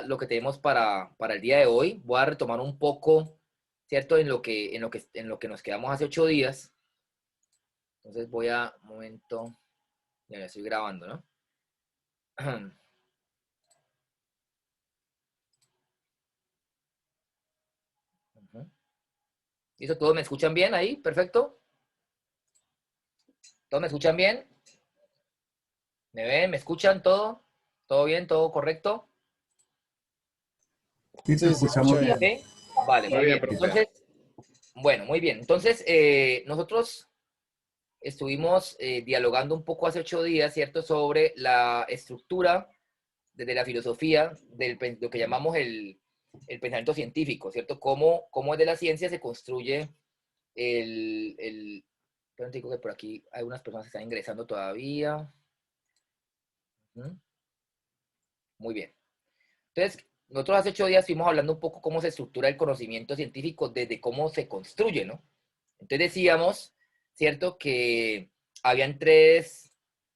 lo que tenemos para el día de hoy. Voy a retomar un poco, ¿cierto? En lo que nos quedamos hace 8 días. Entonces un momento, ya estoy grabando, ¿no? ¿Listo? ¿Todos me escuchan bien ahí? ¿Perfecto? ¿Todos me escuchan bien? ¿Me ven? ¿Me escuchan todo? ¿Todo bien? ¿Todo correcto? Sí, te Sí, se escuchamos escucha bien. bien. ¿Sí? Vale, Va muy bien, bien. profe. Entonces, bueno, muy bien. Entonces, nosotros estuvimos dialogando un poco hace 8 días, ¿cierto? Sobre la estructura desde la filosofía lo que llamamos el pensamiento científico, ¿cierto? Cómo desde la ciencia se construye espera un tico que por aquí hay unas personas que están ingresando todavía. ¿Mm? Muy bien. Entonces, nosotros hace 8 días estuvimos hablando un poco cómo se estructura el conocimiento científico desde cómo se construye, ¿no? Entonces decíamos, ¿cierto? Que habían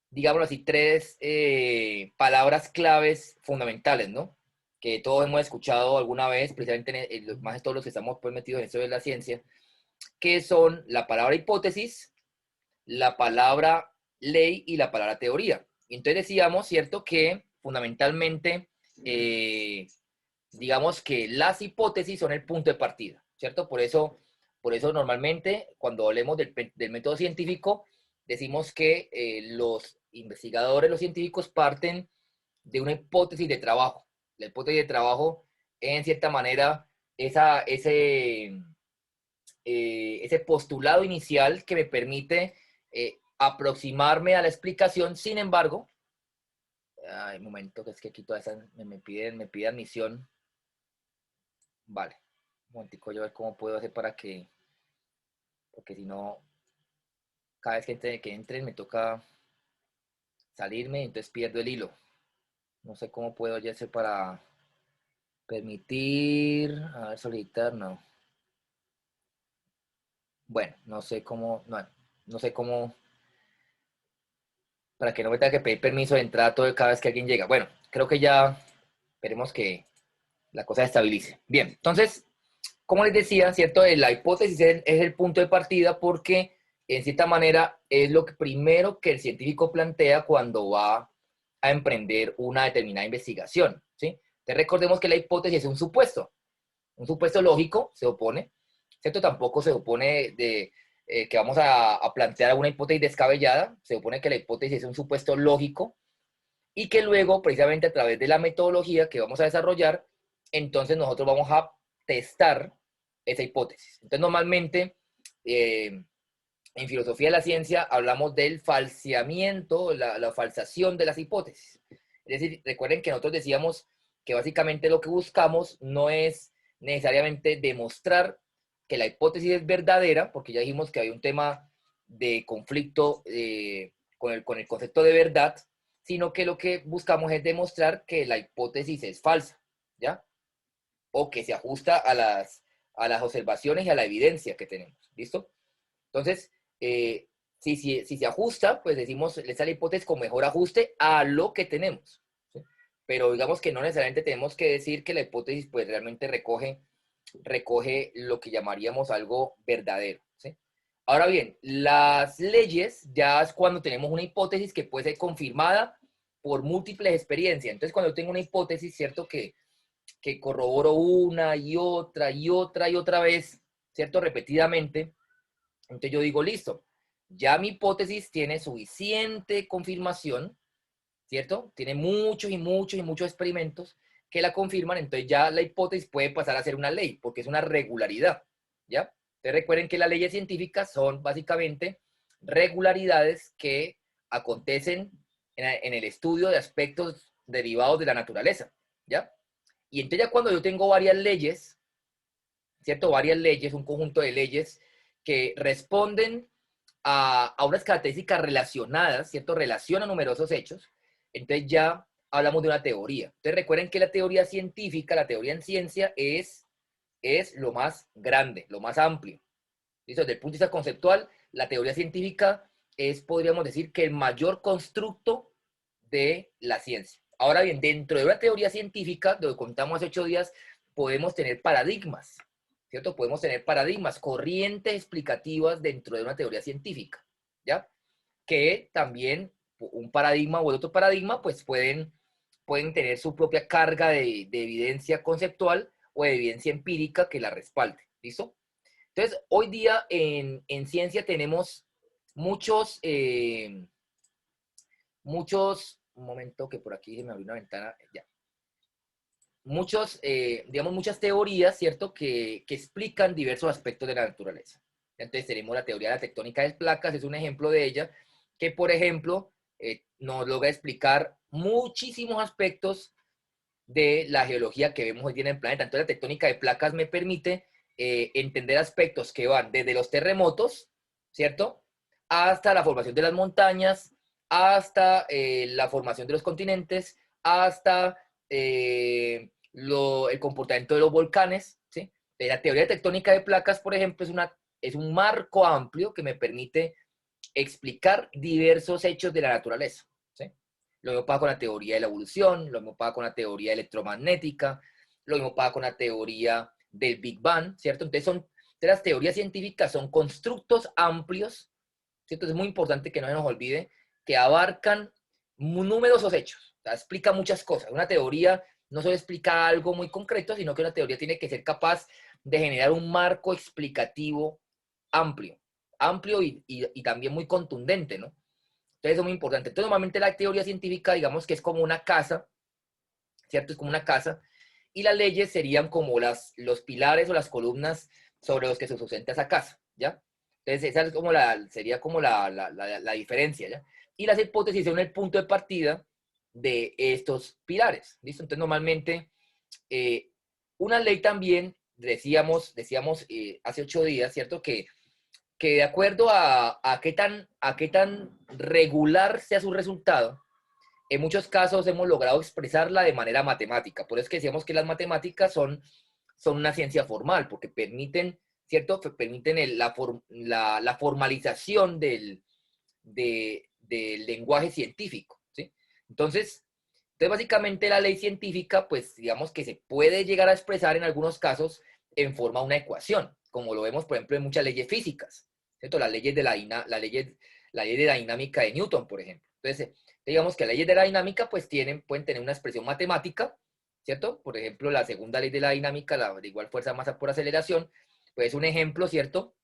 digámoslo así, tres palabras claves fundamentales, ¿no? Que todos hemos escuchado alguna vez, precisamente más de todos los que estamos pues, metidos en esto de la ciencia, que son la palabra hipótesis, la palabra ley y la palabra teoría. Y entonces decíamos, ¿cierto? Que fundamentalmente, digamos que las hipótesis son el punto de partida, ¿cierto? Por eso normalmente cuando hablemos del método científico, decimos que los investigadores, los científicos parten de una hipótesis de trabajo. La hipótesis de trabajo, en cierta manera, ese postulado inicial que me permite aproximarme a la explicación. Sin embargo, ay, un momento, que es que aquí todas esas me pide admisión. Vale, un momentico, yo a ver cómo puedo hacer porque si no, cada vez que entren me toca salirme, entonces pierdo el hilo. No sé cómo puedo ya hacer para permitir, a ver, solicitar, no. Bueno, no sé cómo, para que no me tenga que pedir permiso de entrada cada vez que alguien llega. Bueno, creo que ya esperemos que la cosa se estabilice. Bien, entonces, como les decía, ¿cierto? La hipótesis es el punto de partida porque, en cierta manera, es lo primero que el científico plantea cuando va a emprender una determinada investigación, ¿sí? Entonces, recordemos que la hipótesis es un supuesto lógico, se opone, ¿cierto? Tampoco se opone de que vamos a plantear una hipótesis descabellada, se opone que la hipótesis es un supuesto lógico y que luego, precisamente a través de la metodología que vamos a desarrollar, entonces nosotros vamos a testar esa hipótesis. Entonces, normalmente, en filosofía de la ciencia hablamos del falseamiento, la falsación de las hipótesis. Es decir, recuerden que nosotros decíamos que básicamente lo que buscamos no es necesariamente demostrar que la hipótesis es verdadera, porque ya dijimos que hay un tema de conflicto con el concepto de verdad, sino que lo que buscamos es demostrar que la hipótesis es falsa, ¿ya? O que se ajusta a las observaciones y a la evidencia que tenemos, ¿listo? Entonces, si se ajusta, pues decimos, le sale la hipótesis con mejor ajuste a lo que tenemos, ¿sí? Pero digamos que no necesariamente tenemos que decir que la hipótesis pues realmente recoge lo que llamaríamos algo verdadero, ¿sí? Ahora bien, las leyes ya es cuando tenemos una hipótesis que puede ser confirmada por múltiples experiencias. Entonces, cuando yo tengo una hipótesis, ¿cierto? Que corroboro una y otra y otra y otra vez, ¿cierto? Repetidamente. Entonces yo digo, listo, ya mi hipótesis tiene suficiente confirmación, ¿cierto? Tiene muchos y muchos y muchos experimentos que la confirman, entonces ya la hipótesis puede pasar a ser una ley, porque es una regularidad, ¿ya? Entonces recuerden que las leyes científicas son básicamente regularidades que acontecen en el estudio de aspectos derivados de la naturaleza, ¿ya? Y entonces ya cuando yo tengo varias leyes, ¿cierto? Varias leyes, un conjunto de leyes que responden a unas características relacionadas, ¿cierto? Relacionan numerosos hechos. Entonces ya hablamos de una teoría. Entonces recuerden que la teoría científica, la teoría en ciencia es lo más grande, lo más amplio. ¿Listo? Desde el punto de vista conceptual, la teoría científica es, podríamos decir, que el mayor constructo de la ciencia. Ahora bien, dentro de una teoría científica, lo que contamos hace 8 días, podemos tener paradigmas, ¿cierto? Podemos tener paradigmas, corrientes explicativas dentro de una teoría científica, ¿ya? Que también un paradigma o el otro paradigma, pues pueden tener su propia carga de evidencia conceptual o de evidencia empírica que la respalde, ¿listo? Entonces, hoy día en ciencia tenemos muchos, un momento que por aquí se me abrió una ventana, ya. Digamos, muchas teorías, ¿cierto? Que explican diversos aspectos de la naturaleza. Entonces tenemos la teoría de la tectónica de placas, es un ejemplo de ella, que por ejemplo nos logra explicar muchísimos aspectos de la geología que vemos hoy día en el planeta. Entonces la tectónica de placas me permite entender aspectos que van desde los terremotos, ¿cierto? Hasta la formación de las montañas, hasta la formación de los continentes, hasta el comportamiento de los volcanes, ¿sí? La teoría tectónica de placas, por ejemplo, es un marco amplio que me permite explicar diversos hechos de la naturaleza, ¿sí? Lo mismo pasa con la teoría de la evolución, lo mismo pasa con la teoría electromagnética, lo mismo pasa con la teoría del Big Bang, ¿cierto? Entonces las teorías científicas son constructos amplios, ¿cierto? Es muy importante que no se nos olvide que abarcan numerosos hechos, o sea, explica muchas cosas. Una teoría no solo explica algo muy concreto, sino que una teoría tiene que ser capaz de generar un marco explicativo amplio, amplio y también muy contundente, ¿no? Entonces eso es muy importante. Entonces normalmente la teoría científica, digamos que es como una casa, ¿cierto? Es como una casa, y las leyes serían como los pilares o las columnas sobre los que se sustenta esa casa, ¿ya? Entonces esa es como sería como la diferencia, ¿ya? Y las hipótesis son el punto de partida de estos pilares, ¿listo? Entonces normalmente eh, una ley también, decíamos hace 8 días, ¿cierto? Que de acuerdo a qué tan regular sea su resultado, en muchos casos hemos logrado expresarla de manera matemática. Por eso es que decíamos que las matemáticas son una ciencia formal, porque permiten, ¿cierto? Permiten la formalización del lenguaje científico, ¿sí? Entonces, básicamente la ley científica, pues digamos que se puede llegar a expresar en algunos casos en forma de una ecuación, como lo vemos, por ejemplo, en muchas leyes físicas, ¿cierto? Las leyes de la ley de la dinámica de Newton, por ejemplo. Entonces, digamos que las leyes de la dinámica, pues pueden tener una expresión matemática, ¿cierto? Por ejemplo, la segunda ley de la dinámica, la de igual fuerza, masa por aceleración, pues es un ejemplo, ¿cierto?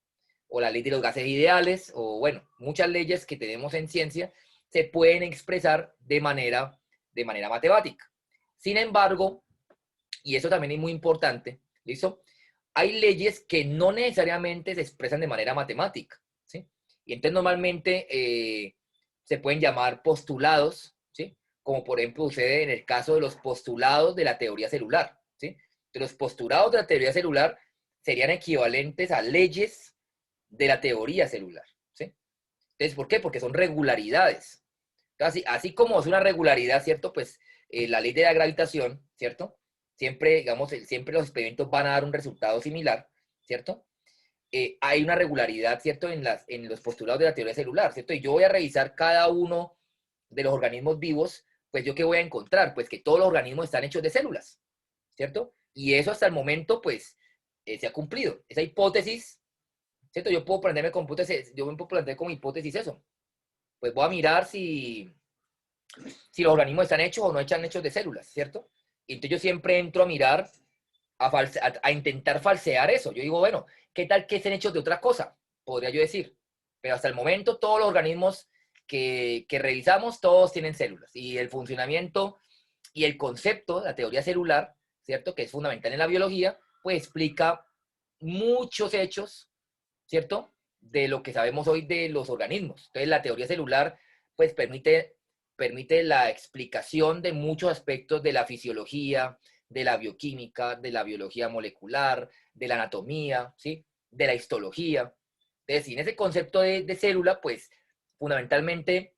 O la ley de los gases ideales, o bueno, muchas leyes que tenemos en ciencia se pueden expresar de manera matemática. Sin embargo, y eso también es muy importante, ¿listo? Hay leyes que no necesariamente se expresan de manera matemática, ¿sí? Y entonces normalmente se pueden llamar postulados, ¿sí? Como por ejemplo sucede en el caso de los postulados de la teoría celular, ¿sí? De los postulados de la teoría celular serían equivalentes a leyes de la teoría celular, ¿sí? Entonces, ¿por qué? Porque son regularidades. Así como es una regularidad, ¿cierto? Pues la ley de la gravitación, ¿cierto? Siempre, digamos, siempre los experimentos van a dar un resultado similar, ¿cierto? Hay una regularidad, ¿cierto? En los postulados de la teoría celular, ¿cierto? Y yo voy a revisar cada uno de los organismos vivos, pues yo qué voy a encontrar, pues que todos los organismos están hechos de células, ¿cierto? Y eso hasta el momento, pues, se ha cumplido. Esa hipótesis, ¿cierto? Yo me puedo plantear como hipótesis eso. Pues voy a mirar si los organismos están hechos o no están hechos de células, ¿cierto? Y entonces yo siempre entro a mirar, a intentar falsear eso. Yo digo, bueno, ¿qué tal que estén hechos de otra cosa? Podría yo decir. Pero hasta el momento todos los organismos que revisamos, todos tienen células. Y el funcionamiento y el concepto, la teoría celular, ¿cierto? Que es fundamental en la biología, pues explica muchos hechos, ¿cierto? De lo que sabemos hoy de los organismos. Entonces la teoría celular, pues permite la explicación de muchos aspectos de la fisiología, de la bioquímica, de la biología molecular, de la anatomía, ¿sí? De la histología. Es decir, en ese concepto de célula, pues fundamentalmente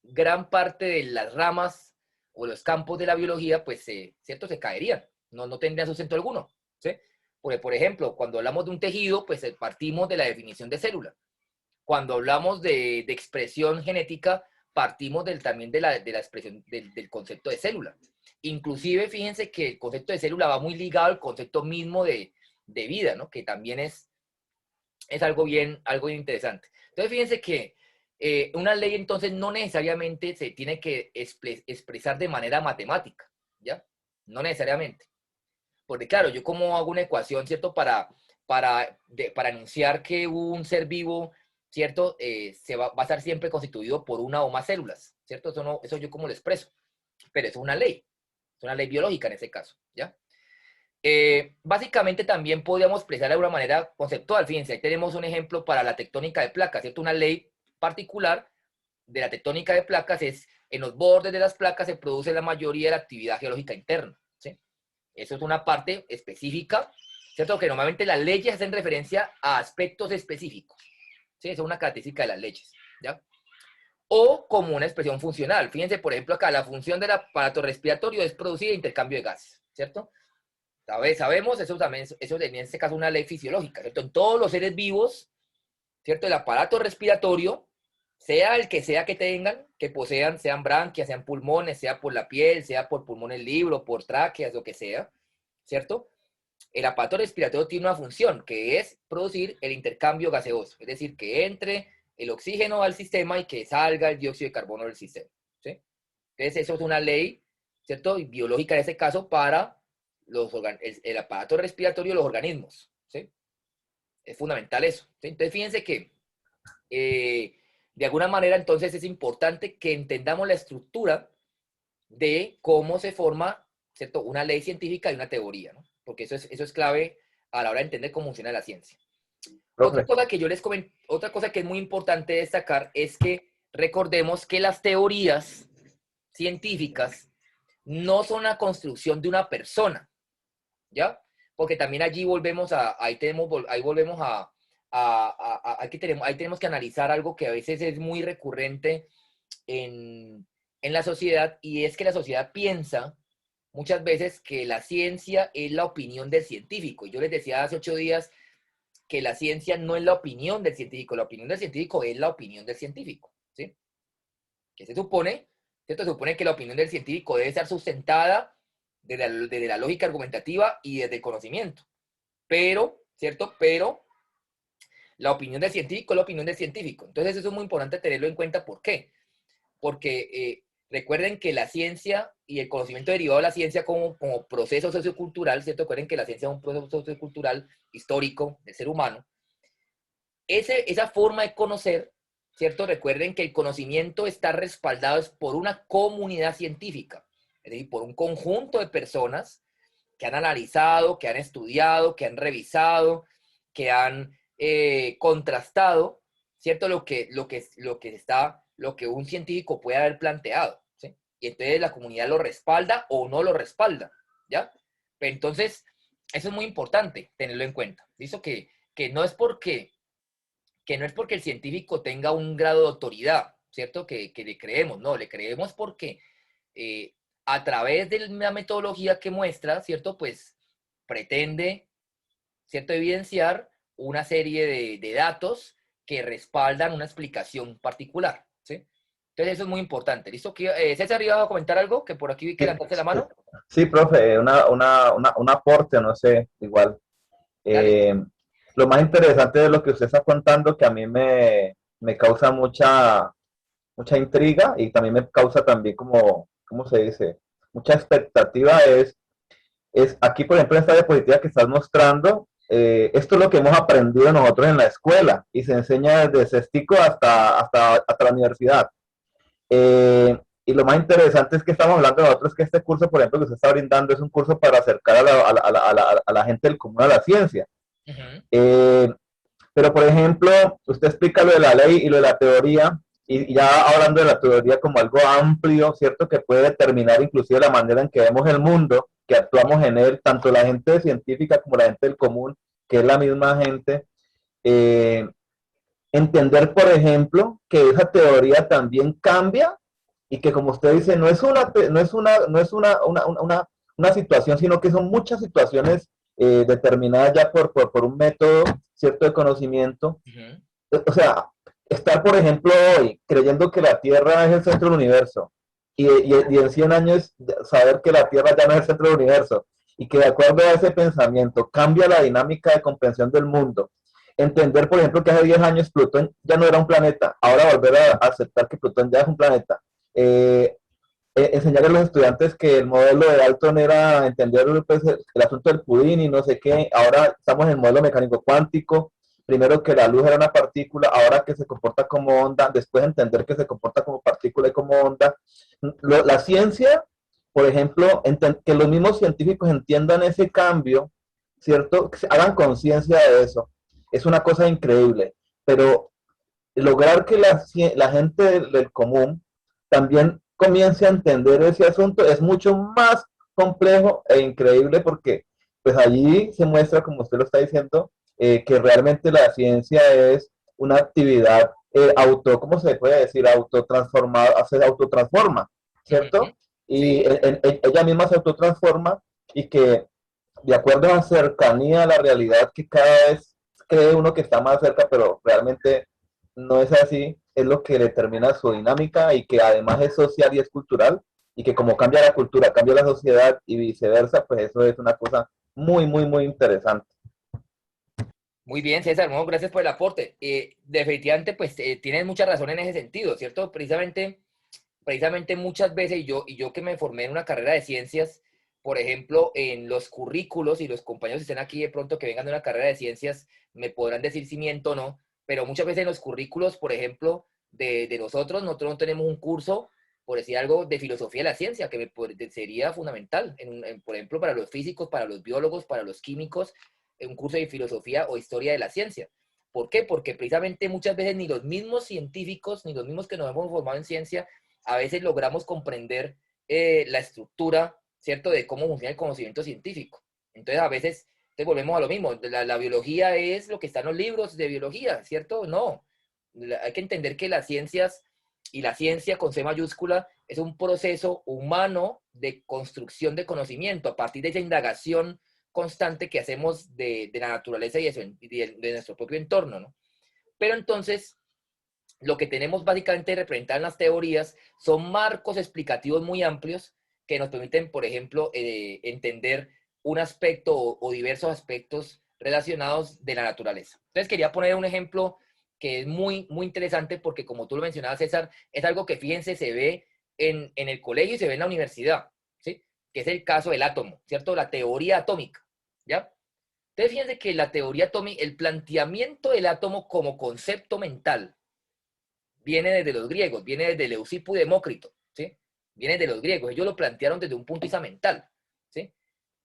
gran parte de las ramas o los campos de la biología, pues, ¿cierto? Se caerían, no tendrían sustento alguno, ¿sí? Porque, por ejemplo, cuando hablamos de un tejido, pues partimos de la definición de célula. Cuando hablamos de expresión genética, partimos también de la expresión del concepto de célula. Inclusive, fíjense que el concepto de célula va muy ligado al concepto mismo de vida, ¿no? Que también es algo bien interesante. Entonces, fíjense que una ley entonces no necesariamente se tiene que expresar de manera matemática, ¿ya? No necesariamente. Porque claro, yo como hago una ecuación, ¿cierto? Para anunciar que un ser vivo, ¿cierto? Se va a estar siempre constituido por una o más células, ¿cierto? Eso yo como lo expreso. Pero eso es una ley biológica en ese caso, ¿ya? Básicamente también podríamos expresar de una manera conceptual. Fíjense, ahí tenemos un ejemplo para la tectónica de placas, ¿cierto? Una ley particular de la tectónica de placas es, en los bordes de las placas se produce la mayoría de la actividad geológica interna, ¿sí? Eso es una parte específica, ¿cierto? Que normalmente las leyes hacen referencia a aspectos específicos, ¿sí? Esa es una característica de las leyes, ¿ya? O como una expresión funcional. Fíjense, por ejemplo, acá la función del aparato respiratorio es producir intercambio de gases, ¿cierto? Sabemos, eso también, eso en este caso es una ley fisiológica, ¿cierto? En todos los seres vivos, ¿cierto? El aparato respiratorio, sea el que sea que tengan, que posean, sean branquias, sean pulmones, sea por la piel, sea por pulmones libres, por tráqueas, lo que sea, ¿cierto? El aparato respiratorio tiene una función, que es producir el intercambio gaseoso, es decir, que entre el oxígeno al sistema y que salga el dióxido de carbono del sistema, ¿sí? Entonces, eso es una ley, ¿cierto? Y biológica en ese caso para el aparato respiratorio de los organismos, ¿sí? Es fundamental eso, ¿sí? Entonces, fíjense que de alguna manera, entonces, es importante que entendamos la estructura de cómo se forma, ¿cierto? Una ley científica y una teoría, ¿no? Porque eso es clave a la hora de entender cómo funciona la ciencia. Otra cosa que yo les comento, otra cosa que es muy importante destacar es que recordemos que las teorías científicas no son la construcción de una persona, ¿ya? Porque también allí volvemos ahí volvemos ahí tenemos que analizar algo que a veces es muy recurrente en la sociedad, y es que la sociedad piensa muchas veces que la ciencia es la opinión del científico. Y yo les decía hace 8 días que la ciencia no es la opinión del científico, la opinión del científico es la opinión del científico, ¿sí? Que se supone, ¿cierto? Se supone que la opinión del científico debe ser sustentada desde la lógica argumentativa y desde el conocimiento. Pero, ¿cierto? Pero la opinión del científico es la opinión del científico. Entonces eso es muy importante tenerlo en cuenta. ¿Por qué? Porque recuerden que la ciencia y el conocimiento derivado de la ciencia como proceso sociocultural, ¿cierto? Recuerden que la ciencia es un proceso sociocultural histórico del ser humano. Esa forma de conocer, ¿cierto? Recuerden que el conocimiento está respaldado por una comunidad científica, es decir, por un conjunto de personas que han analizado, que han estudiado, que han revisado, que han contrastado, ¿cierto? Lo que un científico puede haber planteado, ¿sí? Y entonces la comunidad lo respalda o no lo respalda, ¿ya? Pero entonces, eso es muy importante tenerlo en cuenta. ¿Listo? Que no es porque el científico tenga un grado de autoridad, ¿cierto? Que le creemos, no, le creemos porque a través de la metodología que muestra, ¿cierto? Pues pretende, ¿cierto? Evidenciar una serie de datos que respaldan una explicación particular, ¿sí? Entonces eso es muy importante. ¿Listo? César, ¿iba a comentar algo? Que por aquí vi que levantaste la mano. Sí, profe, un aporte, no sé, igual. Dale. Eh, lo más interesante de lo que usted está contando, que a mí me causa mucha intriga y también me causa también como, ¿cómo se dice? Mucha expectativa es aquí, por ejemplo, en esta diapositiva que estás mostrando, esto es lo que hemos aprendido nosotros en la escuela y se enseña desde sextico hasta la universidad. Y lo más interesante es que estamos hablando de nosotros, que este curso, por ejemplo, que usted está brindando es un curso para acercar a la gente del común a la ciencia. Uh-huh. Eh, pero, por ejemplo, usted explica lo de la ley y lo de la teoría, y ya hablando de la teoría como algo amplio, ¿cierto? Que puede determinar inclusive la manera en que vemos el mundo, que actuamos en él, tanto la gente científica como la gente del común, que es la misma gente. Eh, entender, por ejemplo, que esa teoría también cambia y que, como usted dice, no es una situación, sino que son muchas situaciones determinadas ya por un método cierto de conocimiento. Uh-huh. O sea, estar, por ejemplo, hoy creyendo que la Tierra es el centro del universo y en 100 años saber que la Tierra ya no es el centro del universo y que de acuerdo a ese pensamiento cambia la dinámica de comprensión del mundo. Entender, por ejemplo, que hace 10 años Plutón ya no era un planeta, ahora volver a aceptar que Plutón ya es un planeta. Eh, Enseñar a los estudiantes que el modelo de Dalton era entender pues, el asunto del pudín y no sé qué. Ahora estamos en el modelo mecánico cuántico. Primero que la luz era una partícula, ahora que se comporta como onda, después entender que se comporta como partícula y como onda. La ciencia, por ejemplo, que los mismos científicos entiendan ese cambio, ¿cierto? Que hagan conciencia de eso. Es una cosa increíble, pero lograr que la gente del común también comience a entender ese asunto es mucho más complejo e increíble porque pues allí se muestra, como usted lo está diciendo, que realmente la ciencia es una actividad ¿cómo se puede decir? Autotransformada, se autotransforma, ¿cierto? Y Sí. ella misma se autotransforma y que de acuerdo a la cercanía a la realidad que cada vez cree uno que está más cerca, pero realmente no es así, es lo que determina su dinámica y que además es social y es cultural, y que como cambia la cultura, cambia la sociedad y viceversa, pues eso es una cosa muy, muy, muy interesante. Muy bien, César, no, gracias por el aporte. Definitivamente, pues tienes mucha razón en ese sentido, ¿cierto? Precisamente muchas veces, y yo que me formé en una carrera de ciencias, por ejemplo, en los currículos, y los compañeros que estén aquí de pronto que vengan de una carrera de ciencias, me podrán decir si miento o no, pero muchas veces en los currículos, por ejemplo, de nosotros no tenemos un curso, por decir algo, de filosofía de la ciencia, que sería fundamental, por ejemplo, para los físicos, para los biólogos, para los químicos, un curso de filosofía o historia de la ciencia. ¿Por qué? Porque precisamente muchas veces ni los mismos científicos, ni los mismos que nos hemos formado en ciencia, a veces logramos comprender la estructura, ¿cierto?, de cómo funciona el conocimiento científico. Entonces, a veces, te volvemos a lo mismo. La biología es lo que está en los libros de biología, ¿cierto? No. Hay que entender que las ciencias y la ciencia con C mayúscula es un proceso humano de construcción de conocimiento a partir de esa indagación constante que hacemos de la naturaleza y de nuestro propio entorno, ¿no? Pero entonces, lo que tenemos básicamente representado en las teorías son marcos explicativos muy amplios que nos permiten, por ejemplo, entender un aspecto o diversos aspectos relacionados de la naturaleza. Entonces quería poner un ejemplo que es muy, muy interesante porque, como tú lo mencionabas, César, es algo que, fíjense, se ve en el colegio y se ve en la universidad, ¿sí? Que es el caso del átomo, ¿cierto? La teoría atómica, ¿ya? Entonces fíjense que la teoría atómica, el planteamiento del átomo como concepto mental, viene desde los griegos, viene desde Leucipo y Demócrito, ¿sí? Viene de los griegos, ellos lo plantearon desde un punto de vista mental, ¿sí?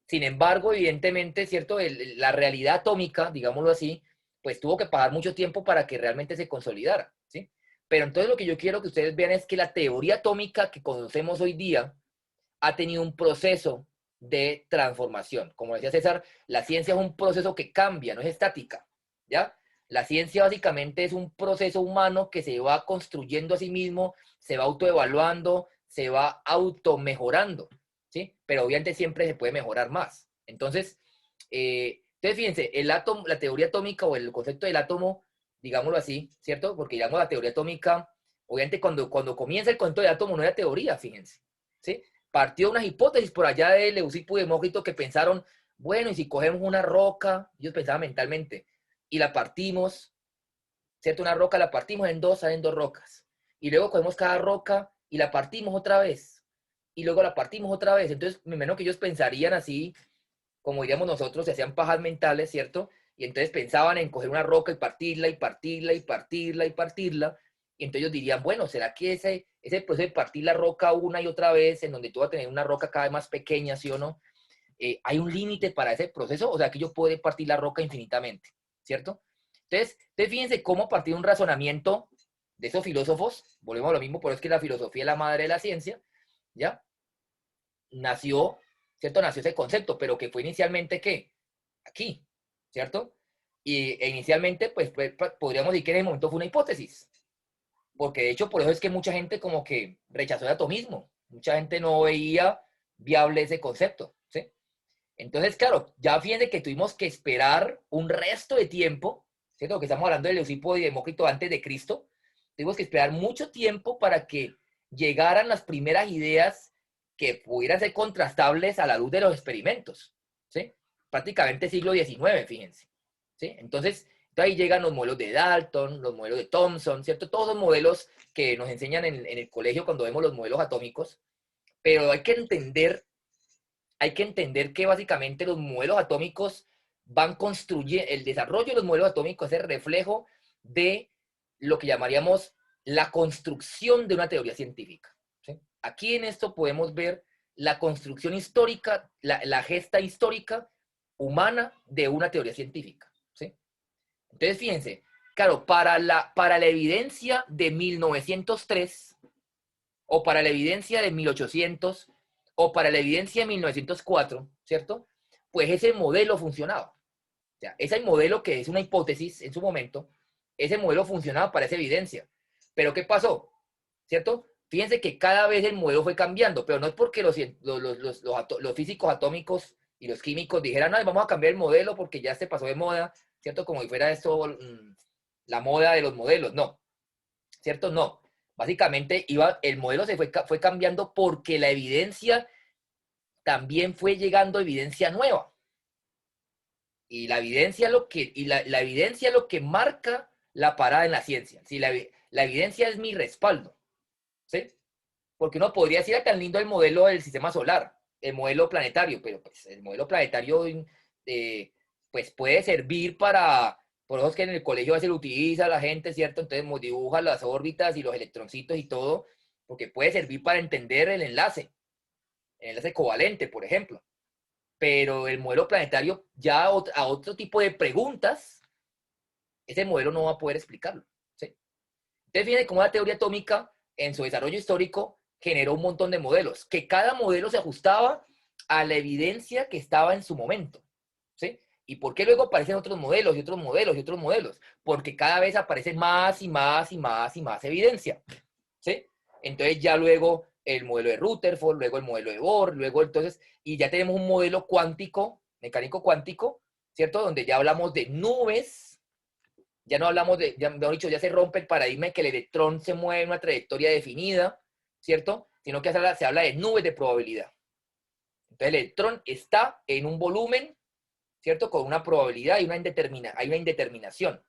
Sin embargo, evidentemente, ¿cierto? La realidad atómica, digámoslo así, pues tuvo que pasar mucho tiempo para que realmente se consolidara, ¿sí? Pero entonces lo que yo quiero que ustedes vean es que la teoría atómica que conocemos hoy día ha tenido un proceso de transformación. Como decía César, la ciencia es un proceso que cambia, no es estática, ¿ya? La ciencia básicamente es un proceso humano que se va construyendo a sí mismo, se va autoevaluando, se va automejorando, ¿sí? Pero obviamente siempre se puede mejorar más. Entonces fíjense, el átomo, la teoría atómica o el concepto del átomo, digámoslo así, ¿cierto? Porque digamos la teoría atómica, obviamente cuando comienza el concepto del átomo no era teoría, fíjense, ¿sí? Partió unas hipótesis por allá de Leucipo y Demócrito que pensaron, bueno, y si cogemos una roca, ellos pensaban mentalmente, y la partimos, ¿cierto? Una roca la partimos en dos, salen dos rocas. Y luego cogemos cada roca y la partimos otra vez. Y luego la partimos otra vez. Entonces, me imagino que ellos pensarían así, como diríamos nosotros, se hacían pajas mentales, ¿cierto? Y entonces pensaban en coger una roca y partirla y partirla y partirla y partirla. Y entonces ellos dirían, bueno, ¿será que ese proceso de partir la roca una y otra vez, en donde tú vas a tener una roca cada vez más pequeña, ¿sí o no? ¿Hay un límite para ese proceso? O sea, que yo puedo partir la roca infinitamente, ¿cierto? Entonces fíjense cómo a partir de un razonamiento de esos filósofos, volvemos a lo mismo, por eso es que la filosofía es la madre de la ciencia, ¿ya? Nació, ¿cierto? Nació ese concepto, pero que fue inicialmente, ¿qué? Aquí, ¿cierto? E inicialmente, pues podríamos decir que en el momento fue una hipótesis, porque de hecho por eso es que mucha gente como que rechazó el atomismo, mucha gente no veía viable ese concepto, ¿sí? Entonces, claro, ya fíjense que tuvimos que esperar un resto de tiempo, ¿cierto? Que estamos hablando de Leucipo y Demócrito antes de Cristo, Tuvimos que esperar mucho tiempo para que llegaran las primeras ideas que pudieran ser contrastables a la luz de los experimentos, ¿sí? Prácticamente siglo XIX, fíjense, ¿sí? Entonces ahí llegan los modelos de Dalton, los modelos de Thomson, ¿cierto? Todos los modelos que nos enseñan en el colegio cuando vemos los modelos atómicos, pero hay que entender que básicamente los modelos atómicos van construyendo, el desarrollo de los modelos atómicos es el reflejo de lo que llamaríamos la construcción de una teoría científica, ¿sí? Aquí en esto podemos ver la construcción histórica, la gesta histórica humana de una teoría científica, ¿sí? Entonces, fíjense, claro, para la evidencia de 1903, o para la evidencia de 1800, o para la evidencia de 1904, ¿cierto? Pues ese modelo funcionaba. O sea, ese modelo que es una hipótesis en su momento, ese modelo funcionaba para esa evidencia. Pero ¿qué pasó? ¿Cierto? Fíjense que cada vez el modelo fue cambiando, pero no es porque los físicos atómicos y los químicos dijeran, no, vamos a cambiar el modelo porque ya se pasó de moda, ¿cierto? Como si fuera esto la moda de los modelos. No, ¿cierto? No. Básicamente el modelo fue cambiando porque la evidencia también fue llegando evidencia nueva. Y la evidencia la evidencia es lo que marca la parada en la ciencia. ¿Sí? La evidencia es mi respaldo, ¿sí? Porque uno podría decir tan lindo el modelo del sistema solar, el modelo planetario, pero pues el modelo planetario pues puede servir por eso es que en el colegio se lo utiliza la gente, ¿cierto? Entonces dibuja las órbitas y los electroncitos y todo, porque puede servir para entender el enlace covalente, por ejemplo. Pero el modelo planetario, ya a otro tipo de preguntas, ese modelo no va a poder explicarlo, ¿sí? Entonces, fíjense cómo la teoría atómica, en su desarrollo histórico, generó un montón de modelos, que cada modelo se ajustaba a la evidencia que estaba en su momento, ¿sí? ¿Y por qué luego aparecen otros modelos y otros modelos y otros modelos? Porque cada vez aparece más y más y más y más evidencia, ¿sí? Entonces ya luego el modelo de Rutherford, luego el modelo de Bohr, luego entonces, y ya tenemos un modelo cuántico, mecánico cuántico, ¿cierto? Donde ya hablamos de nubes, ya no hablamos ya, mejor dicho, ya se rompe el paradigma de que el electrón se mueve en una trayectoria definida, ¿cierto? Sino que se habla de nubes de probabilidad. Entonces el electrón está en un volumen, ¿cierto? Con una probabilidad y hay una indeterminación.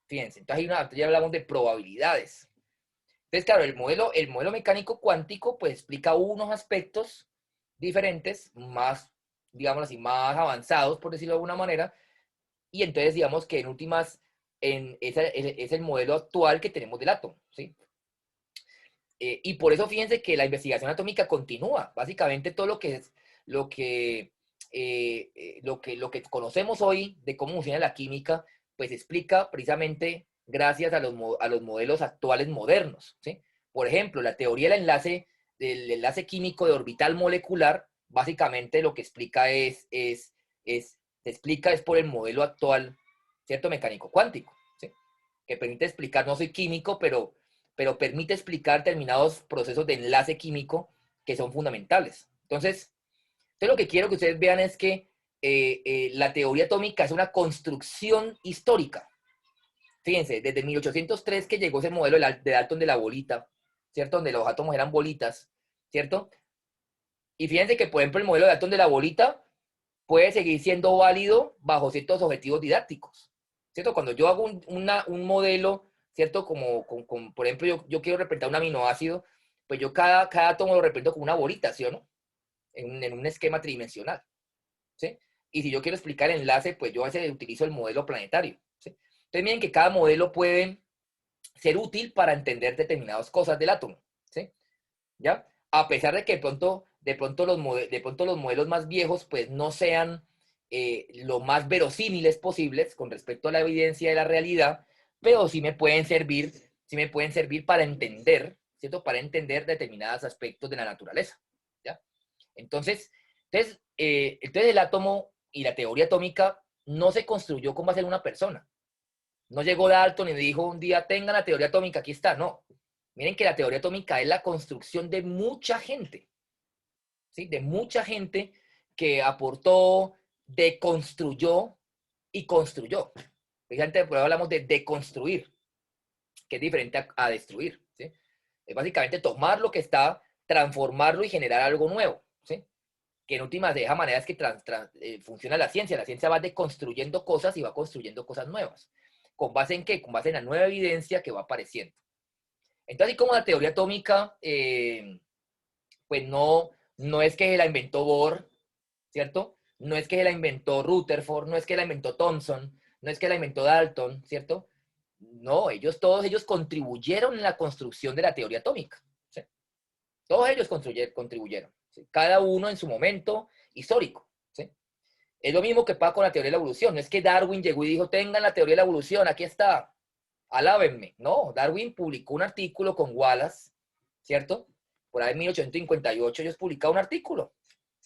Fíjense, entonces ya hablamos de probabilidades. Entonces, claro, el modelo mecánico cuántico pues explica unos aspectos diferentes, más, digamos así, más avanzados, por decirlo de alguna manera, y entonces digamos que en últimas es el modelo actual que tenemos del átomo, ¿sí? Y por eso fíjense que la investigación atómica continúa. Básicamente todo lo que conocemos hoy de cómo funciona la química, pues explica precisamente gracias a los modelos actuales modernos, ¿sí? Por ejemplo, la teoría del enlace químico de orbital molecular, básicamente lo que explica se explica es por el modelo actual, ¿cierto? Mecánico cuántico, ¿sí? Que permite explicar, no soy químico, pero permite explicar determinados procesos de enlace químico que son fundamentales. Entonces lo que quiero que ustedes vean es que la teoría atómica es una construcción histórica. Fíjense, desde 1803 que llegó ese modelo de Dalton de la bolita, ¿cierto? Donde los átomos eran bolitas, ¿cierto? Y fíjense que, por ejemplo, el modelo de Dalton de la bolita puede seguir siendo válido bajo ciertos objetivos didácticos, ¿cierto? Cuando yo hago un modelo, ¿cierto? Por ejemplo, yo quiero representar un aminoácido, pues yo cada átomo lo represento como una bolita, ¿sí o no? En un esquema tridimensional, ¿sí? Y si yo quiero explicar el enlace, pues yo a veces utilizo el modelo planetario, ¿sí? Entonces miren que cada modelo puede ser útil para entender determinadas cosas del átomo, ¿sí? ¿Ya? A pesar de que de pronto los modelos más viejos pues no sean lo más verosímiles posibles con respecto a la evidencia de la realidad, pero sí me pueden servir para entender, ¿cierto? Para entender determinados aspectos de la naturaleza, ¿ya? Entonces el átomo y la teoría atómica no se construyó con base en una persona. No llegó Dalton y dijo un día, tengan la teoría atómica, aquí está. No. Miren que la teoría atómica es la construcción de mucha gente, ¿sí? De mucha gente que aportó, deconstruyó y construyó. Fíjate, por ahora hablamos de deconstruir. que es diferente a destruir, ¿sí? Es básicamente tomar lo que está, transformarlo y generar algo nuevo, ¿sí? Que en últimas de esa manera es que funciona la ciencia. La ciencia va deconstruyendo cosas y va construyendo cosas nuevas. ¿Con base en qué? Con base en la nueva evidencia que va apareciendo. Entonces, así como la teoría atómica, pues no es que la inventó Bohr, ¿cierto? No es que la inventó Rutherford, no es que la inventó Thomson, no es que la inventó Dalton, ¿cierto? No, todos ellos contribuyeron en la construcción de la teoría atómica. ¿Sí? Todos ellos contribuyeron, ¿sí? Cada uno en su momento histórico. ¿Sí? Es lo mismo que pasa con la teoría de la evolución. No es que Darwin llegó y dijo, tengan la teoría de la evolución, aquí está, alábenme. No, Darwin publicó un artículo con Wallace, ¿cierto? Por ahí en 1858 ellos publicaron un artículo.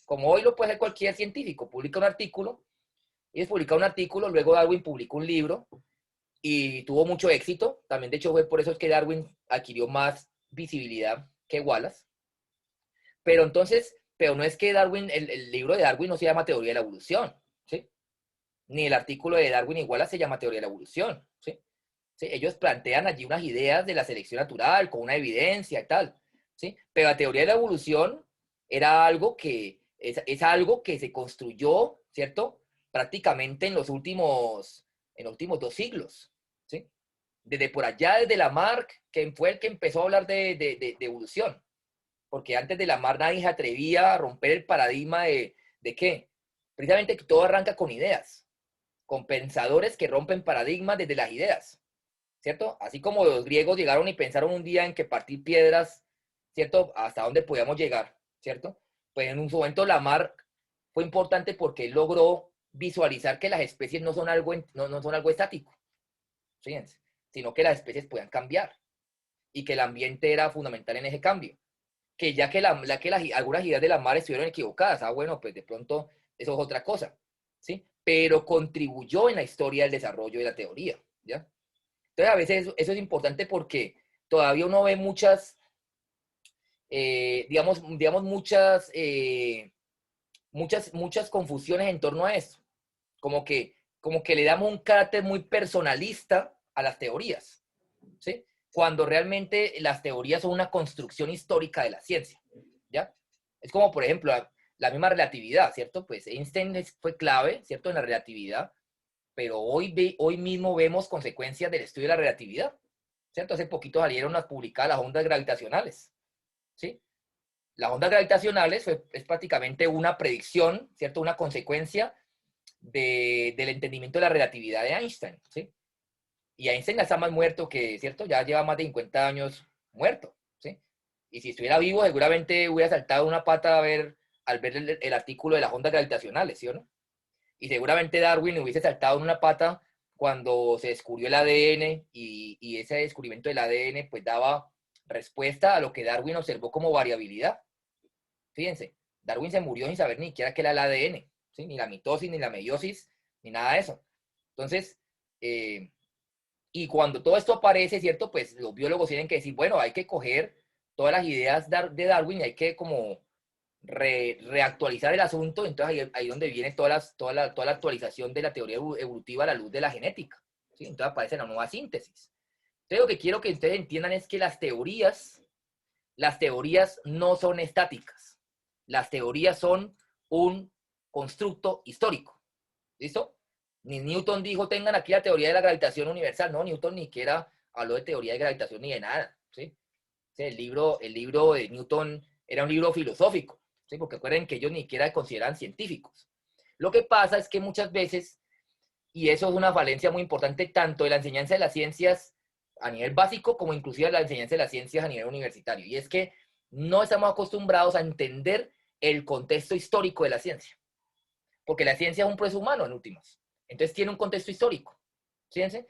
Como hoy lo puede hacer cualquier científico, publica un artículo, ellos publicaron un artículo, luego Darwin publicó un libro y tuvo mucho éxito. También, de hecho, fue por eso es que Darwin adquirió más visibilidad que Wallace. Pero entonces, pero no es que Darwin, el libro de Darwin no se llama Teoría de la Evolución, ¿sí? Ni el artículo de Darwin y Wallace se llama Teoría de la Evolución, ¿sí? ¿Sí? Ellos plantean allí unas ideas de la selección natural, con una evidencia y tal, ¿sí? Pero la teoría de la evolución era algo que, es algo que se construyó, ¿cierto? Prácticamente en los últimos 2 siglos, ¿sí? Desde por allá, desde Lamarck, que fue el que empezó a hablar de evolución. Porque antes de Lamarck nadie se atrevía a romper el paradigma ¿de qué? Precisamente que todo arranca con ideas, con pensadores que rompen paradigmas desde las ideas. ¿Cierto? Así como los griegos llegaron y pensaron un día en que partir piedras, ¿cierto? Hasta dónde podíamos llegar, ¿cierto? Pues en un momento Lamarck fue importante porque él logró visualizar que las especies no son algo, no son algo estático, fíjense, sino que las especies podían cambiar y que el ambiente era fundamental en ese cambio. Que ya que, algunas ideas de Lamarck estuvieron equivocadas, bueno, pues de pronto eso es otra cosa, ¿sí? Pero contribuyó en la historia del desarrollo de la teoría, ¿ya? Entonces, a veces eso es importante porque todavía uno ve digamos muchas confusiones en torno a esto. Como que le damos un carácter muy personalista a las teorías, ¿sí? Cuando realmente las teorías son una construcción histórica de la ciencia, ¿ya? Es como, por ejemplo, la misma relatividad, ¿cierto? Pues Einstein fue clave, ¿cierto? En la relatividad, pero hoy mismo vemos consecuencias del estudio de la relatividad, ¿cierto? Hace poquito salieron las publicadas las ondas gravitacionales, ¿sí? Las ondas gravitacionales es prácticamente una predicción, ¿cierto? Una consecuencia del entendimiento de la relatividad de Einstein, ¿sí? Y Einstein ya está más muerto que, ¿cierto? Ya lleva más de 50 años muerto, ¿sí? Y si estuviera vivo, seguramente hubiera saltado una pata al ver el artículo de las ondas gravitacionales, ¿sí o no? Y seguramente Darwin hubiese saltado en una pata cuando se descubrió el ADN y ese descubrimiento del ADN pues daba respuesta a lo que Darwin observó como variabilidad. Fíjense, Darwin se murió sin saber ni siquiera qué era el ADN, ¿sí? Ni la mitosis, ni la meiosis, ni nada de eso. Entonces, y cuando todo esto aparece, ¿cierto? Pues los biólogos tienen que decir, bueno, hay que coger todas las ideas de Darwin y hay que como reactualizar el asunto. Entonces ahí donde viene toda la actualización de la teoría evolutiva a la luz de la genética, ¿sí? Entonces aparece la nueva síntesis. Entonces lo que quiero que ustedes entiendan es que las teorías no son estáticas. Las teorías son un constructo histórico. ¿Listo? Ni Newton dijo, tengan aquí la teoría de la gravitación universal. No, Newton ni siquiera habló de teoría de gravitación ni de nada, ¿sí? El libro de Newton era un libro filosófico, ¿sí? Porque recuerden que ellos ni siquiera se consideran científicos. Lo que pasa es que muchas veces, y eso es una falencia muy importante tanto de la enseñanza de las ciencias a nivel básico como inclusive la enseñanza de las ciencias a nivel universitario, y es que no estamos acostumbrados a entender el contexto histórico de la ciencia, porque la ciencia es un proceso humano en últimas, entonces tiene un contexto histórico. Fíjense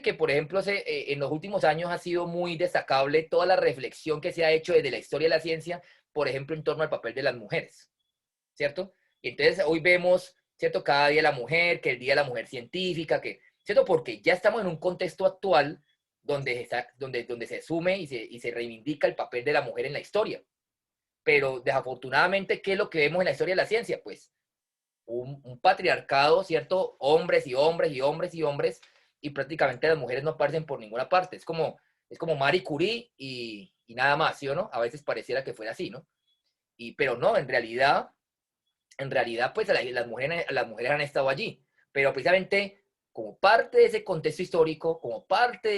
que, por ejemplo, en los últimos años ha sido muy destacable toda la reflexión que se ha hecho desde la historia de la ciencia, por ejemplo, en torno al papel de las mujeres, ¿cierto? Y entonces hoy vemos, ¿cierto? Cada día la mujer, que el Día de la Mujer Científica, ¿cierto? Porque ya estamos en un contexto actual donde se asume y se reivindica el papel de la mujer en la historia. Pero desafortunadamente, ¿qué es lo que vemos en la historia de la ciencia? Pues un patriarcado, ¿cierto? Hombres y hombres y hombres y hombres, y prácticamente las mujeres no aparecen por ninguna parte. Es como Es como Marie Curie y nada más, ¿sí o no? A veces pareciera que fuera así, ¿no? Pero no, en realidad pues las mujeres han estado allí, pero precisamente como parte de ese contexto histórico, como parte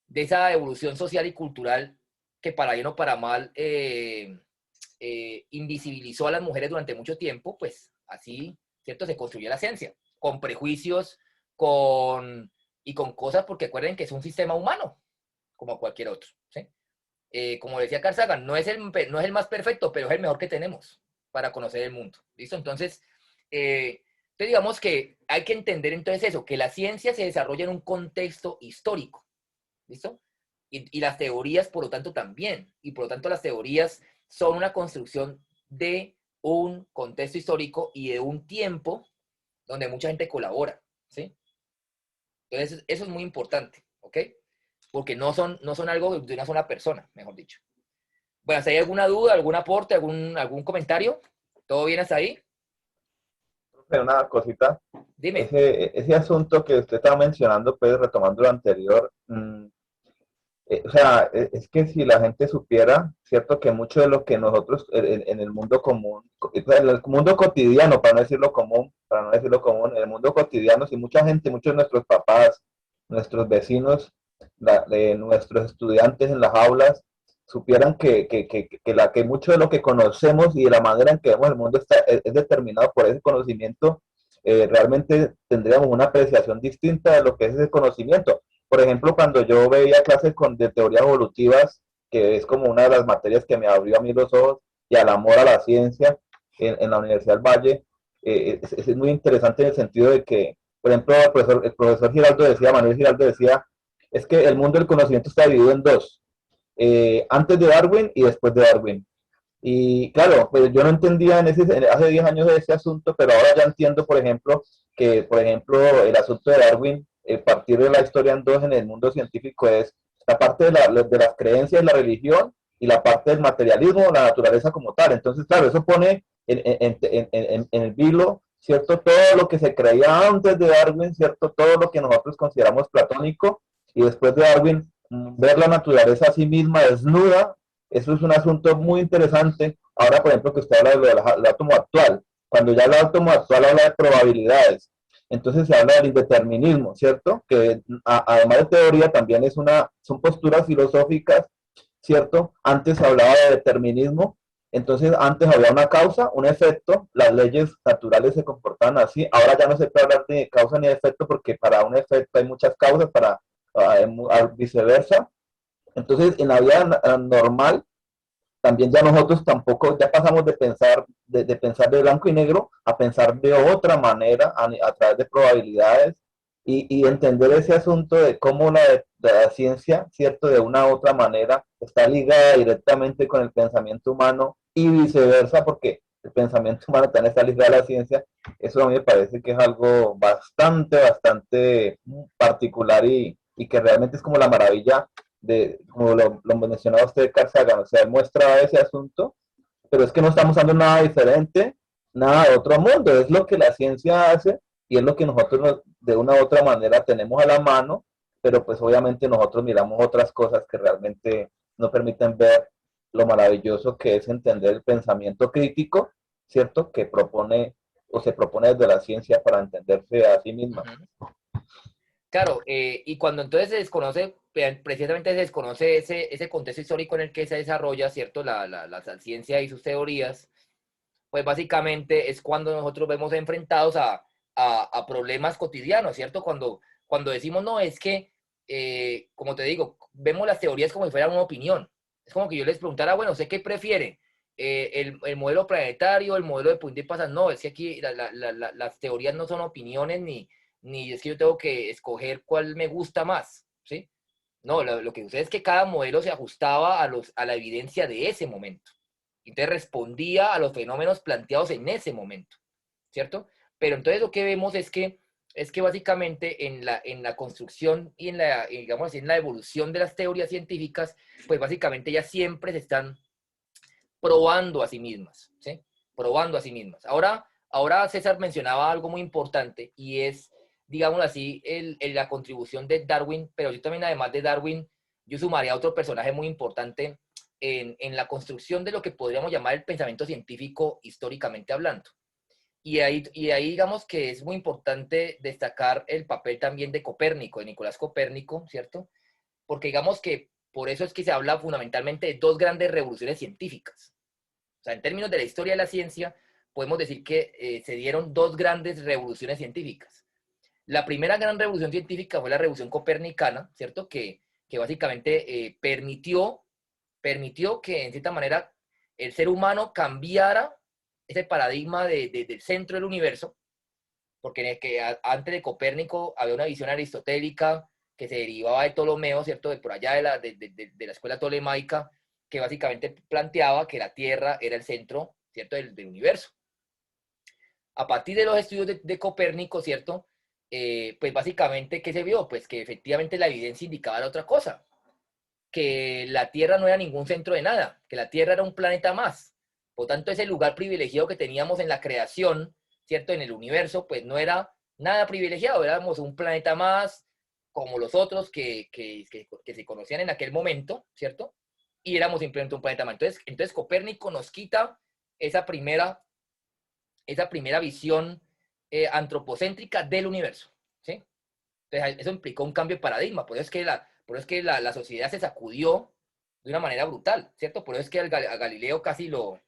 de esa evolución social y cultural que para bien o para mal invisibilizó a las mujeres durante mucho tiempo, pues así, ¿cierto? Se construyó la ciencia, con prejuicios, y con cosas, porque acuerden que es un sistema humano, como cualquier otro, ¿sí? Como decía Carl Sagan, no es el más perfecto, pero es el mejor que tenemos para conocer el mundo, ¿listo? Entonces, digamos que hay que entender entonces eso, que la ciencia se desarrolla en un contexto histórico, ¿listo? Y las teorías, por lo tanto, también. Y por lo tanto, las teorías son una construcción de un contexto histórico y de un tiempo donde mucha gente colabora, ¿sí? Entonces, eso es muy importante, ¿ok? Porque no son algo de una sola persona, mejor dicho. Bueno, si hay alguna duda, algún aporte, algún comentario, ¿todo bien hasta ahí? Pero una cosita, Dime. ese asunto que usted estaba mencionando, pues retomando lo anterior, o sea, es que si la gente supiera, cierto, que mucho de lo que nosotros en el mundo común, en el mundo cotidiano, para no decirlo común, en el mundo cotidiano, si mucha gente, muchos de nuestros papás, nuestros vecinos, nuestros estudiantes en las aulas, supieran que mucho de lo que conocemos y de la manera en que vemos el mundo es determinado por ese conocimiento, realmente tendríamos una apreciación distinta de lo que es ese conocimiento. Por ejemplo, cuando yo veía clases de teorías evolutivas, que es como una de las materias que me abrió a mí los ojos y al amor a la ciencia en la Universidad del Valle, es muy interesante en el sentido de que, por ejemplo, el profesor Giraldo decía, Manuel Giraldo decía, es que el mundo del conocimiento está dividido en dos, antes de Darwin y después de Darwin. Y claro, pues yo no entendía hace 10 años de ese asunto, pero ahora ya entiendo, por ejemplo, que por ejemplo el asunto de Darwin, partir de la historia en dos en el mundo científico es la parte de las creencias, la religión y la parte del materialismo, la naturaleza como tal. Entonces, claro, eso pone en el vilo, ¿cierto? Todo lo que se creía antes de Darwin, ¿cierto? Todo lo que nosotros consideramos platónico y después de Darwin, ver la naturaleza a sí misma desnuda. Eso es un asunto muy interesante. Ahora, por ejemplo, que usted habla de lo del átomo actual. Cuando ya el átomo actual habla de probabilidades, entonces se habla del indeterminismo, ¿cierto? Que además de teoría también son posturas filosóficas, ¿cierto? Antes se hablaba de determinismo, entonces antes había una causa, un efecto, las leyes naturales se comportaban así. Ahora ya no se puede hablar de causa ni de efecto porque para un efecto hay muchas causas, para viceversa. Entonces, en la vida normal, también ya nosotros tampoco, ya pasamos de pensar de blanco y negro a pensar de otra manera a través de probabilidades y entender ese asunto de cómo la ciencia, ¿cierto? De una u otra manera está ligada directamente con el pensamiento humano y viceversa, porque el pensamiento humano también está ligado a la ciencia. Eso a mí me parece que es algo bastante particular y que realmente es como la maravilla como lo mencionaba usted, Carl Sagan, o sea, muestra ese asunto, pero es que no estamos dando nada diferente, nada de otro mundo, es lo que la ciencia hace y es lo que nosotros de una u otra manera tenemos a la mano, pero pues obviamente nosotros miramos otras cosas que realmente nos permiten ver lo maravilloso que es entender el pensamiento crítico, ¿cierto? Que propone o se propone desde la ciencia para entenderse a sí Uh misma. -huh. Claro, y cuando entonces se desconoce, precisamente se desconoce ese contexto histórico en el que se desarrolla, ¿cierto? La ciencia y sus teorías, pues básicamente es cuando nosotros vemos enfrentados a problemas cotidianos, ¿cierto? Cuando decimos, no, es que, como te digo, vemos las teorías como si fueran una opinión. Es como que yo les preguntara, bueno, ¿usted qué prefiere? El modelo planetario, el modelo de punta y pasas. No, es que aquí las teorías no son opiniones ni es que yo tengo que escoger cuál me gusta más, ¿sí? No, lo que sucede es que cada modelo se ajustaba a la evidencia de ese momento. Entonces respondía a los fenómenos planteados en ese momento, ¿cierto? Pero entonces lo que vemos es que básicamente en la construcción y digamos así, en la evolución de las teorías científicas, pues básicamente ya siempre se están probando a sí mismas, ¿sí? Probando a sí mismas. Ahora César mencionaba algo muy importante y es, digamos así, la contribución de Darwin, pero yo también además de Darwin yo sumaría a otro personaje muy importante en la construcción de lo que podríamos llamar el pensamiento científico históricamente hablando. Y ahí digamos que es muy importante destacar el papel también de Copérnico, de Nicolás Copérnico, ¿cierto? Porque digamos que por eso es que se habla fundamentalmente de dos grandes revoluciones científicas. O sea, en términos de la historia de la ciencia, podemos decir que se dieron dos grandes revoluciones científicas. La primera gran revolución científica fue la revolución copernicana, ¿cierto? Que básicamente permitió que, en cierta manera, el ser humano cambiara ese paradigma del centro del universo, porque antes de Copérnico había una visión aristotélica que se derivaba de Ptolomeo, ¿cierto? De por allá de la escuela tolemaica, que básicamente planteaba que la Tierra era el centro, ¿cierto? Del universo. A partir de los estudios de Copérnico, ¿cierto? Pues básicamente, ¿qué se vio? Pues que efectivamente la evidencia indicaba la otra cosa, que la Tierra no era ningún centro de nada, que la Tierra era un planeta más. Por tanto, ese lugar privilegiado que teníamos en la creación, ¿cierto? En el universo, pues no era nada privilegiado, éramos un planeta más, como los otros que se conocían en aquel momento, ¿cierto? Y éramos simplemente un planeta más. Entonces Copérnico nos quita esa primera visión antropocéntrica del universo, ¿sí? Entonces, eso implicó un cambio de paradigma, por eso es que la sociedad se sacudió de una manera brutal, ¿cierto? Por eso es que a Galileo casi lo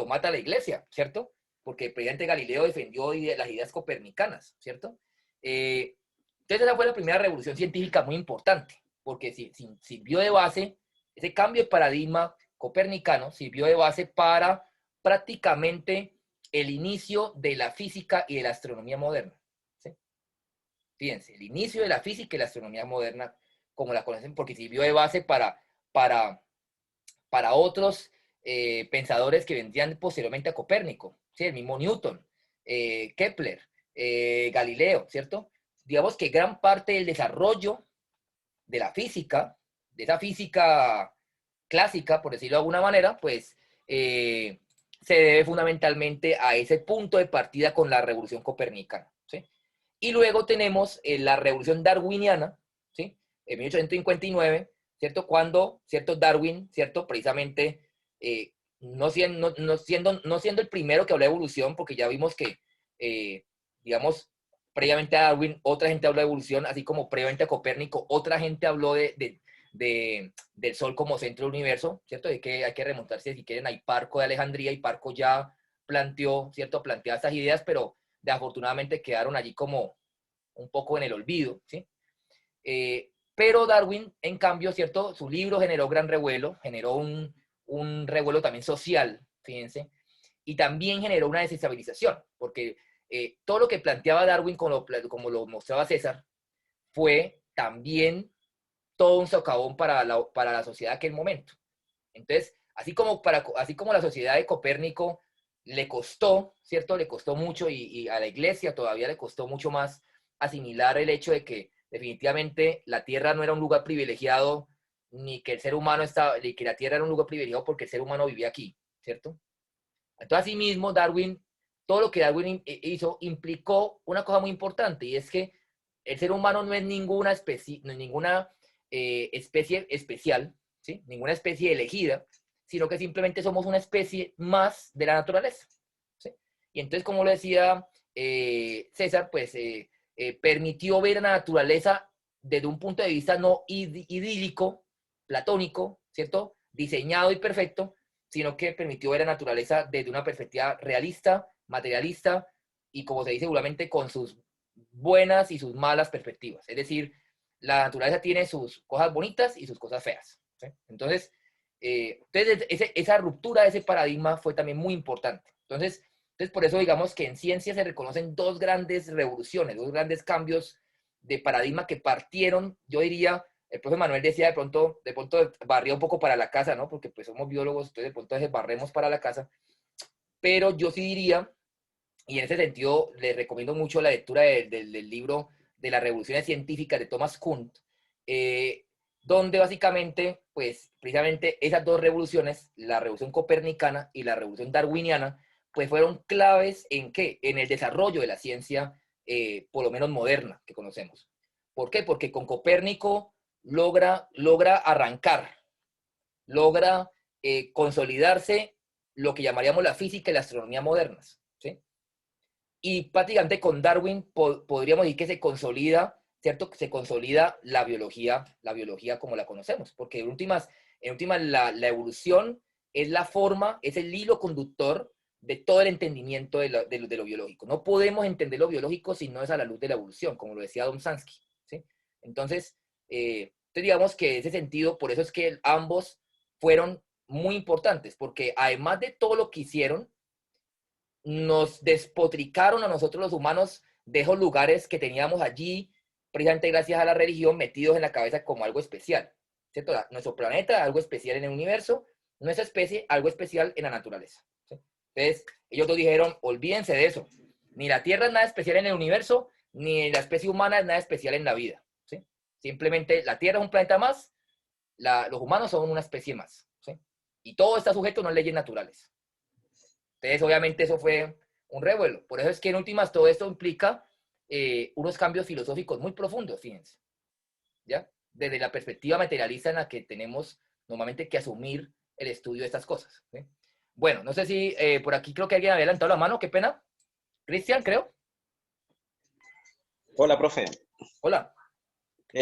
mata la iglesia, ¿cierto? Porque precisamente Galileo defendió las ideas copernicanas, ¿cierto? Entonces esa fue la primera revolución científica muy importante, porque sirvió de base, ese cambio de paradigma copernicano sirvió de base para prácticamente el inicio de la física y de la astronomía moderna. ¿Sí? Fíjense, el inicio de la física y la astronomía moderna, como la conocen, porque sirvió de base para, para otros pensadores que vendrían posteriormente a Copérnico, ¿sí? El mismo Newton, Kepler, Galileo, ¿cierto? Digamos que gran parte del desarrollo de la física, de esa física clásica, por decirlo de alguna manera, pues se debe fundamentalmente a ese punto de partida con la revolución copernicana, ¿sí? Y luego tenemos la revolución darwiniana, ¿sí? En 1859, ¿cierto? Cuando, ¿cierto? Darwin, ¿cierto? Precisamente, no siendo el primero que habló de evolución, porque ya vimos que, digamos, previamente a Darwin, otra gente habló de evolución, así como previamente a Copérnico, otra gente habló del Sol como centro del universo, ¿cierto? De que hay que remontarse, si quieren, a Hiparco de Alejandría. Hiparco ya planteó, ¿cierto? Planteaba estas ideas, pero afortunadamente quedaron allí como un poco en el olvido, ¿sí? Pero Darwin, en cambio, ¿cierto? Su libro generó gran revuelo, generó un revuelo también social, fíjense, y también generó una desestabilización, porque todo lo que planteaba Darwin, como lo mostraba César, fue también todo un socavón para la sociedad de aquel momento. Entonces, así como la sociedad de Copérnico le costó, ¿cierto? Le costó mucho y a la iglesia todavía le costó mucho más asimilar el hecho de que definitivamente la Tierra no era un lugar privilegiado, ni que el ser humano estaba, ni que la Tierra era un lugar privilegiado porque el ser humano vivía aquí, ¿cierto? Entonces, asimismo, todo lo que Darwin hizo implicó una cosa muy importante, y es que el ser humano no es ninguna especie especial, ¿sí? Ninguna especie elegida, sino que simplemente somos una especie más de la naturaleza, ¿sí? Y entonces, como lo decía César, pues permitió ver a la naturaleza desde un punto de vista no idílico, platónico, ¿cierto? Diseñado y perfecto, sino que permitió ver la naturaleza desde una perspectiva realista, materialista y, como se dice seguramente, con sus buenas y sus malas perspectivas. Es decir, la naturaleza tiene sus cosas bonitas y sus cosas feas, ¿sí? Entonces, esa ruptura de ese paradigma fue también muy importante. Entonces, por eso digamos que en ciencia se reconocen dos grandes revoluciones, dos grandes cambios de paradigma que partieron, yo diría, el profe Manuel decía de pronto barría un poco para la casa, ¿no? Porque pues somos biólogos, entonces de pronto barremos para la casa, pero yo sí diría, y en ese sentido les recomiendo mucho la lectura del libro de las revoluciones científicas de Thomas Kuhn, donde básicamente, pues precisamente esas dos revoluciones, la revolución copernicana y la revolución darwiniana, pues fueron claves en qué, en el desarrollo de la ciencia, por lo menos moderna, que conocemos. ¿Por qué? Porque con Copérnico logra arrancar, logra consolidarse lo que llamaríamos la física y la astronomía modernas, ¿sí? Y prácticamente con Darwin podríamos decir que se consolida, ¿cierto? Se consolida la biología como la conocemos, porque en últimas la evolución es la forma, es el hilo conductor de todo el entendimiento de lo biológico. No podemos entender lo biológico si no es a la luz de la evolución, como lo decía Domsansky, ¿sí? Entonces, digamos que en ese sentido, por eso es que ambos fueron muy importantes, porque además de todo lo que hicieron, nos despotricaron a nosotros los humanos de esos lugares que teníamos allí, precisamente gracias a la religión, metidos en la cabeza como algo especial, ¿cierto? Nuestro planeta, algo especial en el universo, nuestra especie, algo especial en la naturaleza, ¿sí? Entonces, ellos dos dijeron, olvídense de eso, ni la Tierra es nada especial en el universo, ni la especie humana es nada especial en la vida, ¿sí? Simplemente la Tierra es un planeta más, los humanos son una especie más, ¿sí? Y todo está sujeto a unas leyes naturales. Entonces, obviamente, eso fue un revuelo. Por eso es que, en últimas, todo esto implica unos cambios filosóficos muy profundos, fíjense, ¿ya? Desde la perspectiva materialista en la que tenemos normalmente que asumir el estudio de estas cosas, ¿sí? Bueno, no sé si por aquí creo que alguien había levantado la mano, qué pena. Cristian, creo. Hola, profe. Hola.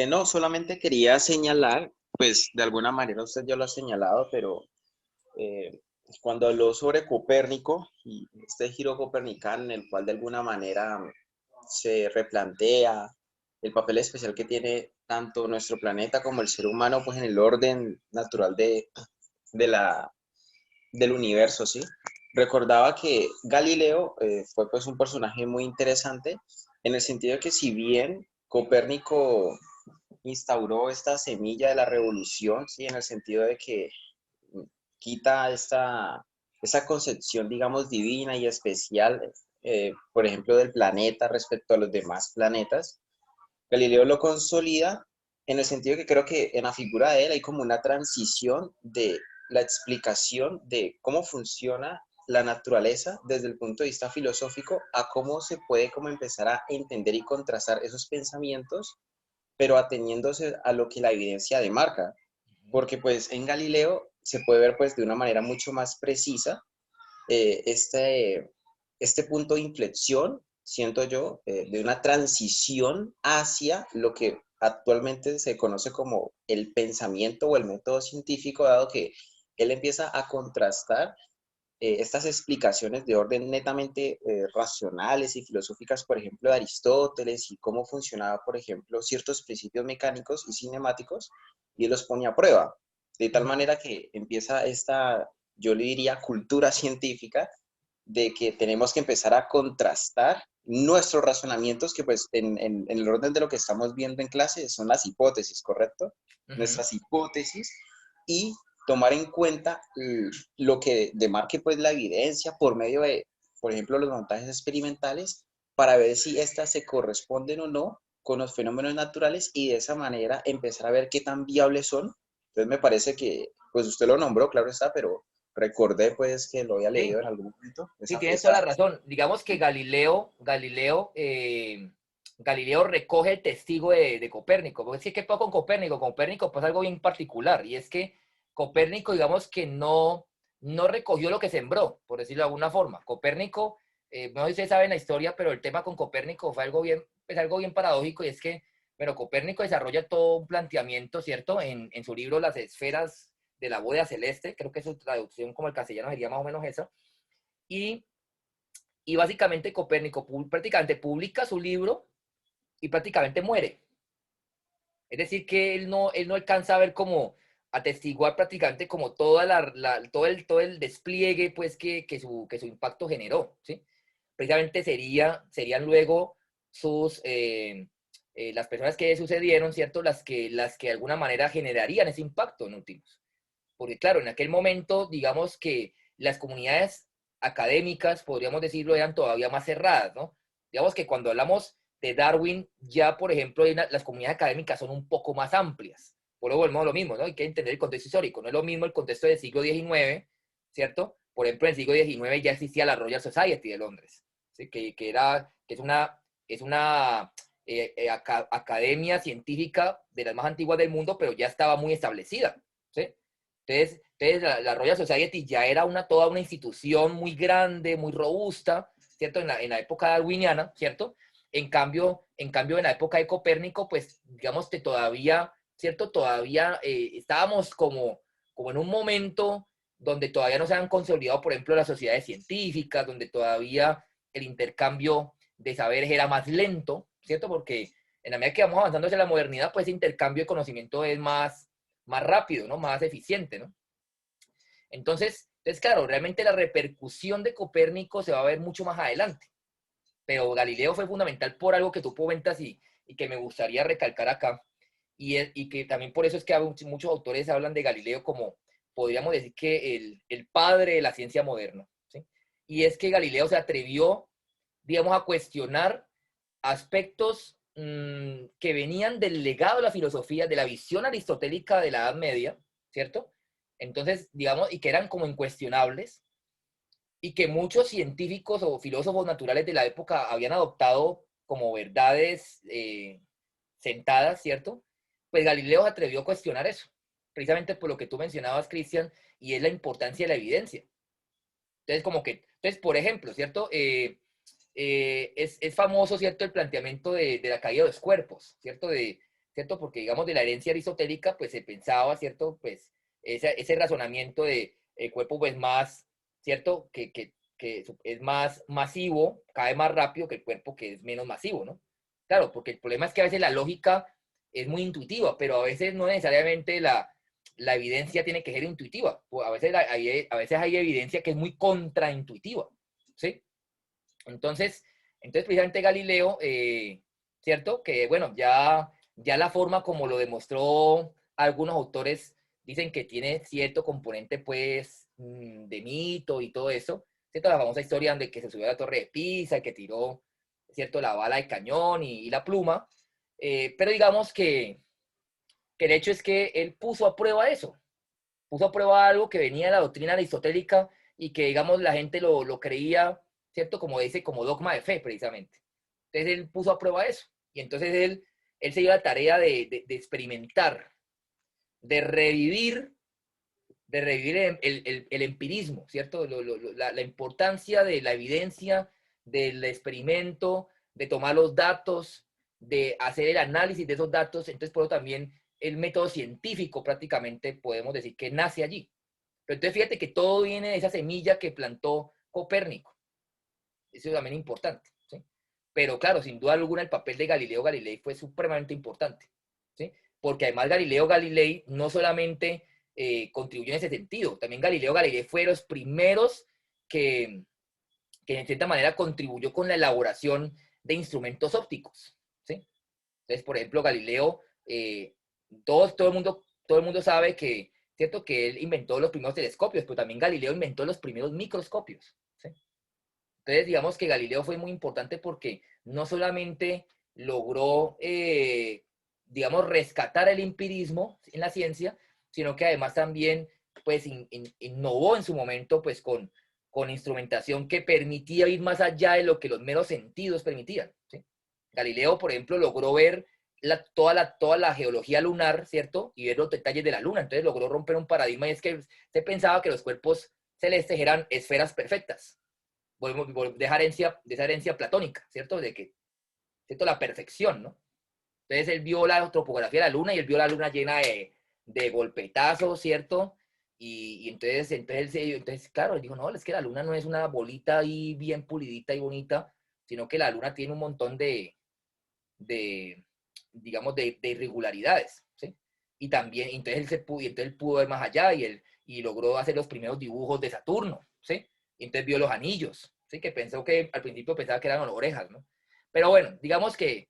No, solamente quería señalar, pues de alguna manera usted ya lo ha señalado, pero eh, cuando habló sobre Copérnico y este giro copernicano en el cual de alguna manera se replantea el papel especial que tiene tanto nuestro planeta como el ser humano, pues en el orden natural de del universo, ¿sí? Recordaba que Galileo fue pues un personaje muy interesante en el sentido de que si bien Copérnico instauró esta semilla de la revolución, ¿sí? En el sentido de que quita esta concepción, digamos, divina y especial, por ejemplo, del planeta respecto a los demás planetas. Galileo lo consolida en el sentido que creo que en la figura de él hay como una transición de la explicación de cómo funciona la naturaleza desde el punto de vista filosófico a cómo se puede como empezar a entender y contrastar esos pensamientos, pero ateniéndose a lo que la evidencia demarca, porque pues en Galileo se puede ver pues de una manera mucho más precisa eh, este, este punto de inflexión, siento yo, de una transición hacia lo que actualmente se conoce como el pensamiento o el método científico, dado que él empieza a contrastar estas explicaciones de orden netamente racionales y filosóficas, por ejemplo, de Aristóteles y cómo funcionaba, por ejemplo, ciertos principios mecánicos y cinemáticos, y él los pone a prueba, de tal manera que empieza esta, yo le diría, cultura científica de que tenemos que empezar a contrastar nuestros razonamientos, que pues en el orden de lo que estamos viendo en clase son las hipótesis, ¿correcto? Nuestras hipótesis, y tomar en cuenta lo que demarque pues la evidencia por medio de, por ejemplo, los montajes experimentales, para ver si éstas se corresponden o no con los fenómenos naturales y de esa manera empezar a ver qué tan viables son. Entonces me parece que, pues usted lo nombró, claro está, pero recordé pues que lo había leído Sí, en algún momento. sí, tienes toda la razón. Digamos que Galileo recoge el testigo de Copérnico. Porque sí, ¿qué pasó con Copérnico? Copérnico pasa algo bien particular, y es que Copérnico, digamos que no recogió lo que sembró, por decirlo de alguna forma. Copérnico, no sé si ustedes saben la historia, pero el tema con Copérnico fue algo bien paradójico, y es que, bueno, Copérnico desarrolla todo un planteamiento, ¿cierto? En su libro Las esferas de la bóveda celeste, creo que su traducción como el castellano sería más o menos esa, y, y básicamente Copérnico prácticamente publica su libro y prácticamente muere. Es decir, que él no alcanza a ver como atestiguar prácticamente como todo el despliegue pues que su impacto generó, ¿sí? Precisamente serían luego las personas que sucedieron, ¿cierto? Las que de alguna manera generarían ese impacto en últimos. Porque claro, en aquel momento, digamos que las comunidades académicas, podríamos decirlo, eran todavía más cerradas, ¿no? Digamos que cuando hablamos de Darwin, ya, por ejemplo, las comunidades académicas son un poco más amplias. Por lo volvemos a lo mismo, ¿no? Hay que entender el contexto histórico. No es lo mismo el contexto del siglo XIX, ¿cierto? Por ejemplo, en el siglo XIX ya existía la Royal Society de Londres, ¿sí? Que es una academia científica de las más antiguas del mundo, pero ya estaba muy establecida, ¿sí? Entonces la Royal Society ya era toda una institución muy grande, muy robusta, ¿cierto? En la época darwiniana, ¿cierto? En cambio, en la época de Copérnico, pues, digamos que todavía, ¿cierto? Todavía estábamos como en un momento donde todavía no se han consolidado, por ejemplo, las sociedades científicas, donde todavía el intercambio de saberes era más lento, ¿cierto? Porque en la medida que vamos avanzando hacia la modernidad, pues ese intercambio de conocimiento es más rápido, ¿no? Más eficiente, ¿no? Entonces, claro, realmente la repercusión de Copérnico se va a ver mucho más adelante, pero Galileo fue fundamental por algo que tú comentas y que me gustaría recalcar acá, y que también por eso es que muchos autores hablan de Galileo como, podríamos decir que el padre de la ciencia moderna, ¿sí? Y es que Galileo se atrevió, digamos, a cuestionar aspectos que venían del legado de la filosofía, de la visión aristotélica de la Edad Media, ¿cierto? Entonces, digamos, y que eran como incuestionables, y que muchos científicos o filósofos naturales de la época habían adoptado como verdades sentadas, ¿cierto? Pues Galileo se atrevió a cuestionar eso, precisamente por lo que tú mencionabas, Cristian, y es la importancia de la evidencia. Entonces, por ejemplo, ¿cierto? Es famoso, ¿cierto? El planteamiento de la caída de los cuerpos, ¿cierto? ¿Cierto? Porque, digamos, de la herencia aristotélica, pues se pensaba, ¿cierto? Pues ese razonamiento de el cuerpo, pues más, ¿cierto? Que es más masivo, cae más rápido que el cuerpo que es menos masivo, ¿no? Claro, porque el problema es que a veces la lógica es muy intuitiva, pero a veces no necesariamente la evidencia tiene que ser intuitiva. A veces hay evidencia que es muy contraintuitiva, ¿sí? Entonces precisamente Galileo, ¿cierto? Que bueno, ya la forma como lo demostró algunos autores dicen que tiene cierto componente, pues, de mito y todo eso, ¿cierto? La famosa historia de que se subió a la torre de Pisa y que tiró, ¿cierto? La bala de cañón y la pluma, pero digamos que el hecho es que él puso a prueba algo que venía de la doctrina aristotélica y que, digamos, la gente lo creía, ¿cierto? Como dice, como dogma de fe, precisamente. Entonces él puso a prueba eso. Y entonces él se dio la tarea de experimentar, de revivir, el empirismo, ¿cierto? La importancia de la evidencia, del experimento, de tomar los datos, de hacer el análisis de esos datos. Entonces, por eso también el método científico prácticamente podemos decir que nace allí. Pero entonces fíjate que todo viene de esa semilla que plantó Copérnico. Eso es también importante, ¿sí? Pero claro, sin duda alguna el papel de Galileo Galilei fue supremamente importante, ¿sí? Porque además Galileo Galilei no solamente contribuyó en ese sentido, también Galileo Galilei fue de los primeros que, que en cierta manera contribuyó con la elaboración de instrumentos ópticos, ¿sí? Entonces, por ejemplo, Galileo, todo el mundo sabe que, ¿cierto? Que él inventó los primeros telescopios, pero también Galileo inventó los primeros microscopios, ¿sí? Entonces, digamos que Galileo fue muy importante porque no solamente logró, digamos, rescatar el empirismo en la ciencia, sino que además también, pues, innovó en su momento, pues, con instrumentación que permitía ir más allá de lo que los meros sentidos permitían, ¿sí? Galileo, por ejemplo, logró ver toda la geología lunar, ¿cierto? Y ver los detalles de la luna. Entonces logró romper un paradigma y es que se pensaba que los cuerpos celestes eran esferas perfectas de esa herencia platónica, ¿cierto? ¿Cierto? La perfección, ¿no? Entonces él vio la topografía de la luna y él vio la luna llena de golpetazos, ¿cierto? Y entonces, claro, él dijo, no, es que la luna no es una bolita ahí bien pulidita y bonita, sino que la luna tiene un montón de digamos, de irregularidades, ¿sí? Y también, entonces él pudo ver más allá y logró hacer los primeros dibujos de Saturno, ¿sí? Y entonces vio los anillos, ¿sí? Que pensó que al principio pensaba que eran las orejas, ¿no? Pero bueno, digamos que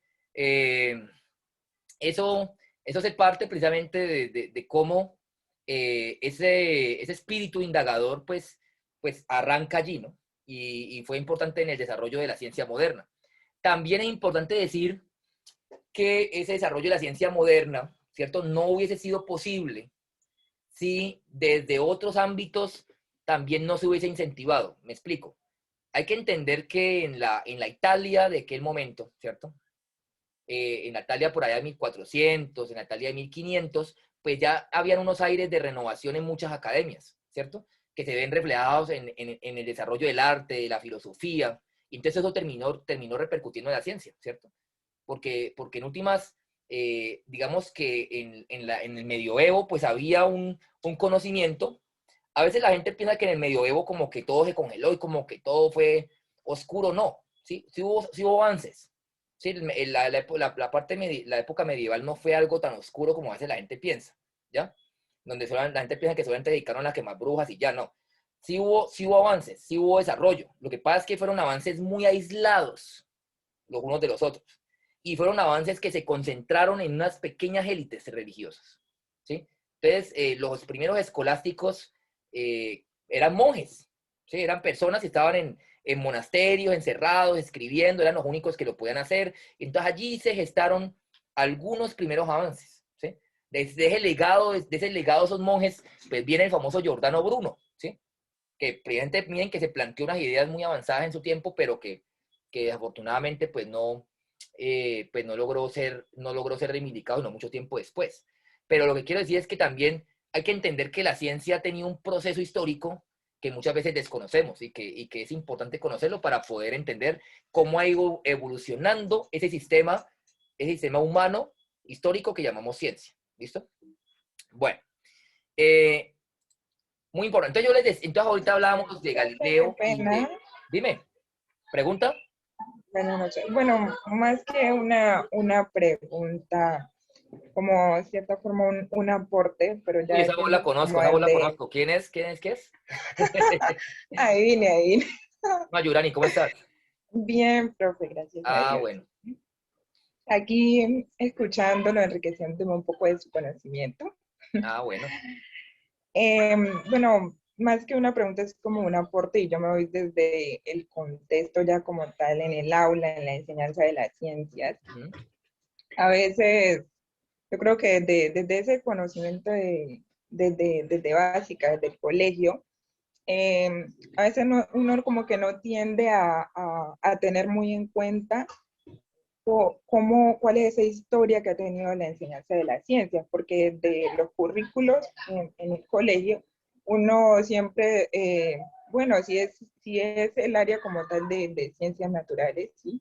eso se parte precisamente de cómo ese espíritu indagador, pues arranca allí, ¿no? Y fue importante en el desarrollo de la ciencia moderna. También es importante decir que ese desarrollo de la ciencia moderna, ¿cierto? No hubiese sido posible si desde otros ámbitos también no se hubiese incentivado. Me explico. Hay que entender que en la Italia de aquel momento, ¿cierto? en Natalia por allá de 1400, en Natalia de 1500, pues ya habían unos aires de renovación en muchas academias, ¿cierto? Que se ven reflejados en el desarrollo del arte, de la filosofía, y entonces eso terminó repercutiendo en la ciencia, ¿cierto? Porque en últimas, digamos que en el medioevo, pues había un conocimiento. A veces la gente piensa que en el medioevo como que todo se congeló y como que todo fue oscuro, no, ¿sí? Sí hubo avances. Sí, la época medieval no fue algo tan oscuro como a veces la gente piensa, ¿ya? Donde la gente piensa que solamente dedicaron a quemar brujas y ya, no. Sí hubo avances, sí hubo desarrollo. Lo que pasa es que fueron avances muy aislados los unos de los otros. Y fueron avances que se concentraron en unas pequeñas élites religiosas, ¿sí? Entonces, los primeros escolásticos eran monjes, ¿sí? Eran personas que estaban en monasterios, encerrados, escribiendo, eran los únicos que lo podían hacer. Entonces, allí se gestaron algunos primeros avances, ¿sí? Desde ese legado, de esos monjes, pues viene el famoso Giordano Bruno, ¿sí? Que miren que se planteó unas ideas muy avanzadas en su tiempo, pero que desafortunadamente pues no logró ser reivindicado, no mucho tiempo después. Pero lo que quiero decir es que también hay que entender que la ciencia ha tenido un proceso histórico que muchas veces desconocemos y que es importante conocerlo para poder entender cómo ha ido evolucionando ese sistema humano histórico que llamamos ciencia. ¿Listo? Bueno, eh, muy importante. Entonces ahorita hablábamos de Qué Galileo y pena. de... Dime, pregunta. Buenas noches. Bueno, más que una pregunta, como de cierta forma un aporte, pero Uy, ya yendo como esa voz la desde, conozco. ¿Quién es? ¿Quién es? ¿Qué es? ahí vine. No, Yurani, ¿cómo estás? Bien, profe, gracias a Ah, Dios. bueno. Aquí escuchándolo, enriqueciéndome un poco de su conocimiento. Ah, bueno. Bueno, más que una pregunta es como un aporte y yo me voy desde el contexto ya como tal en el aula, en la enseñanza de las ciencias. Ujú. A veces yo creo que desde ese conocimiento desde básica, desde el colegio, a veces uno como que no tiende a tener muy en cuenta cuál es esa historia que ha tenido la enseñanza de las ciencias, porque de los currículos en el colegio, uno siempre, bueno, si es el área como tal de ciencias naturales, ¿sí?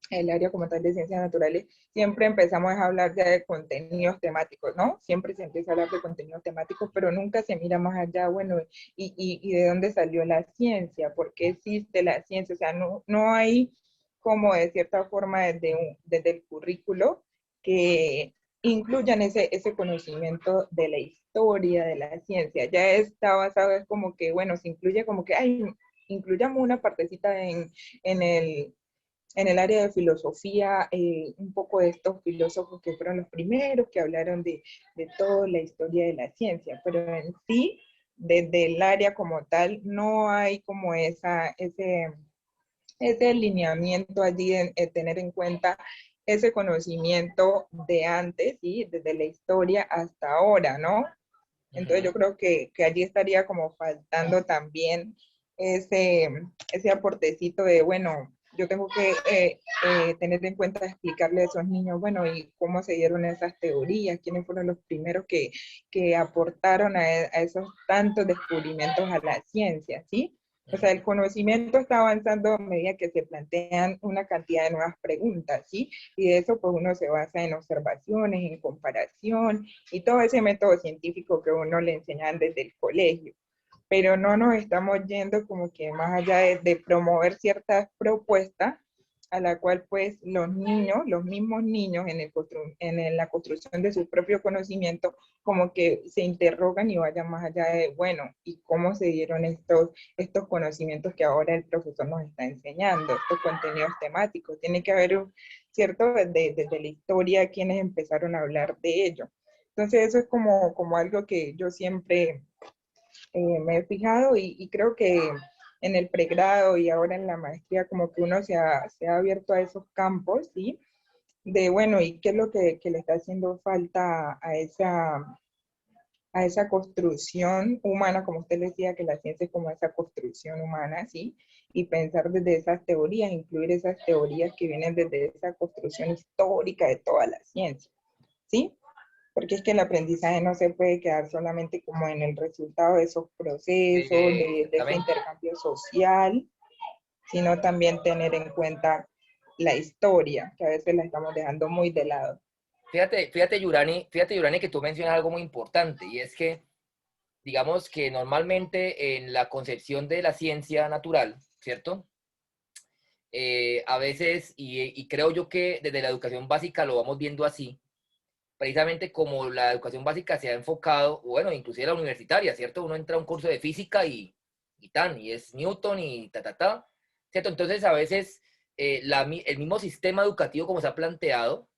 El área como tal de ciencias naturales, siempre empezamos a hablar ya de contenidos temáticos, ¿no? Siempre se empieza a hablar de contenidos temáticos, pero nunca se mira más allá, bueno, y de dónde salió la ciencia, por qué existe la ciencia, o sea, no hay como de cierta forma desde el currículo que incluyan ese conocimiento de la historia de la ciencia. Ya está basado, es como que, bueno, se incluye como que, ay, incluyamos una partecita en el área de filosofía, un poco de estos filósofos que fueron los primeros que hablaron de toda la historia de la ciencia, pero en sí, desde el área como tal, no hay como ese alineamiento allí en tener en cuenta ese conocimiento de antes, ¿sí? Desde la historia hasta ahora, ¿no? Entonces Ujú. yo creo que allí estaría como faltando también ese, ese aportecito de, bueno, yo tengo que tener en cuenta explicarle a esos niños, bueno, y cómo se dieron esas teorías, quiénes fueron los primeros que aportaron a esos tantos descubrimientos a la ciencia, ¿sí? O sea, Ujú. el conocimiento está avanzando a medida que se plantean una cantidad de nuevas preguntas, ¿sí? Y de eso pues uno se basa en observaciones, en comparación, y todo ese método científico que uno le enseñan desde el colegio. Pero no nos estamos yendo como que más allá de promover ciertas propuestas a la cual pues los niños, los mismos niños la construcción de su propio conocimiento, como que se interrogan y vayan más allá de, bueno, ¿y cómo se dieron estos conocimientos que ahora el profesor nos está enseñando, estos contenidos temáticos? Tiene que haber ¿cierto? Desde la historia quienes empezaron a hablar de ello. Entonces eso es como algo que yo siempre me he fijado y creo que en el pregrado y ahora en la maestría como que uno se ha abierto a esos campos, ¿sí? De bueno, ¿y qué es lo que le está haciendo falta a esa construcción humana, como usted decía, que la ciencia es como esa construcción humana, ¿sí? y pensar desde esas teorías, incluir esas teorías que vienen desde esa construcción histórica de toda la ciencia, ¿sí? Porque es que el aprendizaje no se puede quedar solamente como en el resultado de esos procesos, de ese Exactamente. intercambio social, sino también tener en cuenta la historia, que a veces la estamos dejando muy de lado. Fíjate, Yurani, que tú mencionas algo muy importante, y es que, digamos que normalmente en la concepción de la ciencia natural, ¿cierto? A veces, y creo yo que desde la educación básica lo vamos viendo así, precisamente como la educación básica se ha enfocado, bueno, inclusive la universitaria, ¿cierto? Uno entra a un curso de física y es Newton y ¿cierto? Entonces, a veces el mismo sistema educativo como se ha planteado,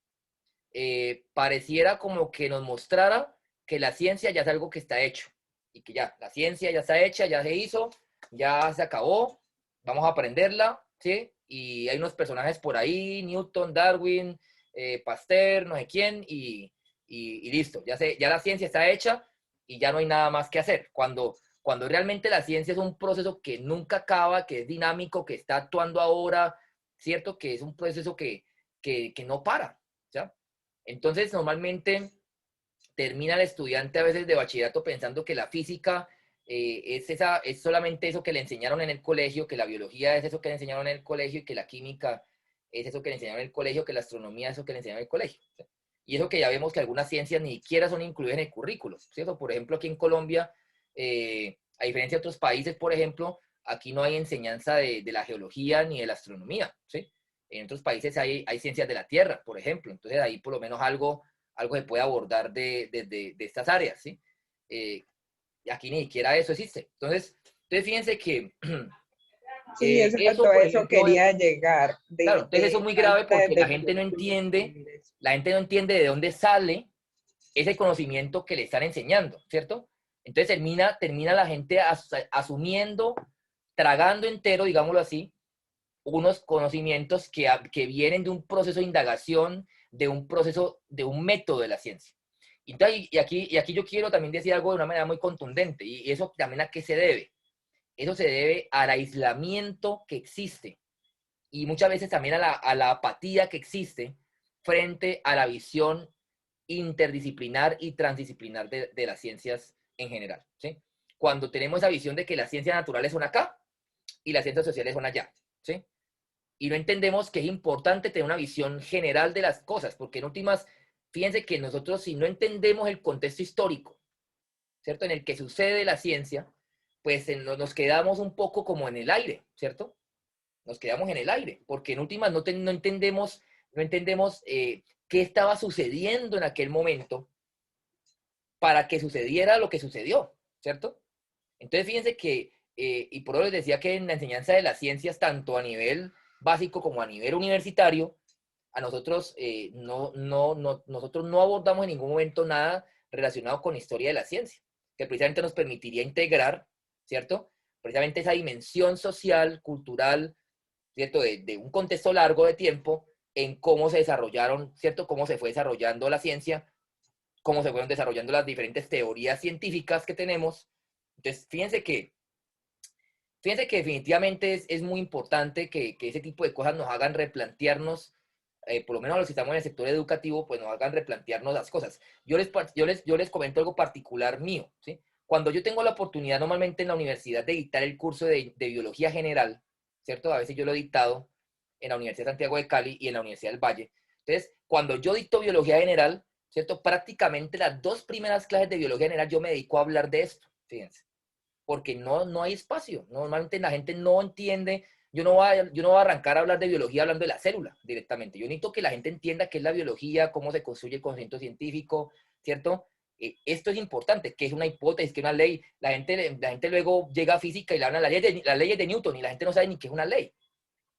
pareciera como que nos mostrara que la ciencia ya es algo que está hecho y que ya, la ciencia ya está hecha, ya se hizo, ya se acabó, vamos a aprenderla, ¿sí? Y hay unos personajes por ahí, Newton, Darwin, Pasteur, no sé quién, y listo, ya la ciencia está hecha y ya no hay nada más que hacer. Cuando realmente la ciencia es un proceso que nunca acaba, que es dinámico, que está actuando ahora, ¿cierto? Que es un proceso que no para, ¿ya? Entonces, normalmente termina el estudiante a veces de bachillerato pensando que la física es solamente eso que le enseñaron en el colegio, que la biología es eso que le enseñaron en el colegio y que la química es eso que le enseñaron en el colegio, que la astronomía es eso que le enseñaron en el colegio. Y eso que ya vemos que algunas ciencias ni siquiera son incluidas en el currículo, ¿cierto? Por ejemplo, aquí en Colombia, a diferencia de otros países, por ejemplo, aquí no hay enseñanza de la geología ni de la astronomía, ¿sí? En otros países hay ciencias de la Tierra, por ejemplo. Entonces ahí por lo menos algo se puede abordar de estas áreas, ¿sí? Y aquí ni siquiera eso existe. Entonces fíjense que Sí, eso, exacto, a por eso ejemplo, quería llegar, claro, entonces eso es de muy grave falta porque de cultura. la gente no entiende de dónde sale ese conocimiento que le están enseñando, ¿cierto? Entonces termina la gente asumiendo, tragando entero, digámoslo así, unos conocimientos que vienen de un proceso de indagación, de un método de la ciencia. Y aquí yo quiero también decir algo de una manera muy contundente, y eso también a qué se debe. Eso se debe al aislamiento que existe y muchas veces también a la apatía que existe frente a la visión interdisciplinar y transdisciplinar de las ciencias en general, ¿sí? Cuando tenemos esa visión de que las ciencias naturales son acá y las ciencias sociales son allá, ¿sí? Y no entendemos que es importante tener una visión general de las cosas, porque en últimas, fíjense que nosotros si no entendemos el contexto histórico, ¿cierto? En el que sucede la ciencia, pues nos quedamos un poco como en el aire, ¿cierto? Nos quedamos en el aire, porque en últimas no entendemos qué estaba sucediendo en aquel momento para que sucediera lo que sucedió, ¿cierto? Entonces fíjense que, y por eso les decía que en la enseñanza de las ciencias, tanto a nivel básico como a nivel universitario, a nosotros, nosotros no abordamos en ningún momento nada relacionado con la historia de la ciencia, que precisamente nos permitiría integrar, ¿cierto? Precisamente esa dimensión social, cultural, ¿cierto? De un contexto largo de tiempo en cómo se desarrollaron, ¿cierto? Cómo se fue desarrollando la ciencia, cómo se fueron desarrollando las diferentes teorías científicas que tenemos. Entonces, fíjense que definitivamente es muy importante que ese tipo de cosas nos hagan replantearnos, por lo menos a los que estamos en el sector educativo, pues nos hagan replantearnos las cosas. Yo les comento algo particular mío, ¿sí? Cuando yo tengo la oportunidad normalmente en la universidad de dictar el curso de biología general, ¿cierto? A veces yo lo he dictado en la Universidad de Santiago de Cali y en la Universidad del Valle. Entonces, cuando yo dicto biología general, ¿cierto? Prácticamente las 2 primeras clases de biología general yo me dedico a hablar de esto, fíjense, porque no hay espacio. Normalmente la gente no entiende. Yo no voy a arrancar a hablar de biología hablando de la célula directamente. Yo necesito que la gente entienda qué es la biología, cómo se construye el conocimiento científico, ¿cierto? Esto es importante, que es una hipótesis, que es una ley. La gente luego llega a física y le hablan las leyes de Newton y la gente no sabe ni qué es una ley.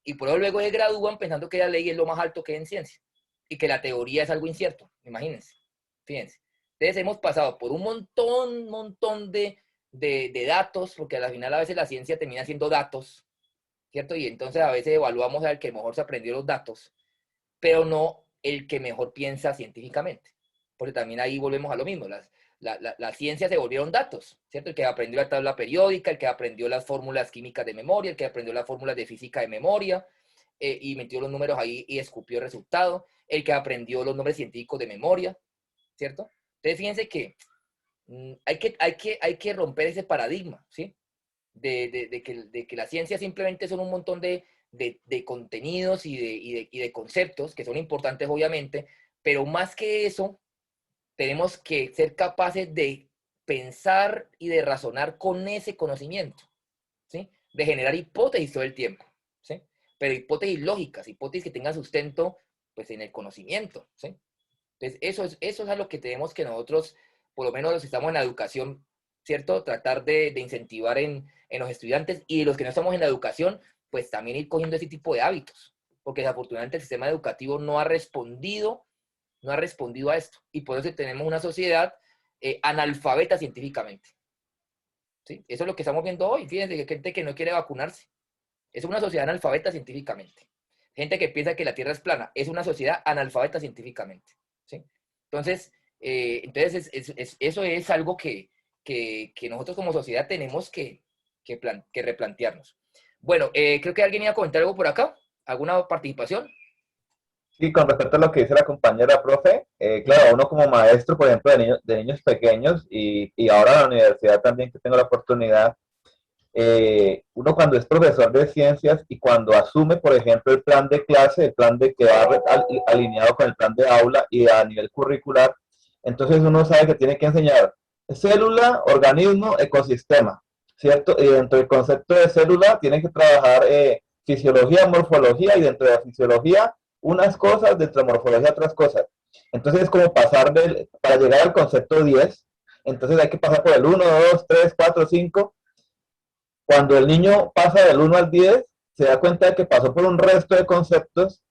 Y por eso luego se gradúan pensando que la ley es lo más alto que hay en ciencia y que la teoría es algo incierto. Imagínense, fíjense. Entonces hemos pasado por un montón de datos, porque al final a veces la ciencia termina siendo datos, ¿cierto? Y entonces a veces evaluamos al que mejor se aprendió los datos, pero no el que mejor piensa científicamente. Porque también ahí volvemos a lo mismo. la ciencia se volvieron datos, ¿cierto? El que aprendió la tabla periódica, el que aprendió las fórmulas químicas de memoria, el que aprendió las fórmulas de física de memoria, y metió los números ahí y escupió el resultado, el que aprendió los nombres científicos de memoria, ¿cierto? Entonces, fíjense que hay que romper ese paradigma, ¿sí? De que la ciencia simplemente son un montón de contenidos y de conceptos que son importantes, obviamente, pero más que eso, tenemos que ser capaces de pensar y de razonar con ese conocimiento, ¿sí? De generar hipótesis todo el tiempo, ¿sí? Pero hipótesis lógicas, hipótesis que tengan sustento, pues, en el conocimiento, ¿sí? Entonces, eso es a lo que tenemos que nosotros, por lo menos los que estamos en la educación, ¿cierto? Tratar de incentivar en los estudiantes, y los que no estamos en la educación, pues también ir cogiendo ese tipo de hábitos, porque desafortunadamente el sistema educativo no ha respondido a esto, y por eso tenemos una sociedad analfabeta científicamente, ¿sí? Eso es lo que estamos viendo hoy. Fíjense que hay gente que no quiere vacunarse. Es una sociedad analfabeta científicamente. Gente que piensa que la Tierra es plana. Es una sociedad analfabeta científicamente, ¿sí? Entonces, eso es algo que nosotros como sociedad tenemos que replantearnos. Bueno, creo que alguien iba a comentar algo por acá. ¿Alguna participación? Sí, con respecto a lo que dice la compañera profe, claro, uno como maestro, por ejemplo, de niños pequeños y ahora en la universidad también que tengo la oportunidad, uno cuando es profesor de ciencias y cuando asume, por ejemplo, el plan de clase, el plan de que va alineado con el plan de aula y a nivel curricular, entonces uno sabe que tiene que enseñar célula, organismo, ecosistema, ¿cierto? Y dentro del concepto de célula tiene que trabajar fisiología, morfología, y dentro de la fisiología unas cosas, dentro de morfología otras cosas. Entonces es como pasar para llegar al concepto 10, entonces hay que pasar por el 1, 2, 3, 4, 5. Cuando el niño pasa del 1 al 10, se da cuenta de que pasó por un resto de conceptos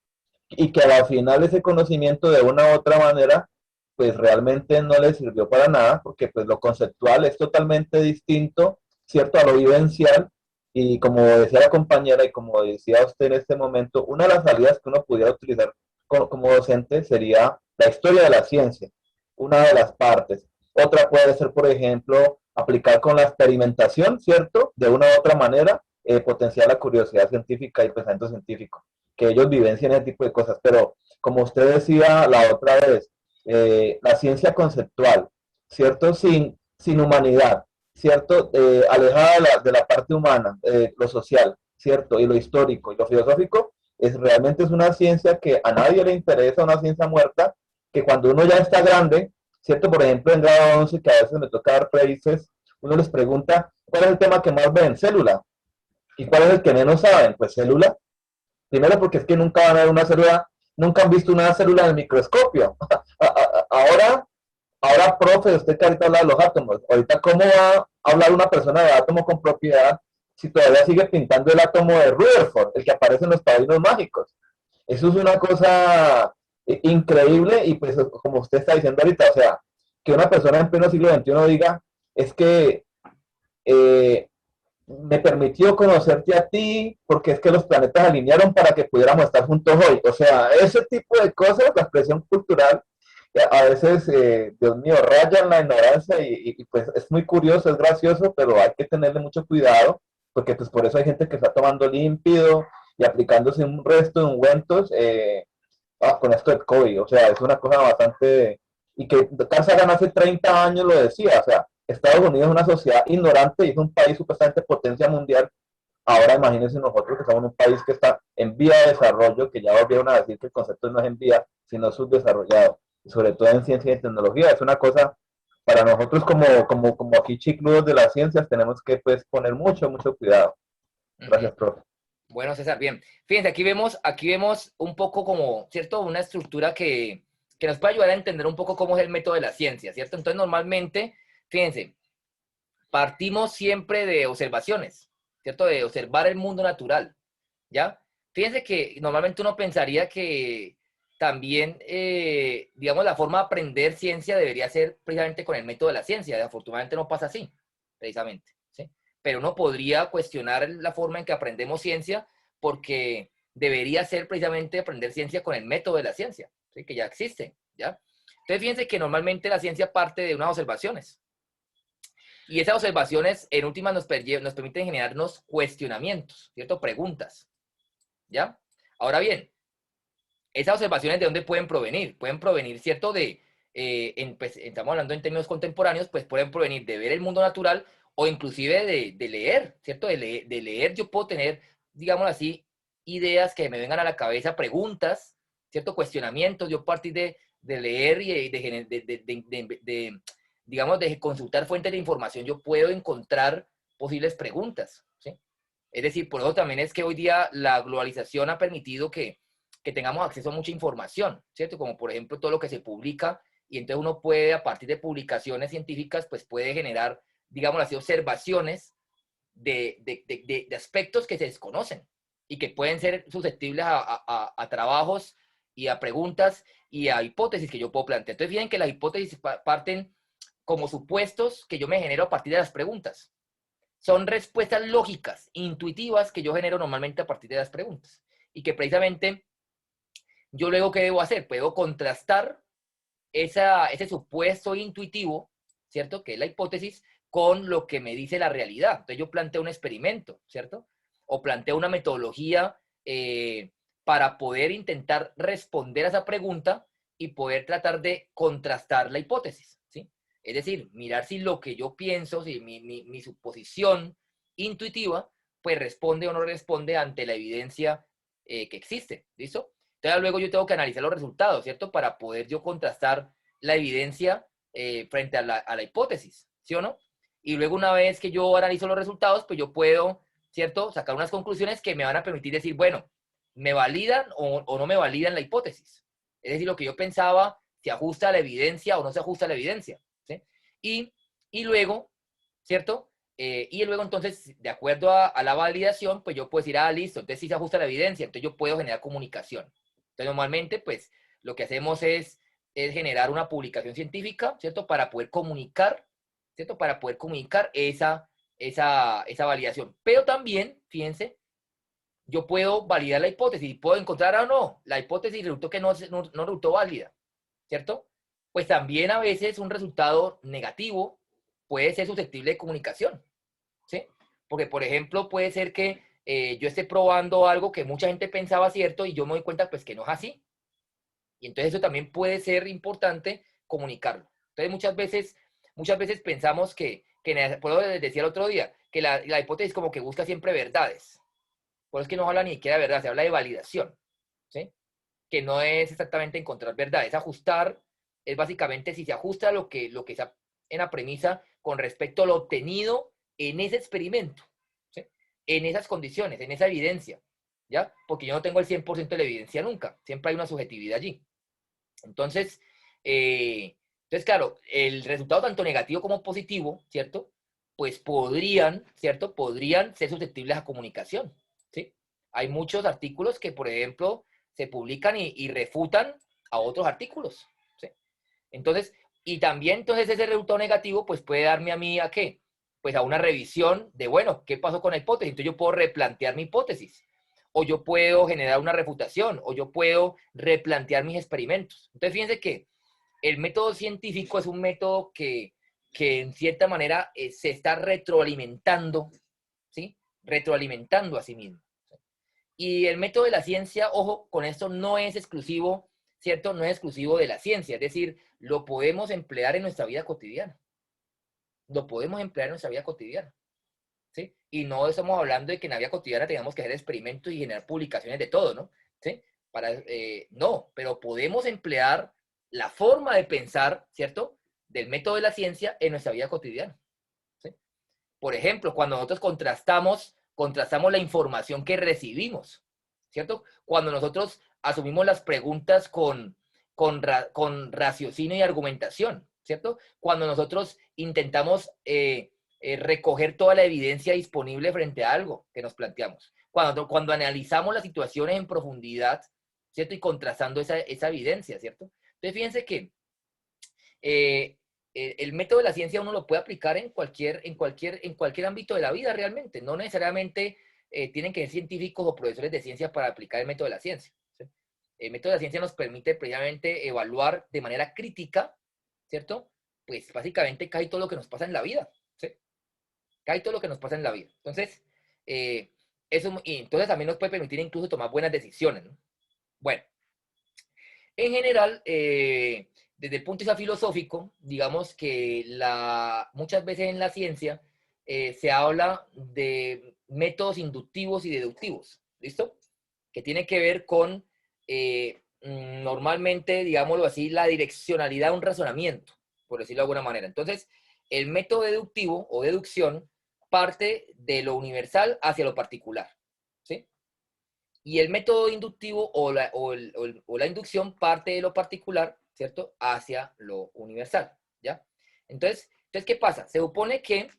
y que al final ese conocimiento de una u otra manera, pues realmente no le sirvió para nada, porque pues lo conceptual es totalmente distinto, ¿cierto?, a lo vivencial. Y como decía la compañera y como decía usted en este momento, una de las salidas que uno pudiera utilizar como docente sería la historia de la ciencia, una de las partes. Otra puede ser, por ejemplo, aplicar con la experimentación, ¿cierto? De una u otra manera, potenciar la curiosidad científica y el pensamiento científico, que ellos vivencien ese tipo de cosas. Pero, como usted decía la otra vez, la ciencia conceptual, ¿cierto? Sin humanidad, ¿cierto? Alejada de la parte humana, lo social, ¿cierto? Y lo histórico y lo filosófico, realmente es una ciencia que a nadie le interesa, una ciencia muerta, que cuando uno ya está grande, ¿cierto? Por ejemplo, en grado 11, que a veces me toca dar países, uno les pregunta, ¿cuál es el tema que más ven? Célula. ¿Y cuál es el que menos saben? Pues célula. Primero porque es que nunca van a ver una célula, nunca han visto una célula en el microscopio. Ahora, profe, usted que ahorita habla de los átomos, ahorita ¿cómo va a hablar una persona de átomo con propiedad si todavía sigue pintando el átomo de Rutherford, el que aparece en los padrinos mágicos? Eso es una cosa increíble y pues como usted está diciendo ahorita, o sea, que una persona en pleno siglo XXI diga, es que eh, me permitió conocerte a ti porque es que los planetas alinearon para que pudiéramos estar juntos hoy. O sea, ese tipo de cosas, la expresión cultural, a veces, Dios mío, raya en la ignorancia y pues es muy curioso, es gracioso, pero hay que tenerle mucho cuidado porque pues por eso hay gente que está tomando límpido y aplicándose un resto de ungüentos con esto del COVID. O sea, es una cosa bastante... Y que Carl Sagan hace 30 años lo decía, o sea, Estados Unidos es una sociedad ignorante y es un país supuestamente potencia mundial. Ahora imagínense nosotros que somos un país que está en vía de desarrollo, que ya volvieron a decir que el concepto no es en vía, sino subdesarrollado. Y sobre todo en ciencia y tecnología, es una cosa para nosotros como aquí chicludos de las ciencias, tenemos que pues poner mucho cuidado. Gracias, profe. Bueno, César, bien. Fíjense, aquí vemos un poco como, ¿cierto? Una estructura que nos puede ayudar a entender un poco cómo es el método de la ciencia, ¿cierto? Entonces, normalmente, fíjense, partimos siempre de observaciones, ¿cierto? De observar el mundo natural, ¿ya? Fíjense que normalmente uno pensaría que también, digamos, la forma de aprender ciencia debería ser precisamente con el método de la ciencia. Afortunadamente no pasa así, precisamente, ¿sí? Pero uno podría cuestionar la forma en que aprendemos ciencia porque debería ser precisamente aprender ciencia con el método de la ciencia, ¿sí? Que ya existe, ¿ya? Entonces, fíjense que normalmente la ciencia parte de unas observaciones. Y esas observaciones, en últimas, nos permiten generarnos cuestionamientos, ¿cierto? Preguntas, ¿ya? Ahora bien, esas observaciones, ¿de dónde pueden provenir? Pueden provenir, ¿cierto? Pues, estamos hablando en términos contemporáneos, pues pueden provenir de ver el mundo natural o inclusive de leer, ¿cierto? De leer yo puedo tener, digamos así, ideas que me vengan a la cabeza, preguntas, ¿cierto? Cuestionamientos, yo a partir de leer y digamos, de consultar fuentes de información, yo puedo encontrar posibles preguntas, ¿sí? Es decir, por eso también es que hoy día la globalización ha permitido que tengamos acceso a mucha información, ¿cierto? Como por ejemplo todo lo que se publica, y entonces uno puede, a partir de publicaciones científicas, pues puede generar, digamos así, observaciones de aspectos que se desconocen y que pueden ser susceptibles a trabajos y a preguntas y a hipótesis que yo puedo plantear. Entonces, fíjense que las hipótesis parten como supuestos que yo me genero a partir de las preguntas. Son respuestas lógicas, intuitivas, que yo genero normalmente a partir de las preguntas. Y que precisamente yo luego, ¿qué debo hacer? Puedo contrastar ese supuesto intuitivo, ¿cierto? Que es la hipótesis, con lo que me dice la realidad. Entonces yo planteo un experimento, ¿cierto? O planteo una metodología para poder intentar responder a esa pregunta y poder tratar de contrastar la hipótesis, ¿sí? Es decir, mirar si lo que yo pienso, si mi suposición intuitiva, pues responde o no responde ante la evidencia que existe, ¿listo? Entonces luego yo tengo que analizar los resultados, ¿cierto? Para poder yo contrastar la evidencia frente a la hipótesis, ¿sí o no? Y luego una vez que yo analizo los resultados, pues yo puedo, ¿cierto? Sacar unas conclusiones que me van a permitir decir, bueno, ¿me validan o no me validan la hipótesis? Es decir, lo que yo pensaba, ¿se ajusta a la evidencia o no se ajusta a la evidencia? ¿Sí? Y luego, ¿cierto? Y luego entonces, de acuerdo a la validación, pues yo puedo decir, ah, listo, entonces sí se ajusta a la evidencia, entonces yo puedo generar comunicación. Entonces normalmente, pues, lo que hacemos es generar una publicación científica, ¿cierto? Para poder comunicar, ¿cierto? Para poder comunicar esa validación. Pero también, fíjense, yo puedo validar la hipótesis, puedo encontrar o no, la hipótesis resultó que no resultó válida, ¿cierto? Pues también a veces un resultado negativo puede ser susceptible de comunicación, ¿sí? Porque, por ejemplo, puede ser que yo esté probando algo que mucha gente pensaba cierto y yo me doy cuenta pues que no es así. Y entonces eso también puede ser importante comunicarlo. Entonces muchas veces pensamos puedo decir el otro día, que la hipótesis como que busca siempre verdades. Por eso es que no habla ni siquiera de verdad, se habla de validación, ¿sí? Que no es exactamente encontrar verdad, es ajustar, es básicamente si se ajusta lo que está en la premisa con respecto a lo obtenido en ese experimento, ¿sí? En esas condiciones, en esa evidencia, ¿ya? Porque yo no tengo el 100% de la evidencia nunca, siempre hay una subjetividad allí. Entonces, claro, el resultado tanto negativo como positivo, ¿cierto? Pues ¿cierto? Podrían ser susceptibles a comunicación, ¿sí? Hay muchos artículos que, por ejemplo, se publican y refutan a otros artículos, ¿sí? Entonces, y también entonces ese resultado negativo, pues puede darme a mí ¿a qué? Pues a una revisión de, bueno, ¿qué pasó con la hipótesis? Entonces yo puedo replantear mi hipótesis, o yo puedo generar una refutación, o yo puedo replantear mis experimentos. Entonces, fíjense que el método científico es un método que en cierta manera se está retroalimentando, ¿sí? Retroalimentando a sí mismo. Y el método de la ciencia, ojo, con esto no es exclusivo, ¿cierto? No es exclusivo de la ciencia, es decir, lo podemos emplear en nuestra vida cotidiana. Lo podemos emplear en nuestra vida cotidiana, ¿sí? Y no estamos hablando de que en la vida cotidiana tengamos que hacer experimentos y generar publicaciones de todo, ¿no? ¿Sí? No, pero podemos emplear la forma de pensar, ¿cierto? Del método de la ciencia en nuestra vida cotidiana, ¿sí? Por ejemplo, cuando nosotros contrastamos la información que recibimos, ¿cierto? Cuando nosotros asumimos las preguntas con raciocinio y argumentación, ¿cierto? Cuando nosotros intentamos recoger toda la evidencia disponible frente a algo que nos planteamos. Cuando analizamos las situaciones en profundidad, ¿cierto? Y contrastando esa evidencia, ¿cierto? Entonces, fíjense que el método de la ciencia uno lo puede aplicar en cualquier ámbito de la vida realmente. No necesariamente tienen que ser científicos o profesores de ciencia para aplicar el método de la ciencia, ¿sí? El método de la ciencia nos permite precisamente evaluar de manera crítica, ¿cierto? Pues básicamente casi todo lo que nos pasa en la vida, ¿sí? Casi todo lo que nos pasa en la vida. Entonces, y entonces también nos puede permitir incluso tomar buenas decisiones, ¿no? Bueno, en general, desde el punto de vista filosófico, digamos que muchas veces en la ciencia se habla de métodos inductivos y deductivos, ¿listo? Que tiene que ver con, normalmente, digámoslo así, la direccionalidad de un razonamiento, por decirlo de alguna manera. Entonces, el método deductivo o deducción parte de lo universal hacia lo particular, ¿sí? Y el método inductivo o la inducción parte de lo particular, ¿cierto? Hacia lo universal, ¿ya? Entonces ¿qué pasa? Se supone que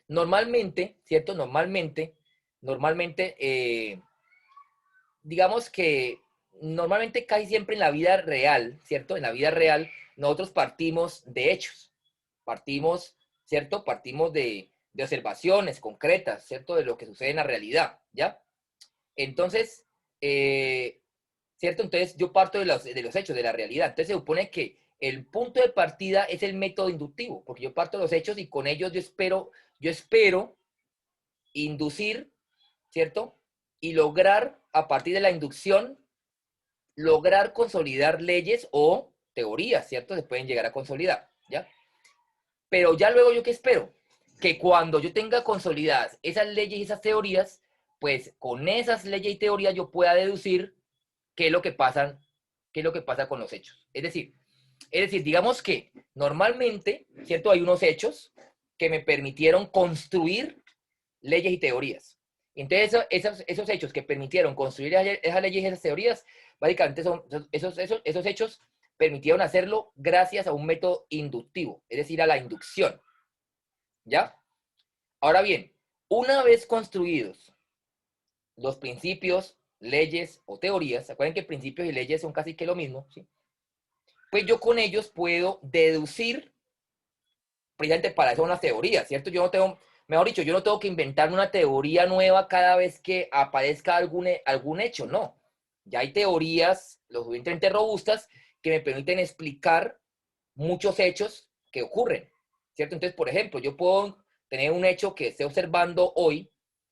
normalmente, ¿cierto? Normalmente, digamos que normalmente casi siempre en la vida real, ¿cierto? En la vida real, nosotros partimos de hechos, partimos, ¿cierto? Partimos de observaciones concretas, ¿cierto? De lo que sucede en la realidad, ¿ya? Entonces, ¿cierto? Entonces yo parto de los hechos, de la realidad. Entonces se supone que el punto de partida es el método inductivo, porque yo parto de los hechos y con ellos yo espero inducir, ¿cierto? Y lograr, a partir de la inducción, lograr consolidar leyes o teorías, ¿cierto? Se pueden llegar a consolidar, ¿ya? Pero ya luego yo qué espero? Que cuando yo tenga consolidadas esas leyes y esas teorías, pues con esas leyes y teorías yo pueda deducir qué es lo que pasa, qué es lo que pasa con los hechos. Es decir, digamos que normalmente, ¿cierto? Hay unos hechos que me permitieron construir leyes y teorías. Entonces, esos hechos que permitieron construir esas leyes y esas teorías, básicamente son esos hechos permitieron hacerlo gracias a un método inductivo, es decir, a la inducción. ¿Ya? Ahora bien, una vez construidos los principios, leyes o teorías, ¿se acuerdan que principios y leyes son casi que lo mismo? ¿Sí? Pues yo con ellos puedo deducir, precisamente para eso una teoría, ¿cierto? Yo no tengo, mejor dicho, yo no tengo que inventarme una teoría nueva cada vez que aparezca algún hecho, no. Ya hay teorías lo suficientemente robustas que me permiten explicar muchos hechos que ocurren, ¿cierto? Entonces, por ejemplo, yo puedo tener un hecho que esté observando hoy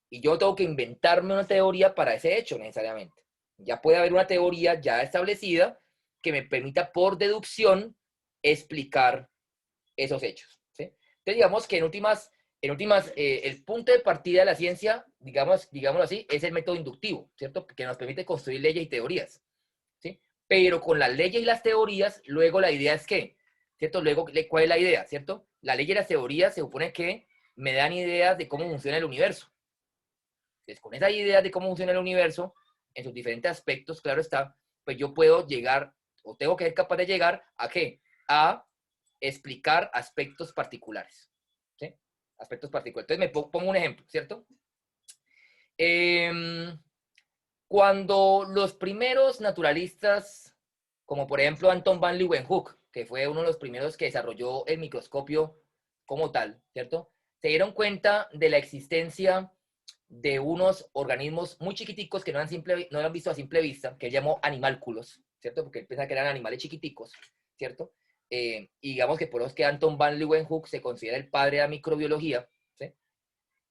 y yo tengo que inventarme una teoría para ese hecho necesariamente. Ya puede haber una teoría ya establecida que me permita por deducción explicar esos hechos, ¿sí? Entonces, digamos que en últimas el punto de partida de la ciencia, digámoslo así, es el método inductivo, ¿cierto? Que nos permite construir leyes y teorías, ¿sí? Pero con las leyes y las teorías, luego la idea es que, ¿cierto? Luego, ¿cuál es la idea, cierto? La ley y las teorías se supone que me dan ideas de cómo funciona el universo. Entonces, con esas ideas de cómo funciona el universo, en sus diferentes aspectos, claro está, pues yo puedo llegar, o tengo que ser capaz de llegar, ¿a qué? A explicar aspectos particulares, ¿sí? Aspectos particulares. Entonces, pongo un ejemplo, ¿cierto? Cuando los primeros naturalistas, como por ejemplo Anton van Leeuwenhoek, que fue uno de los primeros que desarrolló el microscopio como tal, ¿cierto? Se dieron cuenta de la existencia de unos organismos muy chiquiticos que no eran vistos a simple vista, que él llamó animálculos, ¿cierto? Porque él pensaba que eran animales chiquiticos, ¿cierto? Y digamos que por eso es que Anton van Leeuwenhoek se considera el padre de la microbiología, ¿sí?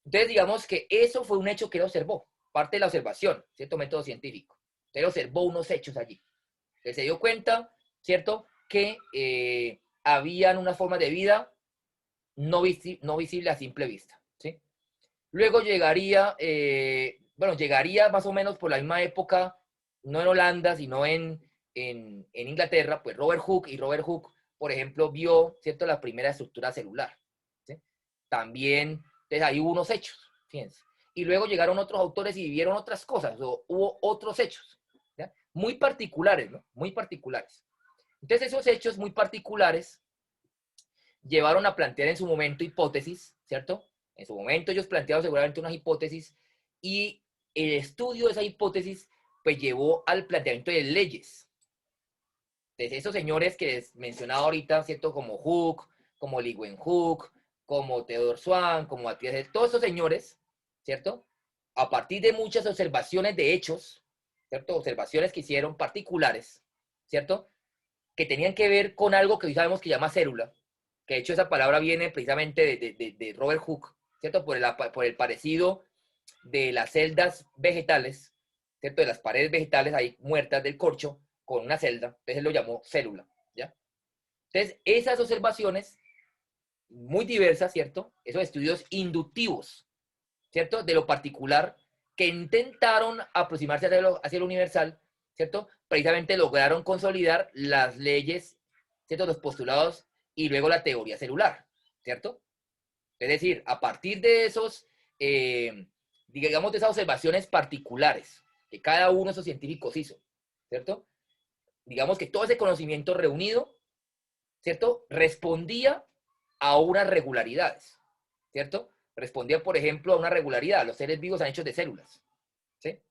Entonces digamos que eso fue un hecho que él observó, parte de la observación, ¿cierto? Método científico. Él observó unos hechos allí. Él se dio cuenta, ¿cierto? Que habían una forma de vida no visible a simple vista, ¿sí? Luego llegaría más o menos por la misma época, no en Holanda, sino en Inglaterra, pues Robert Hooke, y Robert Hooke, por ejemplo, vio, ¿cierto?, la primera estructura celular, ¿sí? También, entonces ahí hubo unos hechos, fíjense. Y luego llegaron otros autores y vieron otras cosas, o hubo otros hechos, ¿ya? Muy particulares, ¿no? Muy particulares. Entonces esos hechos muy particulares llevaron a plantear en su momento hipótesis, ¿cierto? En su momento ellos plantearon seguramente unas hipótesis y el estudio de esa hipótesis pues llevó al planteamiento de leyes. Entonces esos señores que les mencionaba ahorita, ¿cierto? Como Hooke, como Leeuwenhoek, como Theodor Swan, como Matías, todos esos señores, ¿cierto? A partir de muchas observaciones de hechos, ¿cierto? Observaciones que hicieron particulares, ¿cierto? Que tenían que ver con algo que hoy sabemos que llama célula, que de hecho esa palabra viene precisamente de Robert Hooke, ¿cierto? Por el parecido de las celdas vegetales, ¿cierto? De las paredes vegetales ahí muertas del corcho con una celda, entonces él lo llamó célula, ¿ya? Entonces, esas observaciones muy diversas, ¿cierto? Esos estudios inductivos, ¿cierto? De lo particular, que intentaron aproximarse hacia lo universal, ¿cierto? Precisamente lograron consolidar las leyes, ¿cierto? Los postulados y luego la teoría celular, ¿cierto? Es decir, a partir de esos, digamos, de esas observaciones particulares que cada uno de esos científicos hizo, ¿cierto? Digamos que todo ese conocimiento reunido, ¿cierto? Respondía a unas regularidades, ¿cierto? Respondía, por ejemplo, a una regularidad. Los seres vivos están hechos de células, ¿sí?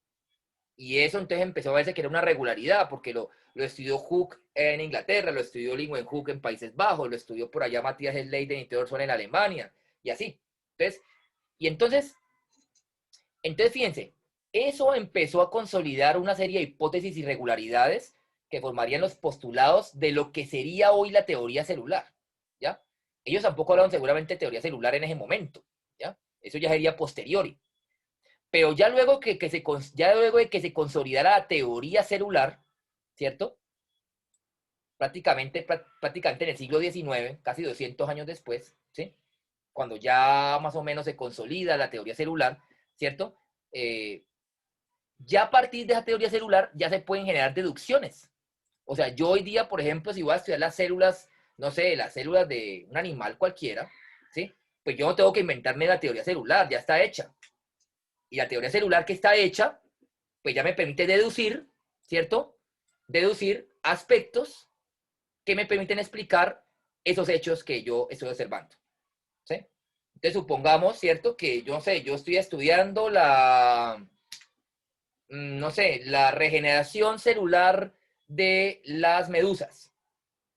Y eso entonces empezó a verse que era una regularidad, porque lo estudió Hooke en Inglaterra, lo estudió Leeuwenhoek en Países Bajos, lo estudió por allá Matthias Leiden y Theodor en Alemania, y así. Entonces, fíjense, eso empezó a consolidar una serie de hipótesis y regularidades que formarían los postulados de lo que sería hoy la teoría celular, ¿ya? Ellos tampoco hablaron seguramente de teoría celular en ese momento, ¿ya? Eso ya sería posteriori. Pero ya luego, ya luego de que se consolidara la teoría celular, ¿cierto? Prácticamente en el siglo XIX, casi 200 años después, ¿sí? Cuando ya más o menos se consolida la teoría celular, ¿cierto? Ya a partir de esa teoría celular ya se pueden generar deducciones. O sea, yo hoy día, por ejemplo, si voy a estudiar las células, no sé, las células de un animal cualquiera, ¿sí? Pues yo no tengo que inventarme la teoría celular, ya está hecha. Y la teoría celular que está hecha, pues ya me permite deducir, ¿cierto? Deducir aspectos que me permiten explicar esos hechos que yo estoy observando, ¿sí? Entonces supongamos, ¿cierto? Que yo no sé, yo estoy estudiando no sé, la regeneración celular de las medusas,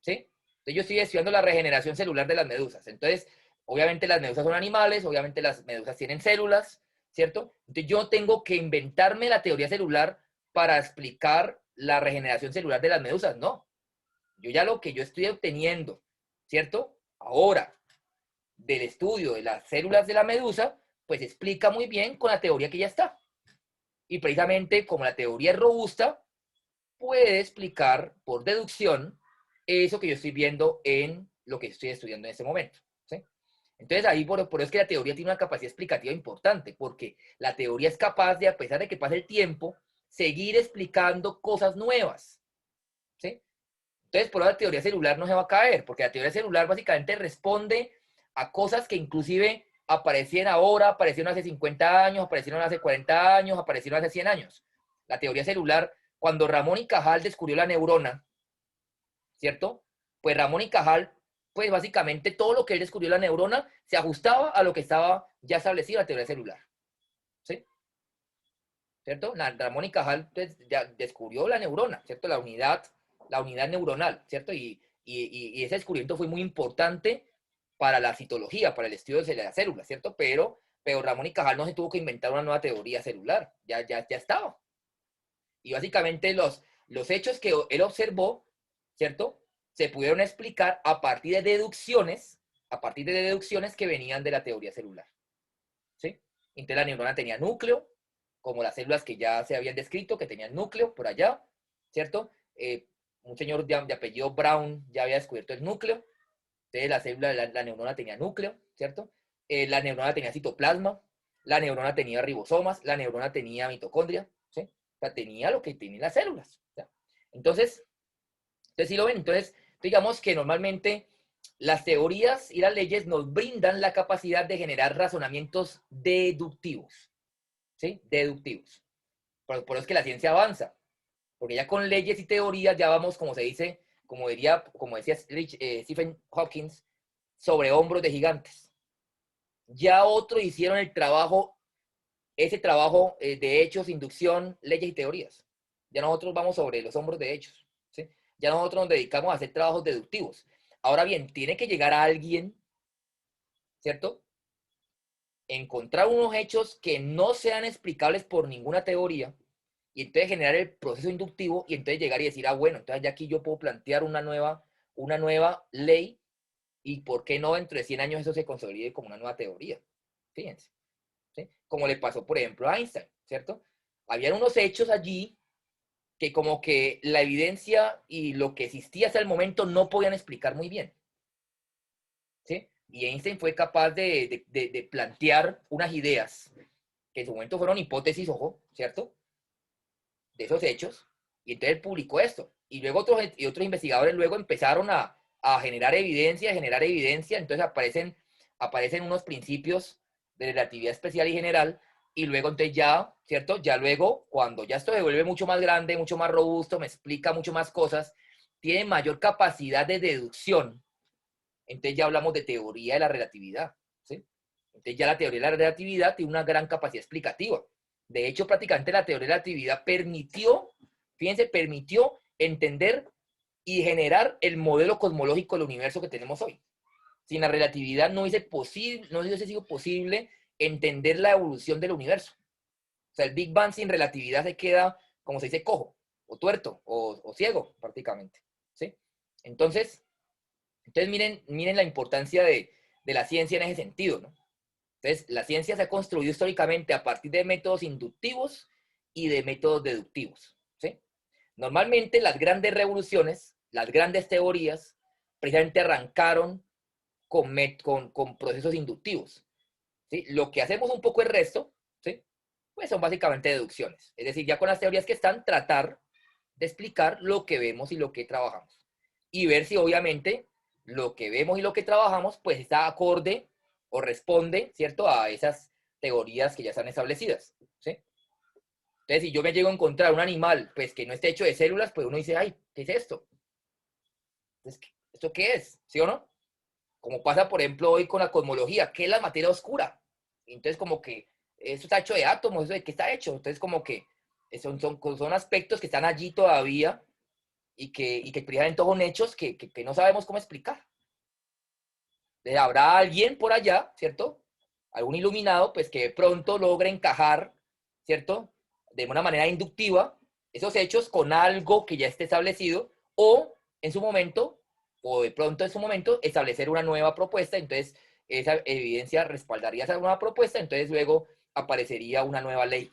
¿sí? Entonces yo estoy estudiando la regeneración celular de las medusas. Entonces, obviamente las medusas son animales, obviamente las medusas tienen células, ¿cierto? Entonces yo tengo que inventarme la teoría celular para explicar la regeneración celular de las medusas. No, yo ya lo que yo estoy obteniendo, ¿cierto? Ahora, del estudio de las células de la medusa, pues explica muy bien con la teoría que ya está. Y precisamente como la teoría es robusta, puede explicar por deducción eso que yo estoy viendo en lo que estoy estudiando en este momento, ¿sí? Entonces ahí por eso es que la teoría tiene una capacidad explicativa importante, porque la teoría es capaz de, a pesar de que pase el tiempo, seguir explicando cosas nuevas, ¿sí? Entonces por eso la teoría celular no se va a caer, porque la teoría celular básicamente responde a cosas que inclusive aparecieron ahora, aparecieron hace 50 años, aparecieron hace 40 años, aparecieron hace 100 años. La teoría celular, cuando Ramón y Cajal descubrió la neurona, ¿cierto? Pues Ramón y Cajal, pues básicamente todo lo que él descubrió la neurona se ajustaba a lo que estaba ya establecido en la teoría celular, ¿sí? ¿Cierto? Ramón y Cajal pues, ya descubrió la neurona, ¿cierto? La unidad neuronal, ¿cierto? Y ese descubrimiento fue muy importante para la citología, para el estudio de las células, ¿cierto? Pero Ramón y Cajal no se tuvo que inventar una nueva teoría celular, ya estaba. Y básicamente los hechos que él observó, ¿cierto? Se pudieron explicar a partir de deducciones que venían de la teoría celular, ¿sí? Entonces la neurona tenía núcleo, como las células que ya se habían descrito, que tenían núcleo por allá, ¿cierto? Un señor de apellido Brown ya había descubierto el núcleo, entonces la célula, la neurona tenía núcleo, ¿cierto? La neurona tenía citoplasma, la neurona tenía ribosomas, la neurona tenía mitocondria, ¿sí? O sea, tenía lo que tienen las células, ¿sí? Entonces, si lo ven, entonces, digamos que normalmente las teorías y las leyes nos brindan la capacidad de generar razonamientos deductivos, ¿sí? Deductivos. Por eso es que la ciencia avanza, porque ya con leyes y teorías ya vamos, como se dice, como decía Stephen Hawking, sobre hombros de gigantes. Ya otros hicieron el trabajo, ese trabajo de hechos, inducción, leyes y teorías. Ya nosotros vamos sobre los hombros de hechos, ¿sí? Ya nosotros nos dedicamos a hacer trabajos deductivos. Ahora bien, tiene que llegar a alguien, ¿cierto? Encontrar unos hechos que no sean explicables por ninguna teoría y entonces generar el proceso inductivo y entonces llegar y decir, ah, bueno, entonces ya aquí yo puedo plantear una nueva ley y por qué no dentro de 100 años eso se consolide como una nueva teoría. Fíjense, ¿sí? Como le pasó, por ejemplo, a Einstein, ¿cierto? Habían unos hechos allí que como que la evidencia y lo que existía hasta el momento no podían explicar muy bien, ¿sí? Y Einstein fue capaz de plantear unas ideas que en su momento fueron hipótesis, ojo, ¿cierto? De esos hechos, y entonces él publicó esto. Y luego otros investigadores luego empezaron a generar evidencia, entonces aparecen unos principios de relatividad especial y general, y luego entonces ya, ¿cierto? Ya luego, cuando ya esto se vuelve mucho más grande, mucho más robusto, me explica mucho más cosas, tiene mayor capacidad de deducción, entonces ya hablamos de teoría de la relatividad, ¿sí? Entonces ya la teoría de la relatividad tiene una gran capacidad explicativa. De hecho, prácticamente la teoría de la relatividad permitió entender y generar el modelo cosmológico del universo que tenemos hoy. Sin la relatividad no hubiese sido posible entender la evolución del universo. O sea, el Big Bang sin relatividad se queda, como se dice, cojo, o tuerto, o ciego, prácticamente, ¿sí? Entonces miren la importancia de la ciencia en ese sentido, ¿no? Entonces, la ciencia se ha construido históricamente a partir de métodos inductivos y de métodos deductivos, ¿sí? Normalmente las grandes revoluciones, las grandes teorías, precisamente arrancaron con procesos inductivos, ¿sí? Lo que hacemos un poco el resto, ¿sí? Pues son básicamente deducciones. Es decir, ya con las teorías que están, tratar de explicar lo que vemos y lo que trabajamos. Y ver si obviamente lo que vemos y lo que trabajamos, pues está acorde o responde, ¿cierto?, a esas teorías que ya están establecidas, ¿sí? Entonces, si yo me llego a encontrar un animal, pues que no esté hecho de células, pues uno dice, ay, ¿qué es esto? Entonces, ¿esto qué es? ¿Sí o no? Como pasa, por ejemplo, hoy con la cosmología, ¿qué es la materia oscura? Entonces, como que eso está hecho de átomos, ¿eso de qué está hecho? Entonces, como que son aspectos que están allí todavía y que precisamente son hechos que no sabemos cómo explicar. Habrá alguien por allá, ¿cierto? Algún iluminado, pues que de pronto logre encajar, ¿cierto? De una manera inductiva, esos hechos con algo que ya esté establecido, o en su momento, o de pronto en su momento, establecer una nueva propuesta, entonces esa evidencia respaldaría esa nueva propuesta, entonces luego aparecería una nueva ley.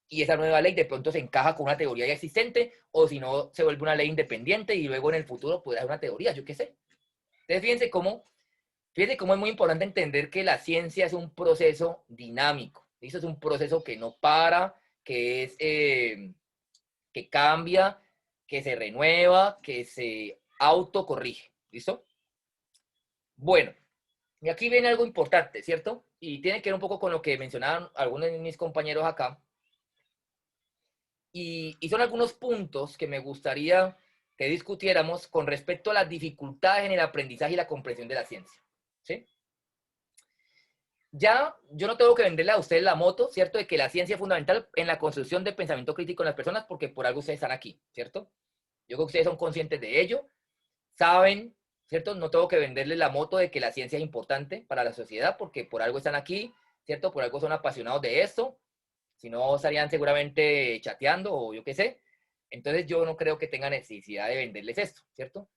Y esa nueva ley de pronto se encaja con una teoría ya existente, o si no, se vuelve una ley independiente y luego en el futuro puede haber una teoría, yo qué sé. Entonces, fíjense cómo es muy importante entender que la ciencia es un proceso dinámico. ¿Listo? Es un proceso que no para, que cambia, que se renueva, que se autocorrige. ¿Listo? Bueno, y aquí viene algo importante, ¿cierto? Y tiene que ver un poco con lo que mencionaban algunos de mis compañeros acá. Y son algunos puntos que me gustaría que discutiéramos con respecto a las dificultades en el aprendizaje y la comprensión de la ciencia, ¿sí? Ya yo no tengo que venderle a ustedes la moto, ¿cierto? De que la ciencia es fundamental en la construcción de pensamiento crítico en las personas porque por algo ustedes están aquí, ¿cierto? Yo creo que ustedes son conscientes de ello, saben, ¿cierto? No tengo que venderles la moto de que la ciencia es importante para la sociedad porque por algo están aquí, ¿cierto? Por algo son apasionados de esto, si no estarían seguramente chateando o yo qué sé. Entonces yo no creo que tenga necesidad de venderles esto, ¿cierto?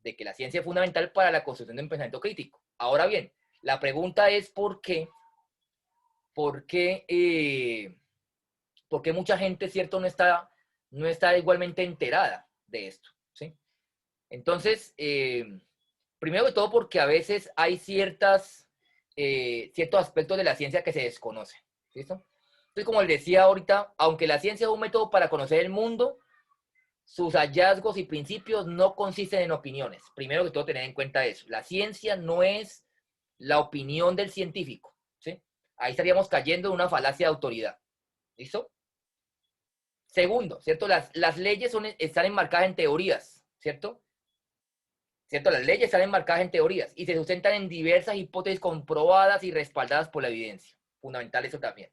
De que la ciencia es fundamental para la construcción de un pensamiento crítico. Ahora bien, la pregunta es ¿por qué mucha gente, ¿cierto?, no está igualmente enterada de esto, ¿sí? Entonces, primero que todo porque a veces hay ciertos aspectos de la ciencia que se desconocen, ¿listo? Entonces, como les decía ahorita, aunque la ciencia es un método para conocer el mundo, sus hallazgos y principios no consisten en opiniones. Primero que todo, tener en cuenta eso. La ciencia no es la opinión del científico, ¿sí? Ahí estaríamos cayendo en una falacia de autoridad. ¿Listo? Segundo, ¿cierto? Las leyes están enmarcadas en teorías, ¿cierto? ¿Cierto? Las leyes están enmarcadas en teorías y se sustentan en diversas hipótesis comprobadas y respaldadas por la evidencia. Fundamental eso también.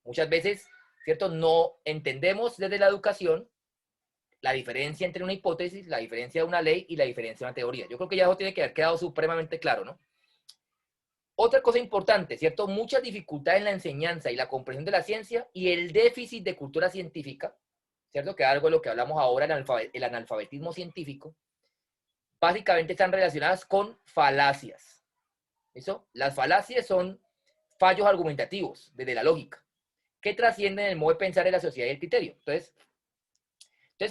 Muchas veces, ¿cierto? No entendemos desde la educación la diferencia entre una hipótesis, la diferencia de una ley y la diferencia de una teoría. Yo creo que ya eso tiene que haber quedado supremamente claro, ¿no? Otra cosa importante, ¿cierto? Muchas dificultades en la enseñanza y la comprensión de la ciencia y el déficit de cultura científica, ¿cierto? Que es algo de lo que hablamos ahora, el analfabetismo científico, básicamente están relacionadas con falacias. ¿Eso? Las falacias son fallos argumentativos desde la lógica, que trascienden el modo de pensar de la sociedad y el criterio. Entonces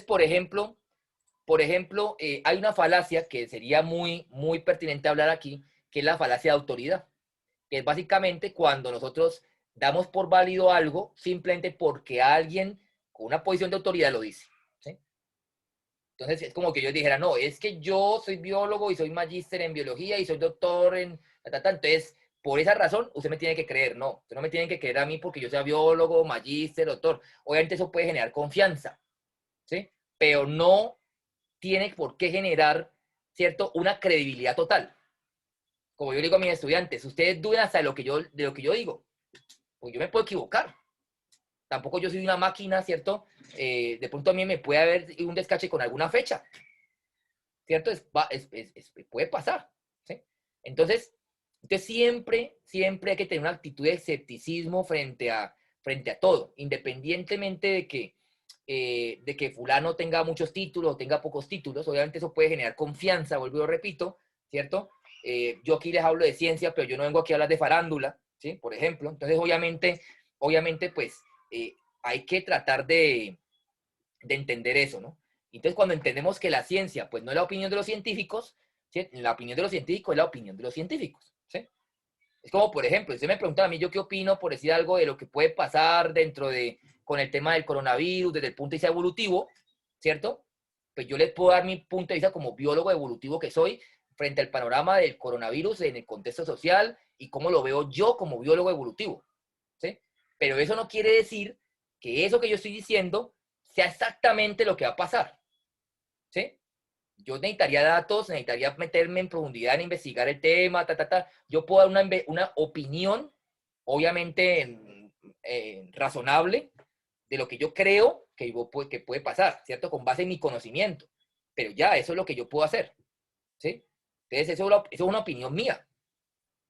por ejemplo, hay una falacia que sería muy pertinente hablar aquí, que es la falacia de autoridad, que es básicamente cuando nosotros damos por válido algo simplemente porque alguien con una posición de autoridad lo dice. ¿Sí? Entonces es como que yo dijera, no, es que yo soy biólogo y soy magíster en biología y soy doctor en... Entonces, por esa razón, usted me tiene que creer. No, usted no me tiene que creer a mí porque yo sea biólogo, magíster, doctor. Obviamente eso puede generar confianza, ¿sí? Pero no tiene por qué generar, ¿cierto?, una credibilidad total. Como yo digo a mis estudiantes, ustedes dudan hasta de lo que yo digo, pues yo me puedo equivocar. Tampoco yo soy una máquina, ¿cierto? De pronto a mí me puede haber un descache con alguna fecha, ¿cierto? Puede pasar, ¿sí? Entonces siempre hay que tener una actitud de escepticismo frente a todo, independientemente de que fulano tenga muchos títulos o tenga pocos títulos. Obviamente eso puede generar confianza, vuelvo y lo repito, ¿cierto? Yo aquí les hablo de ciencia, pero yo no vengo aquí a hablar de farándula, ¿sí? Por ejemplo. Entonces, obviamente pues, hay que tratar de entender eso, ¿no? Entonces, cuando entendemos que la ciencia, pues, no es la opinión de los científicos, ¿sí? La opinión de los científicos es la opinión de los científicos, ¿sí? Es como, por ejemplo, si usted me pregunta a mí, yo qué opino, por decir algo, de lo que puede pasar con el tema del coronavirus, desde el punto de vista evolutivo, ¿cierto? Pues yo les puedo dar mi punto de vista como biólogo evolutivo que soy, frente al panorama del coronavirus en el contexto social y cómo lo veo yo como biólogo evolutivo, ¿sí? Pero eso no quiere decir que eso que yo estoy diciendo sea exactamente lo que va a pasar, ¿sí? Yo necesitaría datos, necesitaría meterme en profundidad en investigar el tema, Yo puedo dar una opinión, obviamente razonable, de lo que yo creo que puede pasar, ¿cierto? Con base en mi conocimiento. Pero ya, eso es lo que yo puedo hacer, ¿sí? Entonces, eso es una opinión mía,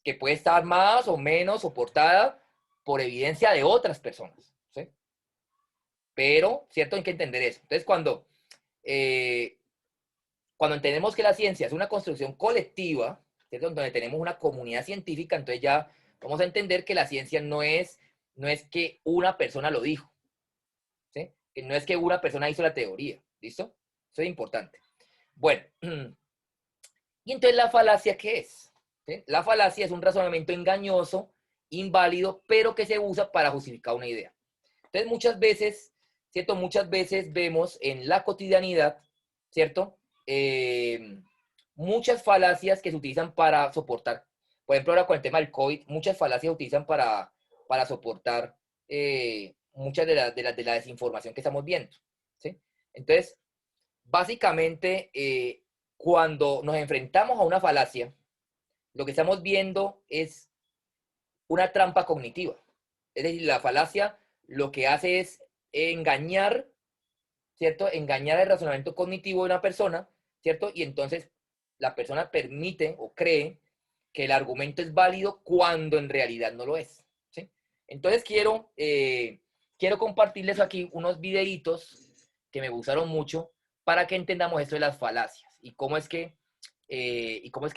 que puede estar más o menos soportada por evidencia de otras personas, ¿sí? Pero, ¿cierto? Hay que entender eso. Entonces, cuando entendemos que la ciencia es una construcción colectiva, ¿cierto? Donde tenemos una comunidad científica, entonces ya vamos a entender que la ciencia no es que una persona lo dijo, ¿sí? Que no es que una persona hizo la teoría, ¿listo? Eso es importante. Bueno, y entonces la falacia, ¿qué es? ¿Sí? La falacia es un razonamiento engañoso, inválido, pero que se usa para justificar una idea. Entonces muchas veces, ¿cierto? Muchas veces vemos en la cotidianidad, ¿cierto? Muchas falacias que se utilizan para soportar. Por ejemplo, ahora con el tema del COVID, muchas falacias se utilizan para soportar muchas de la desinformación que estamos viendo, ¿sí? Entonces, básicamente, cuando nos enfrentamos a una falacia, lo que estamos viendo es una trampa cognitiva. Es decir, la falacia lo que hace es engañar, ¿cierto? Engañar el razonamiento cognitivo de una persona, ¿cierto? Y entonces la persona permite o cree que el argumento es válido cuando en realidad no lo es, ¿sí? Entonces quiero compartirles aquí unos videitos que me gustaron mucho para que entendamos esto de las falacias y cómo es que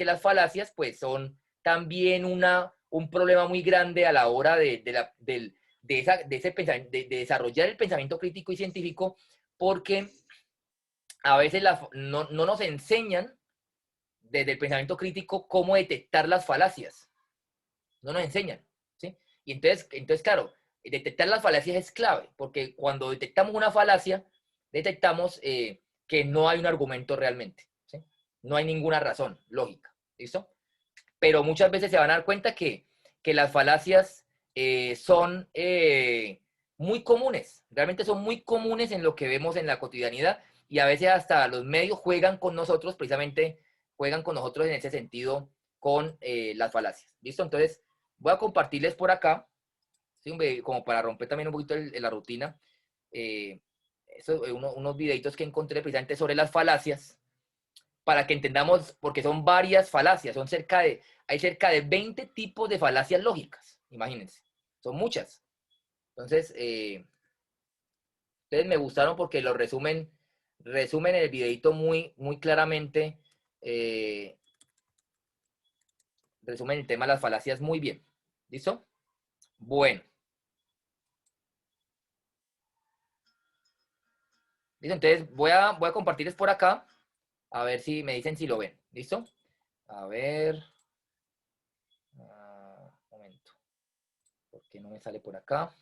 las falacias pues son también un problema muy grande a la hora de ese pensamiento, de desarrollar el pensamiento crítico y científico, porque a veces no nos enseñan desde el pensamiento crítico cómo detectar las falacias. No nos enseñan, ¿sí? Y entonces, claro, detectar las falacias es clave, porque cuando detectamos una falacia, detectamos que no hay un argumento realmente, ¿sí? No hay ninguna razón lógica, ¿listo? Pero muchas veces se van a dar cuenta que las falacias son muy comunes, realmente son muy comunes en lo que vemos en la cotidianidad, y a veces hasta los medios juegan con nosotros, precisamente juegan con nosotros en ese sentido con las falacias, ¿listo? Entonces voy a compartirles por acá, ¿sí? Como para romper también un poquito la rutina, unos videitos que encontré precisamente sobre las falacias, para que entendamos, porque son varias falacias, hay cerca de 20 tipos de falacias lógicas, imagínense, son muchas. Entonces, ustedes me gustaron porque lo resumen el videito muy claramente, resumen el tema de las falacias muy bien. ¿Listo? Bueno. ¿Listo? Entonces voy a compartirles por acá, a ver si me dicen si lo ven. ¿Listo? A ver. Un momento. ¿Por qué no me sale por acá?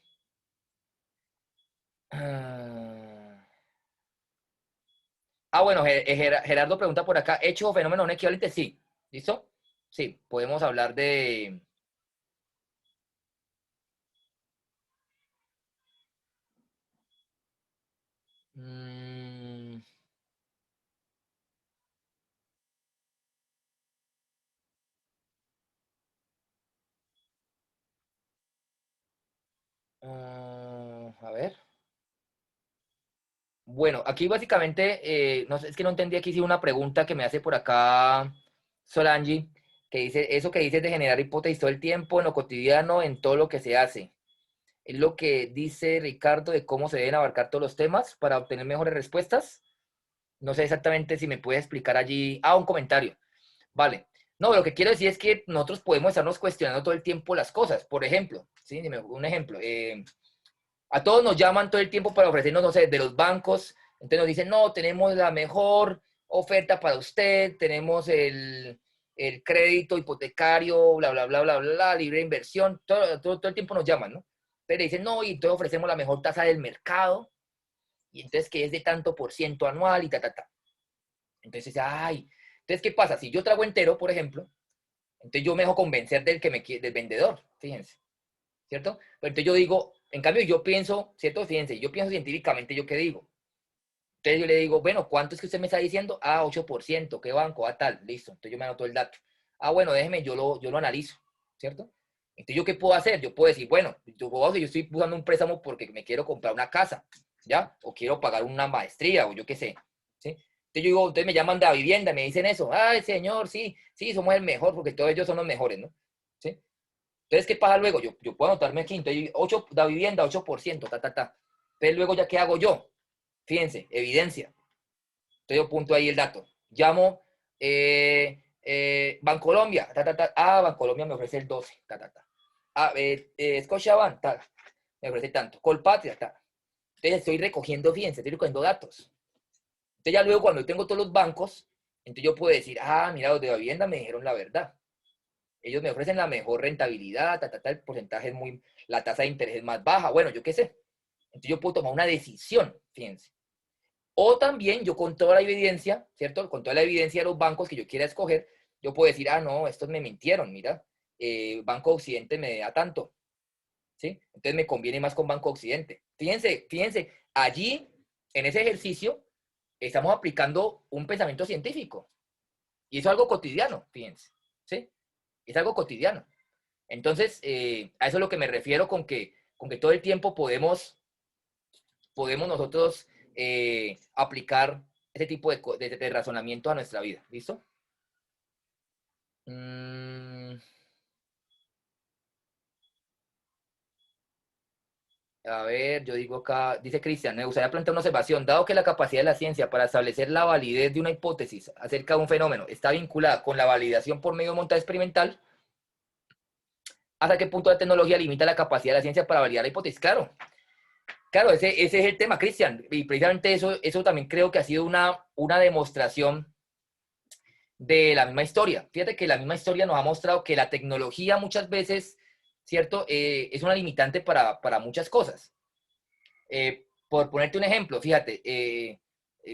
Bueno, Gerardo pregunta por acá, ¿hecho o fenómeno no equivalente? Sí. ¿Listo? Sí, podemos hablar de... a ver. Bueno, aquí básicamente, no sé, es que no entendí aquí si una pregunta que me hace por acá Solange, que dice, eso que dices de generar hipótesis todo el tiempo, en lo cotidiano, en todo lo que se hace. Es lo que dice Ricardo de cómo se deben abarcar todos los temas para obtener mejores respuestas. No sé exactamente si me puede explicar allí. Un comentario. Vale. No, lo que quiero decir es que nosotros podemos estarnos cuestionando todo el tiempo las cosas. Por ejemplo, ¿sí? Un ejemplo. A todos nos llaman todo el tiempo para ofrecernos, no sé, de los bancos. Entonces nos dicen, no, tenemos la mejor oferta para usted, tenemos el crédito hipotecario, bla, bla, bla, bla, bla, libre inversión. Todo el tiempo nos llaman, ¿no? Pero dicen, no, y entonces ofrecemos la mejor tasa del mercado. Y entonces que es de tanto por ciento anual y ta, ta, ta. Entonces, entonces, ¿qué pasa? Si yo trago entero, por ejemplo, entonces yo me dejo convencer del vendedor, fíjense, ¿cierto? Pero entonces yo digo, en cambio yo pienso, ¿cierto? Fíjense, yo pienso científicamente, ¿yo qué digo? Entonces yo le digo, bueno, ¿cuánto es que usted me está diciendo? 8%, ¿qué banco? Tal, listo. Entonces yo me anoto el dato. Bueno, déjeme, yo lo analizo, ¿cierto? Entonces, ¿yo qué puedo hacer? Yo puedo decir, bueno, yo estoy buscando un préstamo porque me quiero comprar una casa, ¿ya? O quiero pagar una maestría, o yo qué sé, ¿sí? Entonces yo digo, ustedes me llaman de la vivienda, me dicen eso. Ay, señor, sí, somos el mejor, porque todos ellos son los mejores, ¿no? ¿Sí? Entonces, ¿qué pasa luego? Yo puedo anotarme aquí, entonces, 8, la vivienda, 8%, ta, ta, ta. Entonces, luego, ¿ya qué hago yo? Fíjense, evidencia. Entonces, yo punto ahí el dato. Llamo Bancolombia, ta, ta, ta. Bancolombia me ofrece el 12, ta, ta, ta. Scotiabank, tal, me ofrece tanto. Colpatria, tal. Entonces, estoy recogiendo, fíjense, estoy recogiendo datos. Entonces, ya luego, cuando yo tengo todos los bancos, entonces yo puedo decir, mira, los de la vivienda me dijeron la verdad. Ellos me ofrecen la mejor rentabilidad, el porcentaje es la tasa de interés es más baja, bueno, yo qué sé. Entonces yo puedo tomar una decisión, fíjense. O también yo con toda la evidencia, ¿cierto? Con toda la evidencia de los bancos que yo quiera escoger, yo puedo decir, no, estos me mintieron, mira, Banco Occidente me da tanto, ¿sí? Entonces me conviene más con Banco Occidente. Fíjense, allí, en ese ejercicio, estamos aplicando un pensamiento científico. Y eso es algo cotidiano, fíjense, ¿sí? Es algo cotidiano. Entonces, a eso es lo que me refiero con que todo el tiempo podemos nosotros aplicar ese tipo de razonamiento a nuestra vida. ¿Listo? A ver, yo digo acá, dice Cristian, me gustaría plantear una observación. Dado que la capacidad de la ciencia para establecer la validez de una hipótesis acerca de un fenómeno está vinculada con la validación por medio de montaje experimental, ¿hasta qué punto la tecnología limita la capacidad de la ciencia para validar la hipótesis? Claro, ese es el tema, Cristian. Y precisamente eso también creo que ha sido una demostración de la misma historia. Fíjate que la misma historia nos ha mostrado que la tecnología muchas veces, ¿cierto? Es una limitante para muchas cosas. Por ponerte un ejemplo, fíjate,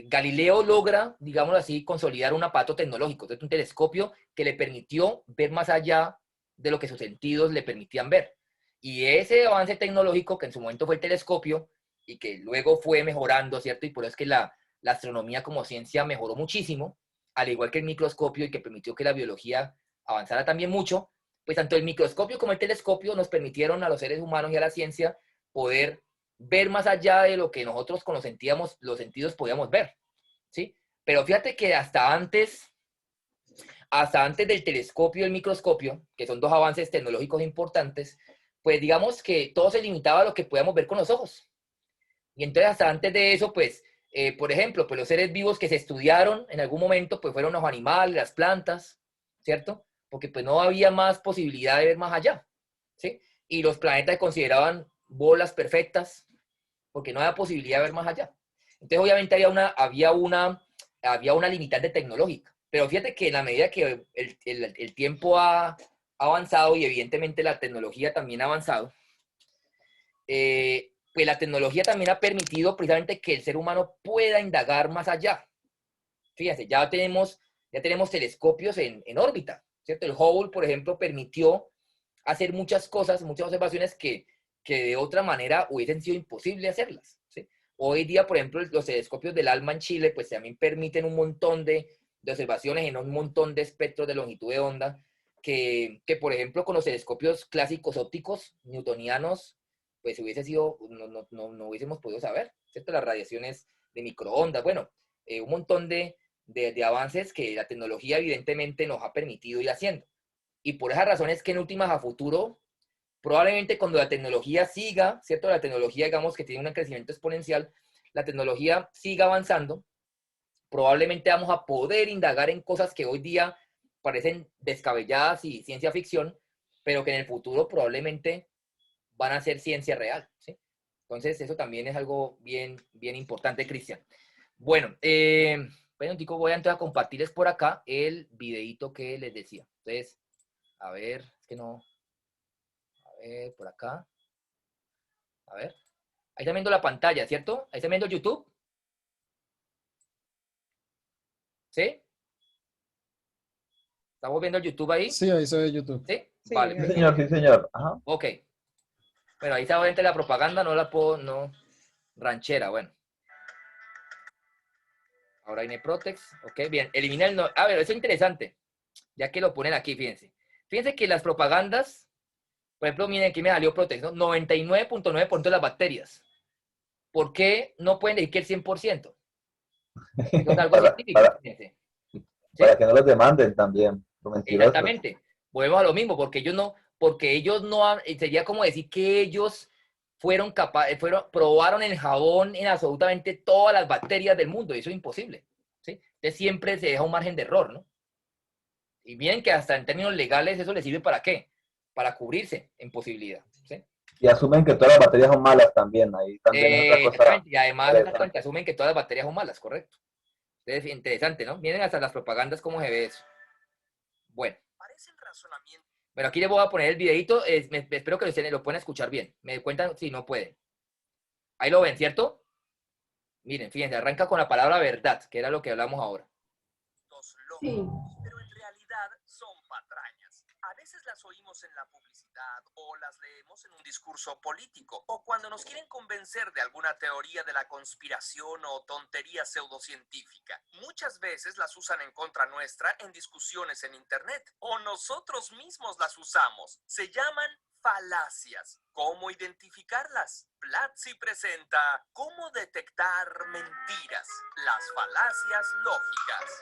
Galileo logra, digámoslo así, consolidar un aparato tecnológico, un telescopio que le permitió ver más allá de lo que sus sentidos le permitían ver. Y ese avance tecnológico, que en su momento fue el telescopio, y que luego fue mejorando, ¿cierto? Y por eso es que la astronomía como ciencia mejoró muchísimo, al igual que el microscopio, y que permitió que la biología avanzara también mucho, pues tanto el microscopio como el telescopio nos permitieron a los seres humanos y a la ciencia poder ver más allá de lo que nosotros con los sentidos podíamos ver, ¿sí? Pero fíjate que hasta antes del telescopio y el microscopio, que son dos avances tecnológicos importantes, pues digamos que todo se limitaba a lo que podíamos ver con los ojos. Y entonces hasta antes de eso, pues, por ejemplo, pues los seres vivos que se estudiaron en algún momento, pues fueron los animales, las plantas, ¿cierto? Porque pues no había más posibilidad de ver más allá, ¿sí? Y los planetas se consideraban bolas perfectas, porque no había posibilidad de ver más allá. Entonces obviamente había una limitante tecnológica. Pero fíjate que en la medida que el tiempo ha avanzado y evidentemente la tecnología también ha avanzado, pues la tecnología también ha permitido precisamente que el ser humano pueda indagar más allá. Fíjense, ya tenemos telescopios en órbita, ¿cierto? El Hubble, por ejemplo, permitió hacer muchas cosas, muchas observaciones que de otra manera hubiesen sido imposible hacerlas, ¿sí? Hoy día, por ejemplo, los telescopios del ALMA en Chile, pues también permiten un montón de observaciones en un montón de espectros de longitud de onda que, por ejemplo, con los telescopios clásicos ópticos newtonianos, pues no hubiésemos podido saber, ¿cierto? Las radiaciones de microondas, bueno, un montón de avances que la tecnología evidentemente nos ha permitido ir haciendo. Y por esas razones que en últimas a futuro, probablemente cuando la tecnología siga, ¿cierto? La tecnología, digamos, que tiene un crecimiento exponencial, la tecnología siga avanzando, probablemente vamos a poder indagar en cosas que hoy día parecen descabelladas y ciencia ficción, pero que en el futuro probablemente van a ser ciencia real, ¿sí? Entonces, eso también es algo bien, bien importante, Cristian. Bueno, bueno, Tico, voy a entonces a compartirles por acá el videito que les decía. Entonces, a ver, es que no. A ver, por acá. A ver. Ahí están viendo la pantalla, ¿cierto? Ahí están viendo YouTube. ¿Sí? ¿Estamos viendo el YouTube ahí? Sí, ahí se ve YouTube. ¿Sí? Sí, Vale, Sí, perfecto. señor, sí, señor. Ajá. Ok. Bueno, ahí está obviamente la propaganda, no la puedo, no. Ranchera, bueno. Ahora viene Protex. Ok, bien. Elimina el... No... A ver, eso es interesante. Ya que lo ponen aquí, fíjense. Fíjense que las propagandas, por ejemplo, miren, aquí me salió Protex, ¿no? 99.9% de las bacterias. ¿Por qué no pueden decir que el 100%? Eso es algo Para, científico, para, fíjense. para ¿Sí? que no los demanden también, por mentirosos. Exactamente. Volvemos a lo mismo, porque ellos no han, sería como decir que ellos fueron capaces, probaron el jabón en absolutamente todas las bacterias del mundo, y eso es imposible, ¿sí? Entonces siempre se deja un margen de error, ¿no? Y miren que hasta en términos legales eso les sirve ¿para qué? Para cubrirse en posibilidad, ¿sí? Y asumen que todas las baterías son malas también. Ahí también es otra cosa Exactamente, y además exactamente, interesante. asumen que todas las bacterias son malas, correcto. Entonces, interesante, ¿no? Miren hasta las propagandas cómo se ve eso. Bueno. Bueno, aquí les voy a poner el videito. Espero que ustedes lo puedan escuchar bien. Me cuentan si no pueden. Ahí lo ven, ¿cierto? Miren, fíjense, arranca con la palabra verdad, que era lo que hablamos ahora. Sí. Pero en realidad son patrañas. A veces las oímos en la publicidad o las leemos en un discurso político o cuando nos quieren convencer de alguna teoría de la conspiración o tontería pseudocientífica. Muchas veces las usan en contra nuestra en discusiones en internet o nosotros mismos las usamos. Se llaman falacias. ¿Cómo identificarlas? Platzi presenta ¿Cómo detectar mentiras? Las falacias lógicas.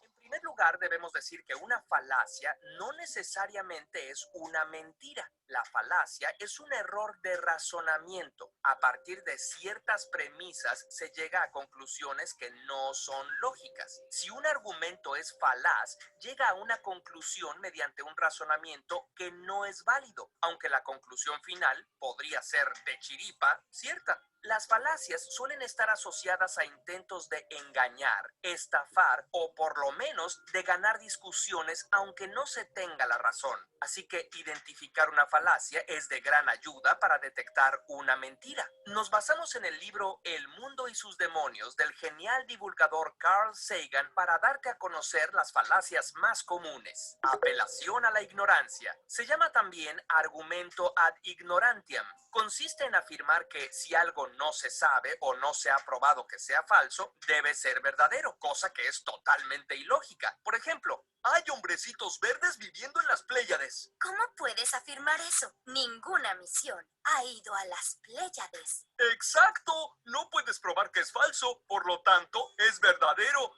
En primer lugar, debemos decir que una falacia no necesariamente es una mentira. La falacia es un error de razonamiento. A partir de ciertas premisas se llega a conclusiones que no son lógicas. Si un argumento es falaz, llega a una conclusión mediante un razonamiento que no es válido, aunque la conclusión final podría ser de chiripa cierta. Las falacias suelen estar asociadas a intentos de engañar, estafar o por lo menos de ganar discusiones aunque no se tenga la razón. Así que identificar una falacia es de gran ayuda para detectar una mentira. Nos basamos en el libro El mundo y sus demonios del genial divulgador Carl Sagan para darte a conocer las falacias más comunes. Apelación a la ignorancia. Se llama también argumento ad ignorantiam. Consiste en afirmar que si algo no se sabe o no se ha probado que sea falso, debe ser verdadero, cosa que es totalmente ilógica. Por ejemplo, hay hombrecitos verdes viviendo en las Pléyades. ¿Cómo puedes afirmar eso? Ninguna misión ha ido a las Pléyades. ¡Exacto! No puedes probar que es falso, por lo tanto, es verdadero.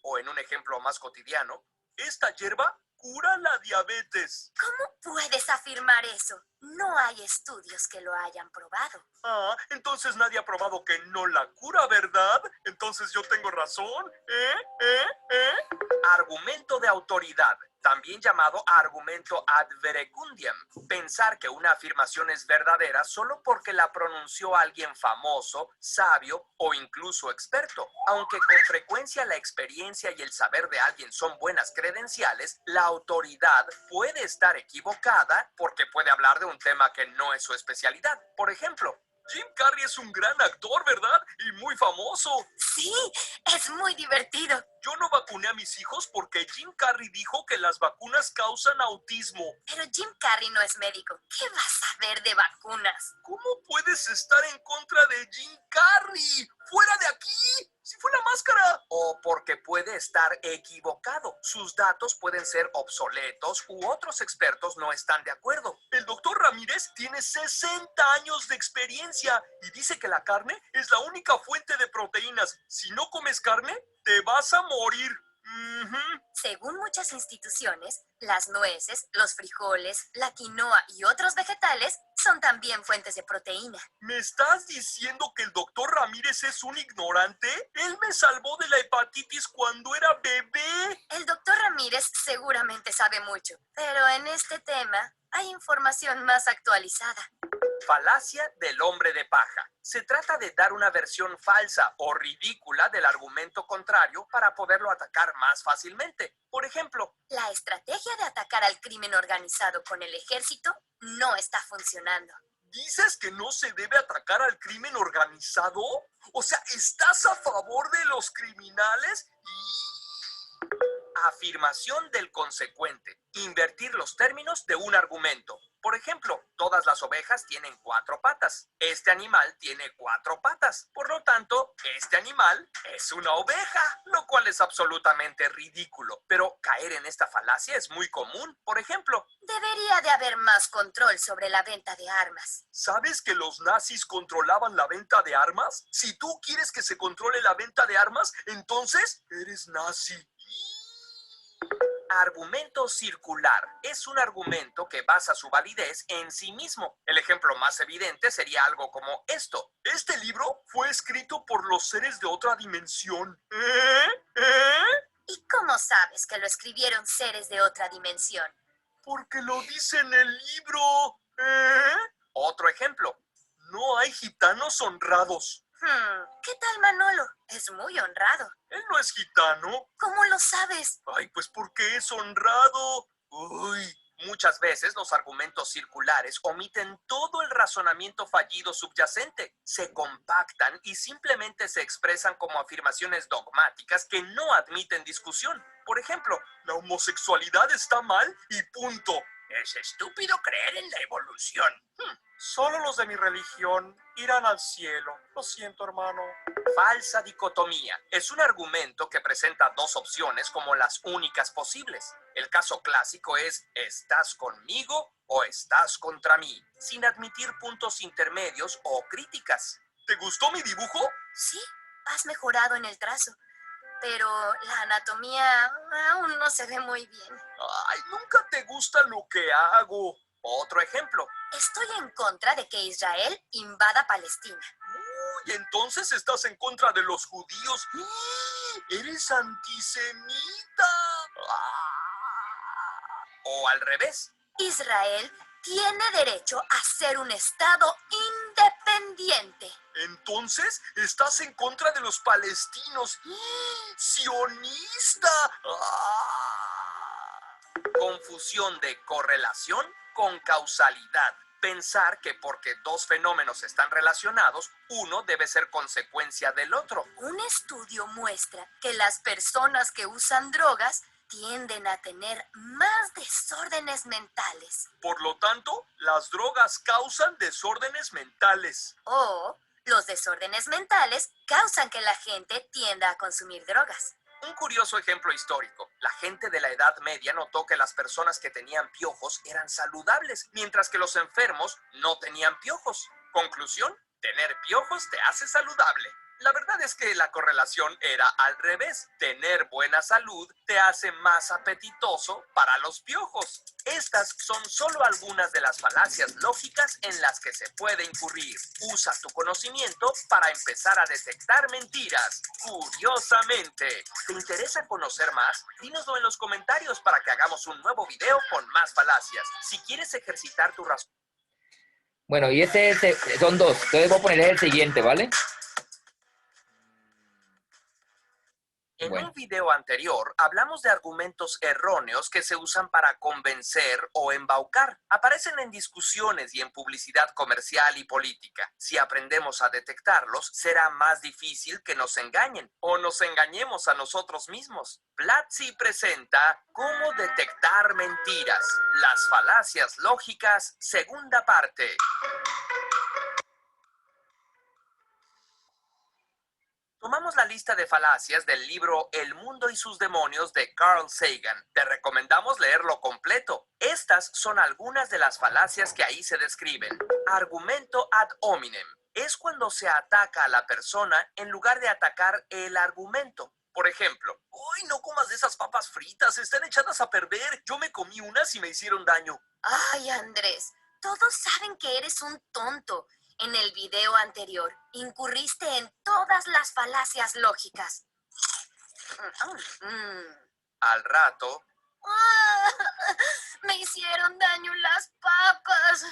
O en un ejemplo más cotidiano, esta hierba cura la diabetes. ¿Cómo puedes afirmar eso? No hay estudios que lo hayan probado. Ah, entonces nadie ha probado que no la cura, ¿verdad? Entonces yo tengo razón. Argumento de autoridad, también llamado argumento ad verecundiam. Pensar que una afirmación es verdadera solo porque la pronunció alguien famoso, sabio o incluso experto. Aunque con frecuencia la experiencia y el saber de alguien son buenas credenciales, la autoridad puede estar equivocada porque puede hablar de un tema que no es su especialidad. Por ejemplo, Jim Carrey es un gran actor, ¿verdad? Y muy famoso. Sí, es muy divertido. Yo no vacuné a mis hijos porque Jim Carrey dijo que las vacunas causan autismo. Pero Jim Carrey no es médico. ¿Qué vas a ver de vacunas? ¿Cómo puedes estar en contra de Jim Carrey? ¡Fuera de aquí! ¡Si fue la máscara! O porque puede estar equivocado. Sus datos pueden ser obsoletos u otros expertos no están de acuerdo. El doctor Ramírez tiene 60 años de experiencia y dice que la carne es la única fuente de proteínas. Si no comes carne, te vas a morir. Según muchas instituciones, las nueces, los frijoles, la quinoa y otros vegetales son también fuentes de proteína. ¿Me estás diciendo que el doctor Ramírez es un ignorante? Él me salvó de la hepatitis cuando era bebé. El doctor Ramírez seguramente sabe mucho, pero en este tema hay información más actualizada. Falacia del hombre de paja. Se trata de dar una versión falsa o ridícula del argumento contrario para poderlo atacar más fácilmente. Por ejemplo, La estrategia de atacar al crimen organizado con el ejército no está funcionando. ¿dices que no se debe atacar al crimen organizado? O sea, ¿estás a favor de los criminales? Afirmación del consecuente. Invertir los términos de un argumento. Por ejemplo, todas las ovejas tienen 4 patas. Este animal tiene 4 patas. Por lo tanto, este animal es una oveja, lo cual es absolutamente ridículo. Pero caer en esta falacia es muy común. Por ejemplo, Debería de haber más control sobre la venta de armas. ¿sabes que los nazis controlaban la venta de armas? Si tú quieres que se controle la venta de armas, entonces eres nazi. Argumento circular. Es un argumento que basa su validez en sí mismo. El ejemplo más evidente sería algo como esto. Este libro fue escrito por los seres de otra dimensión. ¿Y cómo sabes que lo escribieron seres de otra dimensión? Porque lo dice en el libro. Otro ejemplo. No hay gitanos honrados. ¿Qué tal Manolo? Es muy honrado. Él no es gitano. ¿Cómo lo sabes? Ay, pues porque es honrado. Uy. Muchas veces los argumentos circulares omiten todo el razonamiento fallido subyacente, se compactan y simplemente se expresan como afirmaciones dogmáticas que no admiten discusión. Por ejemplo, la homosexualidad está mal y punto. Es estúpido creer en la evolución. Solo los de mi religión irán al cielo. Lo siento, hermano. Falsa dicotomía. Es un argumento que presenta dos opciones como las únicas posibles. El caso clásico es ¿estás conmigo o estás contra mí? Sin admitir puntos intermedios o críticas. ¿Te gustó mi dibujo? Sí, has mejorado en el trazo, pero la anatomía aún no se ve muy bien. Ay, nunca te gusta lo que hago. Otro ejemplo. Estoy en contra de que Israel invada Palestina. Y entonces estás en contra de los judíos. ¡Eres antisemita! O al revés. Israel tiene derecho a ser un estado independiente. Entonces estás en contra de los palestinos. ¡Sionista! Confusión de correlación con causalidad. Pensar que porque dos fenómenos están relacionados, uno debe ser consecuencia del otro. Un estudio muestra que las personas que usan drogas tienden a tener más desórdenes mentales. Por lo tanto, las drogas causan desórdenes mentales. O los desórdenes mentales causan que la gente tienda a consumir drogas. Un curioso ejemplo histórico. La gente de la Edad Media notó que las personas que tenían piojos eran saludables, mientras que los enfermos no tenían piojos. Conclusión, tener piojos te hace saludable. La verdad es que la correlación era al revés. Tener buena salud te hace más apetitoso para los piojos. Estas son solo algunas de las falacias lógicas en las que se puede incurrir. Usa tu conocimiento para empezar a detectar mentiras. Curiosamente, ¿te interesa conocer más? Dínoslo en los comentarios para que hagamos un nuevo video con más falacias. Si quieres ejercitar tu razón. Bueno, y son dos. Entonces voy a ponerles el siguiente, ¿vale? En Bueno. un video anterior hablamos de argumentos erróneos que se usan para convencer o embaucar. Aparecen en discusiones y en publicidad comercial y política. Si aprendemos a detectarlos, será más difícil que nos engañen o nos engañemos a nosotros mismos. Platzi presenta Cómo detectar mentiras. Las falacias lógicas, segunda parte. Tomamos la lista de falacias del libro El mundo y sus demonios de Carl Sagan. Te recomendamos leerlo completo. Estas son algunas de las falacias que ahí se describen. Argumento ad hominem. Es cuando se ataca a la persona en lugar de atacar el argumento. Por ejemplo, ¡uy, no comas de esas papas fritas! Están echadas a perder. Yo me comí unas y me hicieron daño. Ay, Andrés, todos saben que eres un tonto. En el video anterior, incurriste en todas las falacias lógicas. Al rato, ¡Ah! Me hicieron daño las papas.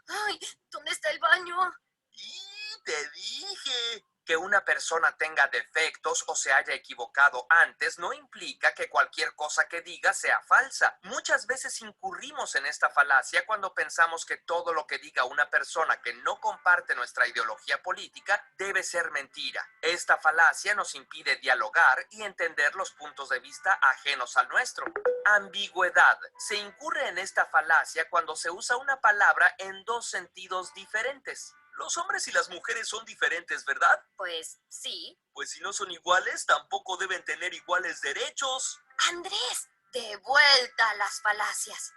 Ay, ¿dónde está el baño? ¡y te dije! Que una persona tenga defectos o se haya equivocado antes no implica que cualquier cosa que diga sea falsa. Muchas veces incurrimos en esta falacia cuando pensamos que todo lo que diga una persona que no comparte nuestra ideología política debe ser mentira. Esta falacia nos impide dialogar y entender los puntos de vista ajenos al nuestro. Ambigüedad. Se incurre en esta falacia cuando se usa una palabra en dos sentidos diferentes. Los hombres y las mujeres son diferentes, ¿verdad? Pues sí. Pues si no son iguales, tampoco deben tener iguales derechos. Andrés, de vuelta a las falacias.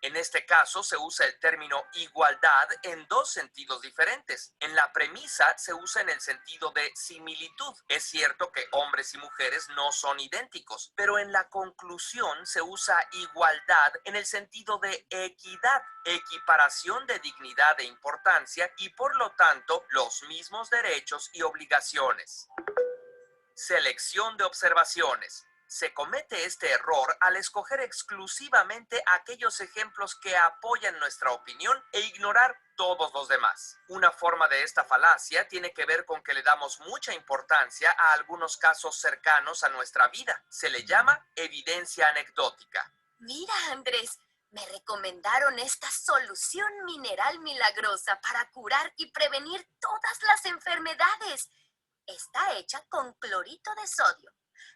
En este caso se usa el término igualdad en dos sentidos diferentes. En la premisa se usa en el sentido de similitud. Es cierto que hombres y mujeres no son idénticos, pero en la conclusión se usa igualdad en el sentido de equidad, equiparación de dignidad e importancia y por lo tanto los mismos derechos y obligaciones. Selección de observaciones. Se comete este error al escoger exclusivamente aquellos ejemplos que apoyan nuestra opinión e ignorar todos los demás. Una forma de esta falacia tiene que ver con que le damos mucha importancia a algunos casos cercanos a nuestra vida. Se le llama evidencia anecdótica. Mira, Andrés, me recomendaron esta solución mineral milagrosa para curar y prevenir todas las enfermedades. Está hecha con clorito de sodio.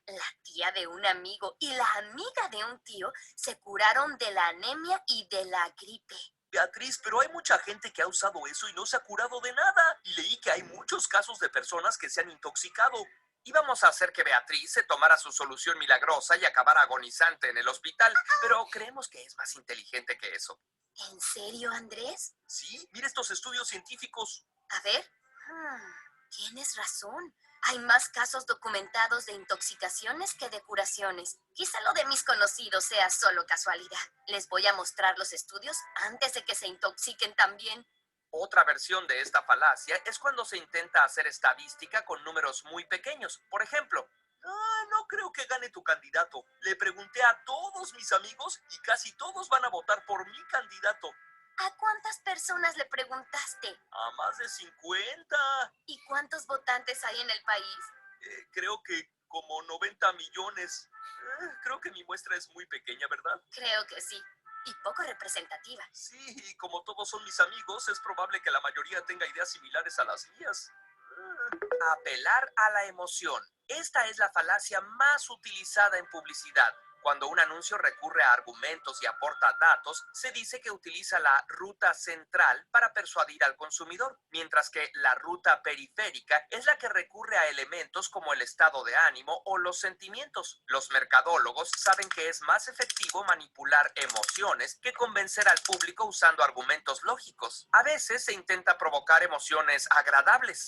La tía de un amigo y la amiga de un tío se curaron de la anemia y de la gripe. Beatriz, pero hay mucha gente que ha usado eso y no se ha curado de nada. Y leí que hay muchos casos de personas que se han intoxicado. Íbamos a hacer que Beatriz se tomara su solución milagrosa y acabara agonizante en el hospital, pero creemos que es más inteligente que eso. ¿En serio, Andrés? Sí, mira estos estudios científicos. A ver. Tienes razón. Hay más casos documentados de intoxicaciones que de curaciones. Quizá lo de mis conocidos sea solo casualidad. Les voy a mostrar los estudios antes de que se intoxiquen también. Otra versión de esta falacia es cuando se intenta hacer estadística con números muy pequeños. Por ejemplo, no creo que gane tu candidato. Le pregunté a todos mis amigos y casi todos van a votar por mi candidato. ¿A cuántas personas le preguntaste? A más de 50. ¿Y cuántos votantes hay en el país? Creo que como 90 millones. Creo que mi muestra es muy pequeña, ¿verdad? Creo que sí. Y poco representativa. Sí, y como todos son mis amigos, es probable que la mayoría tenga ideas similares a las mías. Apelar a la emoción. Esta es la falacia más utilizada en publicidad. Cuando un anuncio recurre a argumentos y aporta datos, se dice que utiliza la ruta central para persuadir al consumidor, mientras que la ruta periférica es la que recurre a elementos como el estado de ánimo o los sentimientos. Los mercadólogos saben que es más efectivo manipular emociones que convencer al público usando argumentos lógicos. A veces se intenta provocar emociones agradables.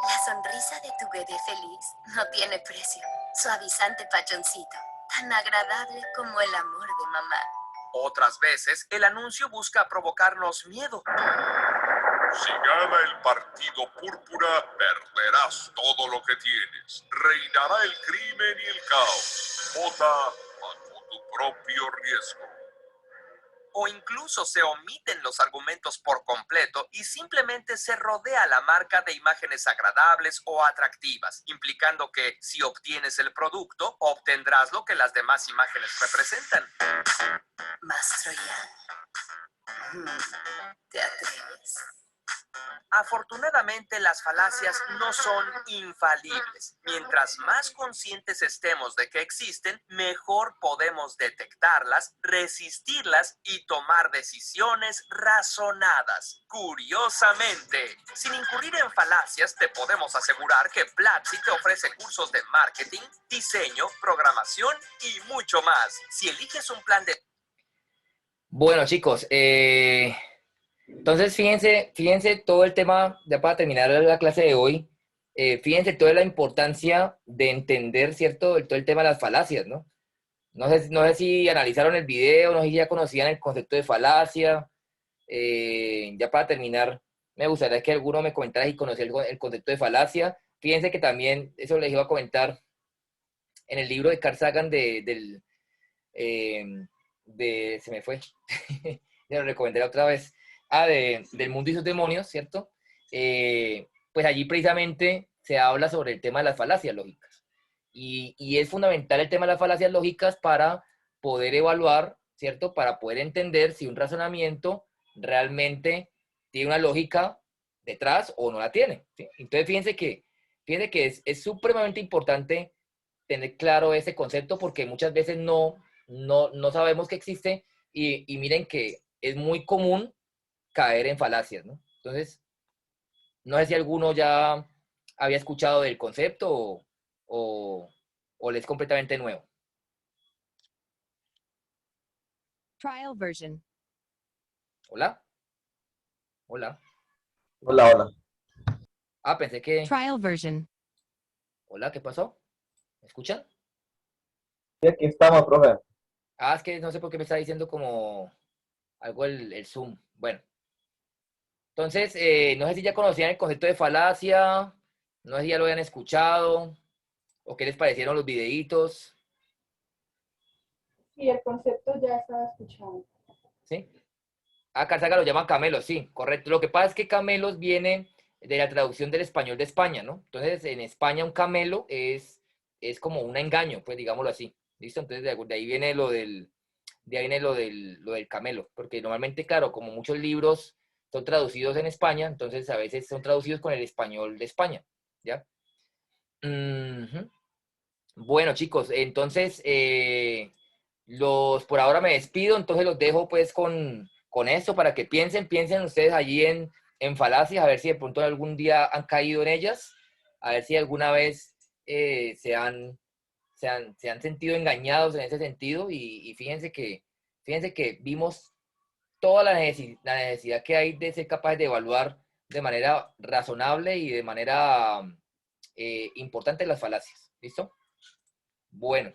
La sonrisa de tu bebé feliz no tiene precio. Suavizante pachoncito, tan agradable como el amor de mamá. Otras veces, el anuncio busca provocarnos miedo. Si gana el partido púrpura, perderás todo lo que tienes. Reinará el crimen y el caos. Vota bajo tu propio riesgo. O incluso se omiten los argumentos por completo y simplemente se rodea la marca de imágenes agradables o atractivas, implicando que si obtienes el producto, obtendrás lo que las demás imágenes representan. Mastroianni, ¿te atreves? Afortunadamente, las falacias no son infalibles. Mientras más conscientes estemos de que existen, mejor podemos detectarlas, resistirlas y tomar decisiones razonadas. Curiosamente, sin incurrir en falacias, te podemos asegurar que Platzi te ofrece cursos de marketing, diseño, programación y mucho más. Si eliges un plan de... Bueno, chicos, entonces fíjense todo el tema, ya para terminar la clase de hoy, fíjense toda la importancia de entender, ¿cierto? Todo el tema de las falacias, ¿no? No sé si analizaron el video, no sé si ya conocían el concepto de falacia. Ya para terminar, me gustaría que alguno me comentara si conocía el concepto de falacia. Fíjense que también, eso les iba a comentar, en el libro de Carl Sagan se me fue, ya lo recomendé otra vez, del mundo y sus demonios, ¿cierto? Pues allí precisamente se habla sobre el tema de las falacias lógicas. Y es fundamental el tema de las falacias lógicas para poder evaluar, ¿cierto? Para poder entender si un razonamiento realmente tiene una lógica detrás o no la tiene, ¿sí? Entonces fíjense que es supremamente importante tener claro ese concepto porque muchas veces no sabemos que existe y miren que es muy común caer en falacias, ¿no? Entonces, no sé si alguno ya había escuchado del concepto o le es completamente nuevo. Trial version. ¿Hola? Hola. Hola, hola. Pensé que... Trial version. Hola, ¿qué pasó? ¿Me escuchan? Y aquí estamos, profe. Es que no sé por qué me está diciendo como algo el Zoom. Bueno, entonces, no sé si ya conocían el concepto de falacia, no sé si ya lo habían escuchado, o qué les parecieron los videitos, Sí, el concepto ya estaba escuchado. ¿sí? Carl Sagan lo llaman camelos, sí, correcto. Lo que pasa es que camelos viene de la traducción del español de España, ¿no? Entonces, en España un camelo es como un engaño, pues digámoslo así, ¿listo? Entonces, de ahí viene lo del camelo, porque normalmente, claro, como muchos libros son traducidos en España, entonces a veces son traducidos con el español de España, ¿ya? Ujú. Bueno, chicos, entonces, por ahora me despido, entonces los dejo pues con esto para que piensen ustedes allí en falacias, a ver si de pronto algún día han caído en ellas, a ver si alguna vez se han sentido engañados en ese sentido y fíjense que vimos toda la necesidad que hay de ser capaces de evaluar de manera razonable y de manera importante las falacias. ¿Listo? Bueno,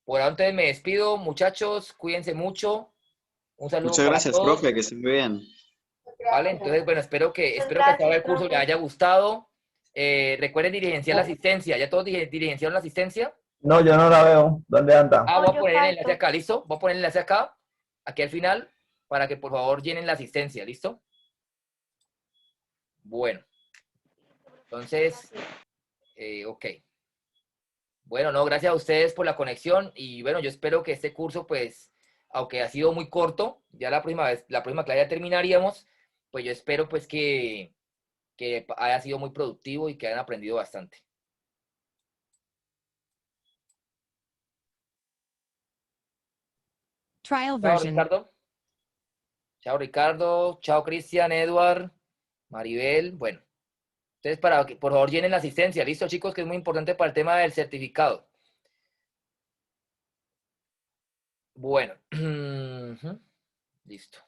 por ahora entonces me despido, muchachos, cuídense mucho. Un saludo Muchas para gracias, todos. profe, que estén muy bien. Vale, entonces, bueno, espero que Muchas hasta ahora gracias, el curso profe. les haya gustado. Recuerden diligenciar la asistencia. ¿Ya todos diligenciaron la asistencia? No, yo no la veo. ¿Dónde anda? Voy a yo poner el enlace falto. acá, ¿listo? Voy a poner el enlace acá, aquí al final, para que por favor llenen la asistencia, ¿listo? Bueno, entonces, ok. Bueno, no, gracias a ustedes por la conexión y bueno, yo espero que este curso, pues, aunque ha sido muy corto, ya la próxima clase ya terminaríamos, pues yo espero pues que haya sido muy productivo y que hayan aprendido bastante. Trial Chao, version. Ricardo. Chao, Ricardo. Chao, Cristian, Edward, Maribel. Bueno, entonces para que por favor llenen la asistencia. Listo, chicos, que es muy importante para el tema del certificado. Bueno, listo.